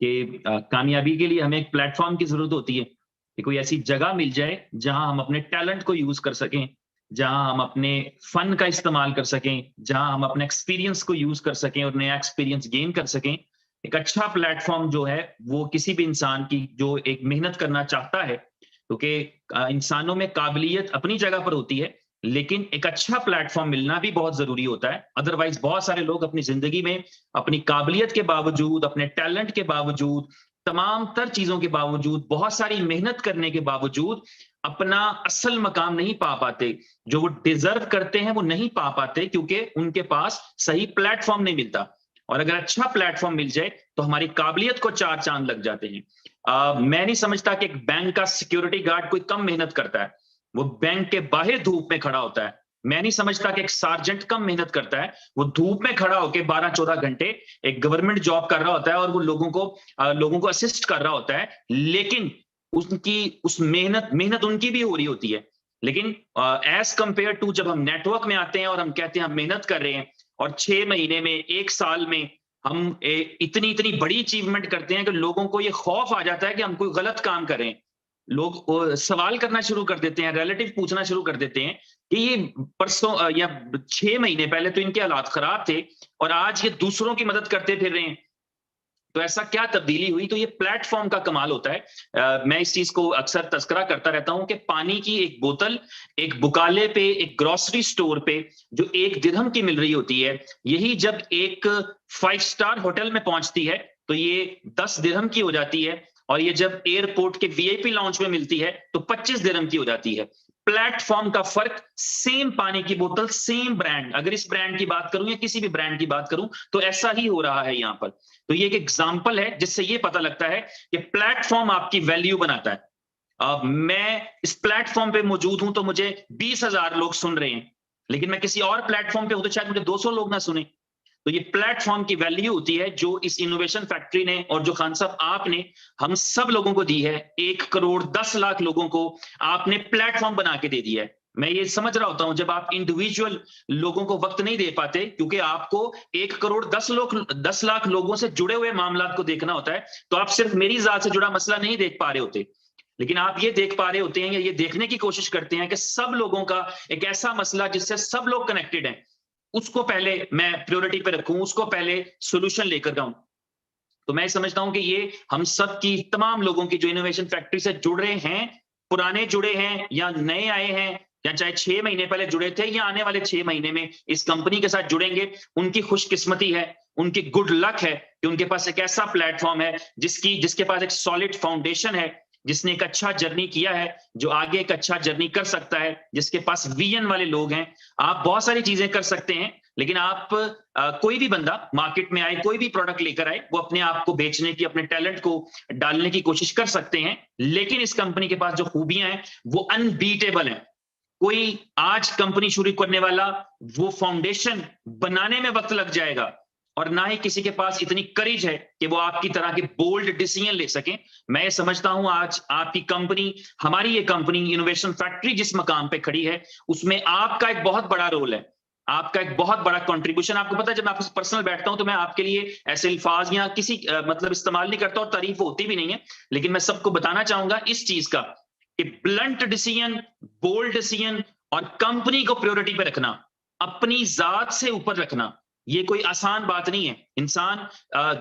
कि कामयाबी के लिए हमें एक प्लेटफॉर्म की जरूरत होती है कि कोई ऐसी जगह मिल जाए जहां हम अपने टैलेंट को यूज कर सकें, जहां हम अपने फन का इस्तेमाल कर सकें, जहां हम अपने एक्सपीरियंस को यूज कर सकें और नया एक्सपीरियंस गेन कर सकें। एक अच्छा प्लेटफॉर्म जो है वो किसी भी इंसान की जो एक मेहनत करना चाहता है, क्योंकि इंसानों में काबिलियत अपनी जगह पर होती है, लेकिन एक अच्छा प्लेटफॉर्म मिलना भी बहुत जरूरी होता है। अदरवाइज बहुत सारे लोग अपनी जिंदगी में अपनी काबिलियत के बावजूद, अपने टैलेंट के बावजूद, तमाम तर चीजों के बावजूद, बहुत सारी मेहनत करने के बावजूद अपना असल मकाम नहीं पा पाते। जो वो डिजर्व करते हैं वो नहीं पा पाते क्योंकि उनके पास सही प्लेटफॉर्म नहीं मिलता। और अगर अच्छा प्लेटफॉर्म मिल जाए तो हमारी काबिलियत को चार चांद लग जाते हैं। मैं नहीं समझता कि एक बैंक का सिक्योरिटी गार्ड कोई कम मेहनत करता है, वो बैंक के बाहर धूप में खड़ा होता है। मैं नहीं समझता कि एक सार्जेंट कम मेहनत करता है, वो धूप में खड़ा होकर 12-14 घंटे एक गवर्नमेंट जॉब कर रहा होता है और वो लोगों को असिस्ट कर रहा होता है। लेकिन उस मेहनत उनकी भी हो रही होती है। लेकिन एज कंपेयर टू जब हम नेटवर्क में आते हैं और हम कहते हैं हम मेहनत कर रहे हैं और 6 महीने में, 1 साल में हम इतनी बड़ी अचीवमेंट करते हैं कि लोगों को ये खौफ आ जाता है कि हम कोई गलत काम करें। लोग सवाल करना शुरू कर देते हैं, रिलेटिव पूछना शुरू कर देते हैं कि ये परसों या 6 महीने पहले तो इनके हालात खराब थे और आज ये दूसरों की मदद करते फिर रहे हैं। तो ऐसा क्या तब्दीली हुई? तो ये प्लेटफॉर्म का कमाल होता है। मैं इस चीज को अक्सर तस्करा करता रहता हूं कि पानी की एक बोतल एक बुकाले पे, एक ग्रोसरी स्टोर पे जो 1 दिरहम की मिल रही होती है, यही जब एक 5 स्टार होटल में पहुंचती है तो ये 10 दिरहम की हो जाती है। और ये जब एयरपोर्ट के वीआईपी लॉन्च में मिलती है तो 25 दिरहम की हो जाती है। प्लेटफॉर्म का फर्क, सेम पानी की बोतल, सेम ब्रांड, अगर इस ब्रांड की बात करूं या किसी भी ब्रांड की बात करूं तो ऐसा ही हो रहा है यहाँ पर। तो ये एक एग्जाम्पल है जिससे ये पता लगता है कि प्लेटफॉर्म आपकी वैल्यू बनाता है। मैं इस प्लेटफॉर्म पे मौजूद हूं तो मुझे 20,000 लोग सुन रहे हैं, लेकिन मैं किसी और प्लेटफॉर्म पे हूं तो शायद मुझे 200 लोग ना सुने। तो ये प्लेटफॉर्म की वैल्यू होती है जो इस इनोवेशन फैक्ट्री ने और जो खान साहब आपने हम सब लोगों को दी है। 1,10,00,000 लोगों को आपने प्लेटफॉर्म बना के दे दिया है। मैं ये समझ रहा होता हूं जब आप इंडिविजुअल लोगों को वक्त नहीं दे पाते, क्योंकि आपको 1,10,00,000 लोगों से जुड़े हुए मामलात को देखना होता है, तो आप सिर्फ मेरी जात से जुड़ा मसला नहीं देख पा रहे होते, लेकिन आप ये देख पा रहे होते हैं या ये देखने की कोशिश करते हैं कि सब लोगों का एक ऐसा मसला जिससे सब लोग कनेक्टेड हैं, उसको पहले मैं प्रायोरिटी पे रखूं, उसको पहले सॉल्यूशन लेकर जाऊं। तो मैं समझता हूं कि ये हम सब की, तमाम लोगों की जो इनोवेशन फैक्ट्री से जुड़ रहे हैं, पुराने जुड़े हैं या नए आए हैं, या चाहे 6 महीने पहले जुड़े थे या आने वाले 6 महीने में इस कंपनी के साथ जुड़ेंगे, उनकी खुशकिस्मती है, उनकी गुड लक है कि उनके पास एक ऐसा प्लेटफॉर्म है जिसके पास एक सॉलिड फाउंडेशन है, जिसने एक अच्छा जर्नी किया है, जो आगे एक अच्छा जर्नी कर सकता है, जिसके पास विजन वाले लोग हैं। आप बहुत सारी चीजें कर सकते हैं, लेकिन आप कोई भी बंदा मार्केट में आए, कोई भी प्रोडक्ट लेकर आए, वो अपने आप को बेचने की, अपने टैलेंट को डालने की कोशिश कर सकते हैं, लेकिन इस कंपनी के पास जो खूबियां हैं वो अनबीटेबल हैं। कोई आज कंपनी शुरू करने वाला वो फाउंडेशन बनाने में वक्त लग जाएगा, और ना ही किसी के पास इतनी करेज है कि वो आपकी तरह के बोल्ड डिसीजन ले सके। मैं समझता हूं आज आपकी कंपनी, हमारी ये कंपनी इनोवेशन फैक्ट्री जिस मकाम पे खड़ी है, उसमें आपका एक बहुत बड़ा रोल है, आपका एक बहुत बड़ा कंट्रीब्यूशन। आपको पता है, जब मैं आपसे पर्सनल बैठता हूं तो मैं आपके लिए ऐसे अल्फाज या किसी मतलब इस्तेमाल नहीं करता, और तारीफ होती भी नहीं है, लेकिन मैं सबको बताना चाहूंगा इस चीज का कि ब्लंट डिसीजन, बोल्ड डिसीजन और कंपनी को प्रायोरिटी पे रखना, अपनी जात से ऊपर रखना, ये कोई आसान बात नहीं है। इंसान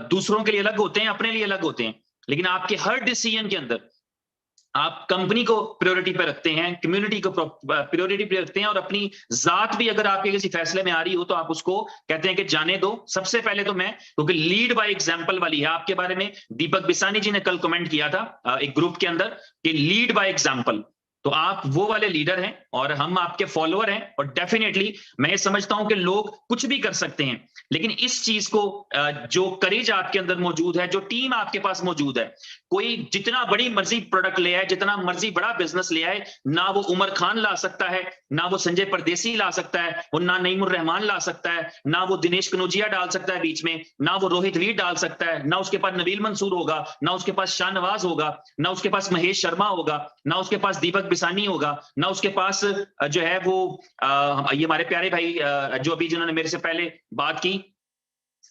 दूसरों के लिए अलग होते हैं, अपने लिए अलग होते हैं, लेकिन आपके हर डिसीजन के अंदर आप कंपनी को प्रायोरिटी पे रखते हैं, कम्युनिटी को प्रायोरिटी पे रखते हैं, और अपनी जात भी अगर आपके किसी फैसले में आ रही हो तो आप उसको कहते हैं कि जाने दो। सबसे पहले तो मैं, क्योंकि लीड बाय एग्जांपल वाली है, आपके बारे में दीपक बिसानी जी ने कल कमेंट किया था एक ग्रुप के अंदर कि लीड बाय एग्जांपल, तो आप वो वाले लीडर हैं और हम आपके फॉलोअर हैं, और डेफिनेटली मैं समझता हूं कि लोग कुछ भी कर सकते हैं, लेकिन इस चीज को जो करेज आपके अंदर मौजूद है, जो टीम आपके पास मौजूद है, कोई जितना बड़ी मर्जी प्रोडक्ट ले आए, जितना मर्जी बड़ा बिजनेस ले आए, ना वो उमर खान ला सकता है, ना वो संजय परदेसी ला सकता है, वो ना नईमुर रहमान ला सकता है, ना वो दिनेश कनौजिया डाल सकता है बीच में, ना वो रोहित वीर डाल सकता है, ना उसके पास नबील मंसूर होगा, ना उसके पास शाहनवाज होगा, ना उसके पास महेश शर्मा होगा, ना उसके पास दीपक बिसानी होगा, ना उसके पास जो है वो ये हमारे प्यारे भाई जो अभी जिन्होंने मेरे से पहले बात की,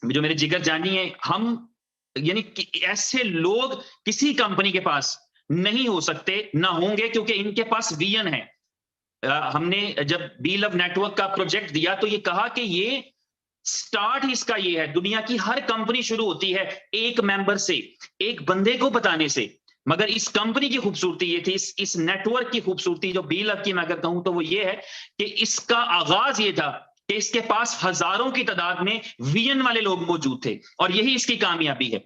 जो मेरे जिगर जानी है, हम यानी कि ऐसे लोग किसी कंपनी के पास नहीं हो सकते, ना होंगे, क्योंकि इनके पास विजन है। हमने जब बी लव नेटवर्क का प्रोजेक्ट दिया तो ये कहा कि ये स्टार्ट ही इसका ये है, दुनिया की हर कंपनी शुरू होती है एक मेंबर से, एक बंदे को बताने से, मगर इस कंपनी की खूबसूरती ये थी, इस नेटवर्क की खूबसूरती जो बी लव की मैं अगर कहूं तो वो ये है कि इसका आगाज ये था कि इसके पास हजारों की तादाद में विजन वाले लोग मौजूद थे, और यही इसकी कामयाबी है।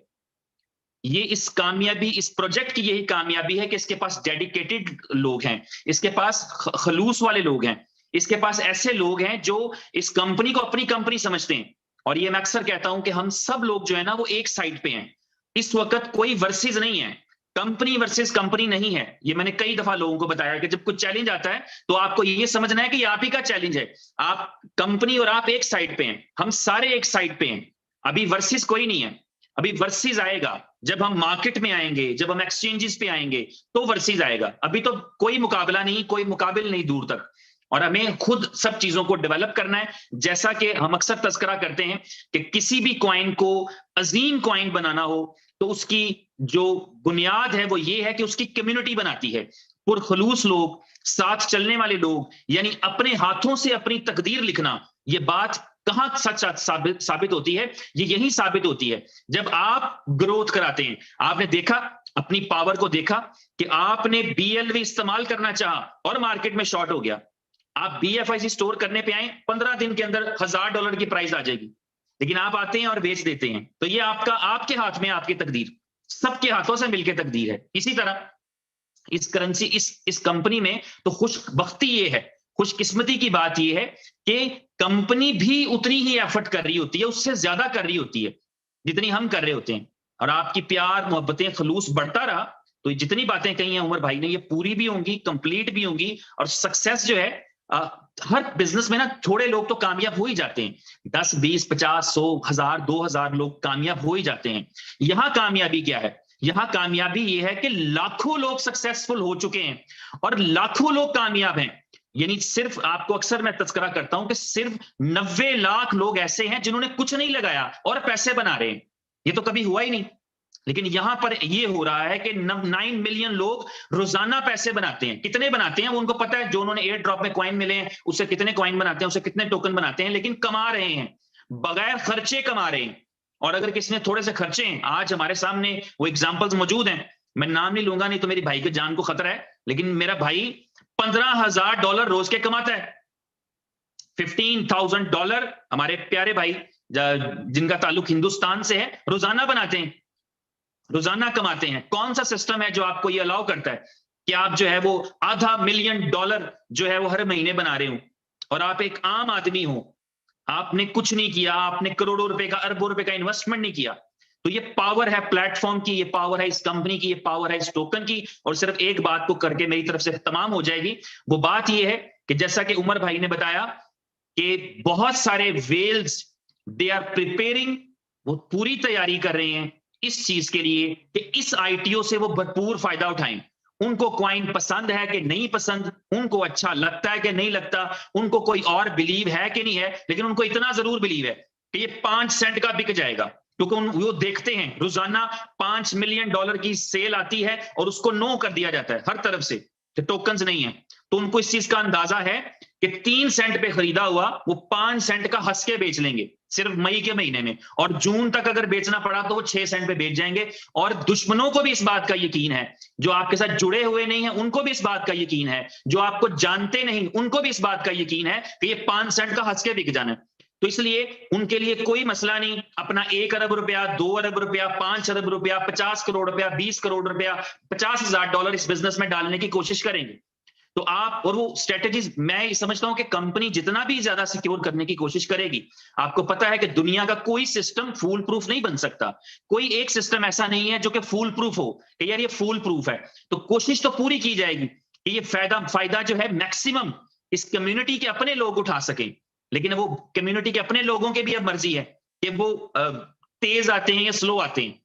ये इस कामयाबी, इस प्रोजेक्ट की यही कामयाबी है कि इसके पास डेडिकेटेड लोग हैं, इसके पास खलूस वाले लोग हैं, इसके पास ऐसे लोग हैं जो इस कंपनी को अपनी कंपनी समझते हैं। और ये मैं अक्सर कहता हूं कि हम सब लोग जो है ना वो एक साइड पे हैं। इस वक्त कोई वर्सेस नहीं है, कंपनी वर्सेस कंपनी नहीं है। ये मैंने कई दफा लोगों को बताया कि जब कुछ चैलेंज आता है तो आपको ये समझना है कि आप ही का चैलेंज है, आप कंपनी और आप एक साइड पे हैं, हम सारे एक साइड पे हैं। अभी वर्सेस कोई नहीं है, अभी वर्सेस आएगा जब हम मार्केट में आएंगे, जब हम एक्सचेंजेस पे आएंगे तो वर्सेस आएगा। अभी तो कोई मुकाबला नहीं, कोई मुकाबिल नहीं दूर तक, और हमें खुद सब चीजों को डेवलप करना है। जैसा कि हम अक्सर तस्करा करते हैं कि किसी भी कॉइन को अजीम कॉइन बनाना हो तो उसकी जो बुनियाद है वो ये है कि उसकी कम्युनिटी बनाती है, पुरखलूस लोग, साथ चलने वाले लोग, यानी अपने हाथों से अपनी तकदीर लिखना। ये बात कहां सच साबित होती है? ये यही साबित होती है जब आप ग्रोथ कराते हैं। आपने देखा, अपनी पावर को देखा कि आपने BLV इस्तेमाल करना चाहा और मार्केट में शॉर्ट हो गया। आप BFIC स्टोर करने पे आए, 15 दिन के अंदर $1000 की प्राइस आ जाएगी, लेकिन आप आते हैं और बेच देते हैं। तो ये आपके हाथ में, आपकी तकदीर। सबके हाथों से मिलकर तकदीर है। इसी तरह इस करेंसी इस कंपनी में तो खुशबख्ती ये है, खुशकिस्मती की बात ये है कि कंपनी भी उतनी ही एफर्ट कर रही होती है, उससे ज्यादा कर रही होती है जितनी हम कर रहे होते हैं। और आपकी प्यार मोहब्बतें खलूस बढ़ता रहा तो जितनी बातें कही हैं उमर भाई ने ये पूरी भी होंगी, कंप्लीट भी होंगी। और सक्सेस जो है हर बिजनेस में ना थोड़े लोग तो कामयाब हो ही जाते हैं, 10, 20, 50, 100, 1000, 2000 लोग कामयाब हो ही जाते हैं। यहां कामयाबी क्या है? यहां कामयाबी ये है कि लाखों लोग सक्सेसफुल हो चुके हैं और लाखों लोग कामयाब हैं। यानी सिर्फ आपको अक्सर मैं तस्करा करता हूं कि सिर्फ 90 लाख लोग ऐसे हैं जिन्होंने कुछ नहीं लगाया और पैसे बना रहे हैं। ये तो कभी हुआ ही नहीं। लेकिन यहां पर ये हो रहा है कि 9 मिलियन लोग रोजाना पैसे बनाते हैं। कितने बनाते हैं वो उनको पता है, जो उन्होंने एयर ड्रॉप में कॉइन मिले हैं उससे कितने कॉइन बनाते हैं, उससे कितने टोकन बनाते हैं, लेकिन कमा रहे हैं, बगैर खर्चे कमा रहे हैं। और अगर किसी ने थोड़े से खर्चे हैं, आज हमारे सामने वो एग्जाम्पल्स मौजूद हैं, मैं नाम नहीं लूंगा नहीं तो मेरी भाई की जान को खतरा है, लेकिन मेरा भाई $15,000 रोज के कमाता है। $15,000 हमारे प्यारे भाई जिनका ताल्लुक हिंदुस्तान से है रोजाना बनाते हैं, रोजाना कमाते हैं। कौन सा सिस्टम है जो आपको ये अलाउ करता है कि आप जो है वो $500 मिलियन जो है वो हर महीने बना रहे हो और आप एक आम आदमी हो, आपने कुछ नहीं किया, आपने करोड़ों रुपए का, अरबों रुपए का इन्वेस्टमेंट नहीं किया। तो ये पावर है प्लेटफॉर्म की, ये पावर है इस कंपनी की, ये पावर है इस टोकन की। और सिर्फ एक बात को करके मेरी तरफ से तमाम हो जाएगी, वो बात ये है कि जैसा कि उमर भाई ने बताया कि बहुत सारे वेल्स दे आर प्रिपेयरिंग, वो पूरी तैयारी कर रहे हैं इस चीज के लिए कि इस आईटीओ से वो भरपूर फायदा उठाएं। उनको क्वाइन पसंद है कि नहीं पसंद, उनको अच्छा लगता है कि नहीं लगता, उनको कोई और बिलीव है कि नहीं है, लेकिन उनको इतना जरूर बिलीव है कि ये 5 सेंट का बिक जाएगा, क्योंकि वो देखते हैं रोजाना $5 मिलियन की सेल आती है और उसको नो कर दिया जाता है हर तरफ से कि टोकन्स नहीं है। तो उनको इस चीज का अंदाजा है कि 3 सेंट पे खरीदा हुआ वो 5 सेंट का हंस के बेच लेंगे सिर्फ मई के महीने में, और जून तक अगर बेचना पड़ा तो वो 6 सेंट पे बेच जाएंगे। और दुश्मनों को भी इस बात का यकीन है, जो आपके साथ जुड़े हुए नहीं है उनको भी इस बात का यकीन है, जो आपको जानते नहीं उनको भी इस बात का यकीन है कि ये 5 सेंट का हंस के बिक जाना है। तो इसलिए उनके लिए कोई मसला नहीं, अपना 1 अरब रुपया, 2 अरब रुपया, 5 अरब रुपया, 50 करोड़ रुपया, 20 करोड़ रुपया, $50,000 इस बिजनेस में डालने की कोशिश करेंगे। तो आप, और वो स्ट्रेटेजीज मैं समझता हूं कि कंपनी जितना भी ज्यादा सिक्योर करने की कोशिश करेगी, आपको पता है कि दुनिया का कोई सिस्टम फूल प्रूफ नहीं बन सकता, कोई एक सिस्टम ऐसा नहीं है जो कि फूल प्रूफ हो कि यार ये फूल प्रूफ है। तो कोशिश तो पूरी की जाएगी कि ये फायदा जो है मैक्सिमम इस कम्युनिटी के अपने लोग उठा सकें। लेकिन वो कम्युनिटी के अपने लोगों की भी अब मर्जी है कि वो तेज आते हैं या स्लो आते हैं,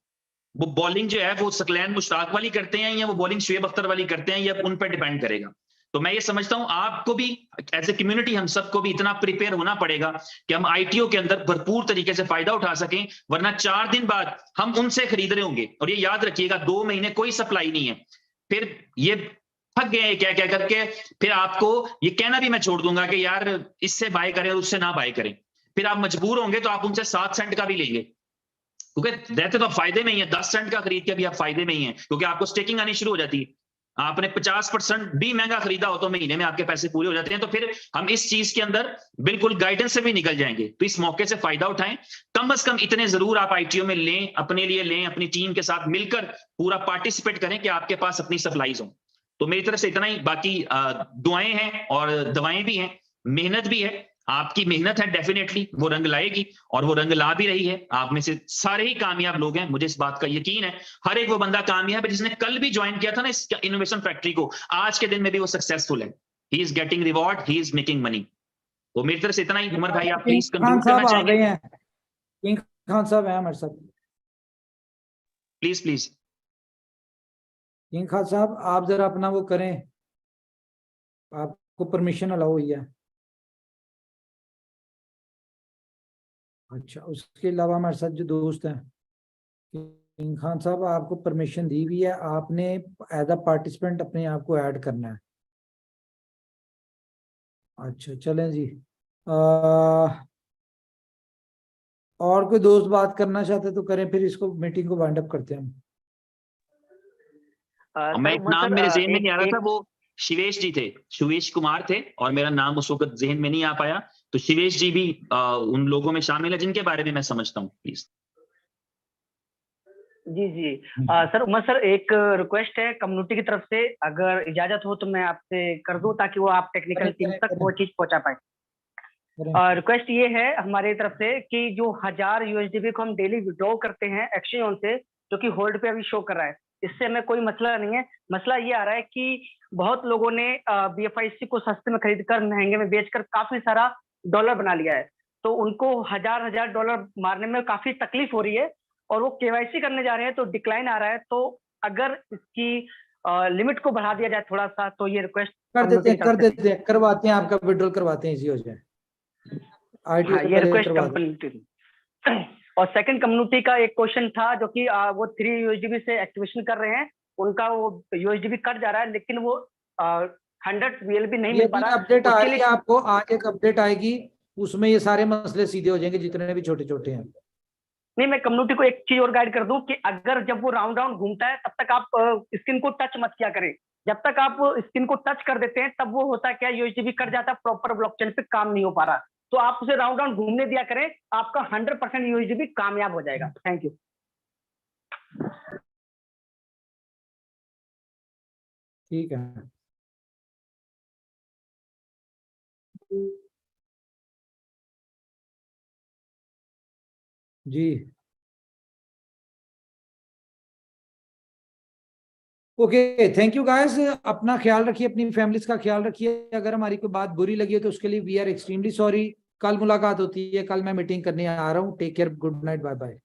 वो बॉलिंग जो है वो सकलैन मुश्ताक वाली करते हैं या वो बॉलिंग शुएब अख्तर वाली करते हैं, या उन पर डिपेंड करेगा। तो मैं ये समझता हूं आपको भी एज ए कम्युनिटी, हम सबको भी इतना प्रिपेयर होना पड़ेगा कि हम आईटीओ के अंदर भरपूर तरीके से फायदा उठा सकें, वरना 4 दिन बाद हम उनसे खरीद रहे होंगे। और ये याद रखिएगा 2 महीने कोई सप्लाई नहीं है, फिर ये थक गए क्या क्या करके, फिर आपको ये कहना भी मैं छोड़ दूंगा कि यार इससे बाय करें और उससे ना बाय करें, फिर आप मजबूर होंगे तो आप उनसे 7 सेंट का भी लेंगे, क्योंकि रहते तो आप फायदे में ही है। 10 सेंट का खरीद के भी आप फायदे में ही है, क्योंकि आपको स्टेकिंग आनी शुरू हो जाती है। आपने 50% भी महंगा खरीदा हो तो महीने में आपके पैसे पूरे हो जाते हैं। तो फिर हम इस चीज के अंदर बिल्कुल गाइडेंस से भी निकल जाएंगे। तो इस मौके से फायदा उठाएं, कम से कम इतने जरूर आप आईटीओ में लें, अपने लिए लें, अपनी टीम के साथ मिलकर पूरा पार्टिसिपेट करें कि आपके पास अपनी सप्लाईज हो। तो मेरी तरफ से इतना ही, बाकी दुआएं हैं और दवाएं भी हैं, मेहनत भी है, आपकी मेहनत है, डेफिनेटली वो रंग लाएगी और वो रंग ला भी रही है। आप में से सारे ही कामयाब लोग हैं, मुझे इस बात का यकीन है। हर एक वो बंदा कामयाब है जिसने कल भी ज्वाइन किया था ना इस इनोवेशन फैक्ट्री को, आज के दिन में भी वो सक्सेसफुल है। He is getting reward, he is making money. तो मेरी तरफ से इतना ही। उमर भाई आप प्लीज कंक्लूड करना चाहेंगे? किंग खान साहब हैं हमारे साथ, प्लीज प्लीज। किंग खान साहब आप जरा अपना वो करें, आपको परमिशन अलाउ हुई है। अच्छा, उसके अलावा हमारे साथ जो दोस्त हैं, किंग खान साहब आपको परमिशन दी हुई है, आपने एज अ पार्टिसिपेंट अपने आप को ऐड करना है। अच्छा चलें जी, और कोई दोस्त बात करना चाहते तो करें, फिर इसको मीटिंग को वाइंड अप करते हैं हम। मैं एक नाम मेरे ज़हन में नहीं आ रहा था, वो शिवेश जी थे, शिवेश कुमार थे, और मेरा नाम उस वक्त ज़हन में नहीं आ पाया। तो शिवेश जी भी उन लोगों में शामिल है जिनके बारे में मैं समझता हूँ। प्लीज जी जी सर उमर सर, एक रिक्वेस्ट है कम्युनिटी की तरफ से, अगर इजाजत हो तो मैं आपसे कर दूं ताकि वो आप टेक्निकल टीम तक वो चीज पहुंचा पाए। रिक्वेस्ट ये है हमारी तरफ से कि जो 1000 USDB को हम डेली विड्रॉ करते हैं एक्सचेंज ऑन से, जो कि होल्ड पे अभी शो कर रहा है, इससे हमें कोई मसला नहीं है। मसला ये आ रहा है कि बहुत लोगों ने BFIC को सस्ते में खरीद कर महंगे में बेचकर काफी सारा डॉलर बना लिया है, तो उनको हजार डॉलर मारने में काफी तकलीफ हो रही है और वो KYC करने जा रहे हैं तो डिक्लाइन आ रहा है। तो अगर इसकी लिमिट को बढ़ा दिया जाए थोड़ा सा तो ये रिक्वेस्ट कर देते हैं, करवाते हैं, आपका विड्रॉल करवाते हैं, इजी हो जाए। हाँ, ये रिक्वेस्ट कंपनी। और सेकंड कम्युनिटी का एक क्वेश्चन था जो कि वो 3 USDB से एक्टिवेशन कर रहे हैं, उनका वो USDB कट जा रहा है लेकिन वो 100 VLB नहीं मिल पा रहा। अपडेट आ रही है आपको, आज एक अपडेट आएगी, उसमें ये सारे मसले सीधे हो जाएंगे जितने भी छोटे छोटे हैं। नहीं, मैं कम्युनिटी को एक चीज और गाइड कर दूं कि अगर जब वो राउंड घूमता है तब तक आप स्क्रीन को टच मत किया करें। जब तक आप स्क्रीन को टच कर देते हैं तब वो होता क्या, USDB कट जाता है, प्रॉपर ब्लॉकचेन पे काम नहीं हो पा रहा। तो आप उसे राउंड घूमने दिया करें, आपका 100% USDB कामयाब हो जाएगा। Thank you. ठीक है, जी ओके, थैंक यू गाइस। अपना ख्याल रखिए, अपनी फैमिलीज का ख्याल रखिए। अगर हमारी कोई बात बुरी लगी है तो उसके लिए वी आर एक्सट्रीमली सॉरी। कल मुलाकात होती है, कल मैं मीटिंग करने आ रहा हूँ। Take care, good night, bye bye.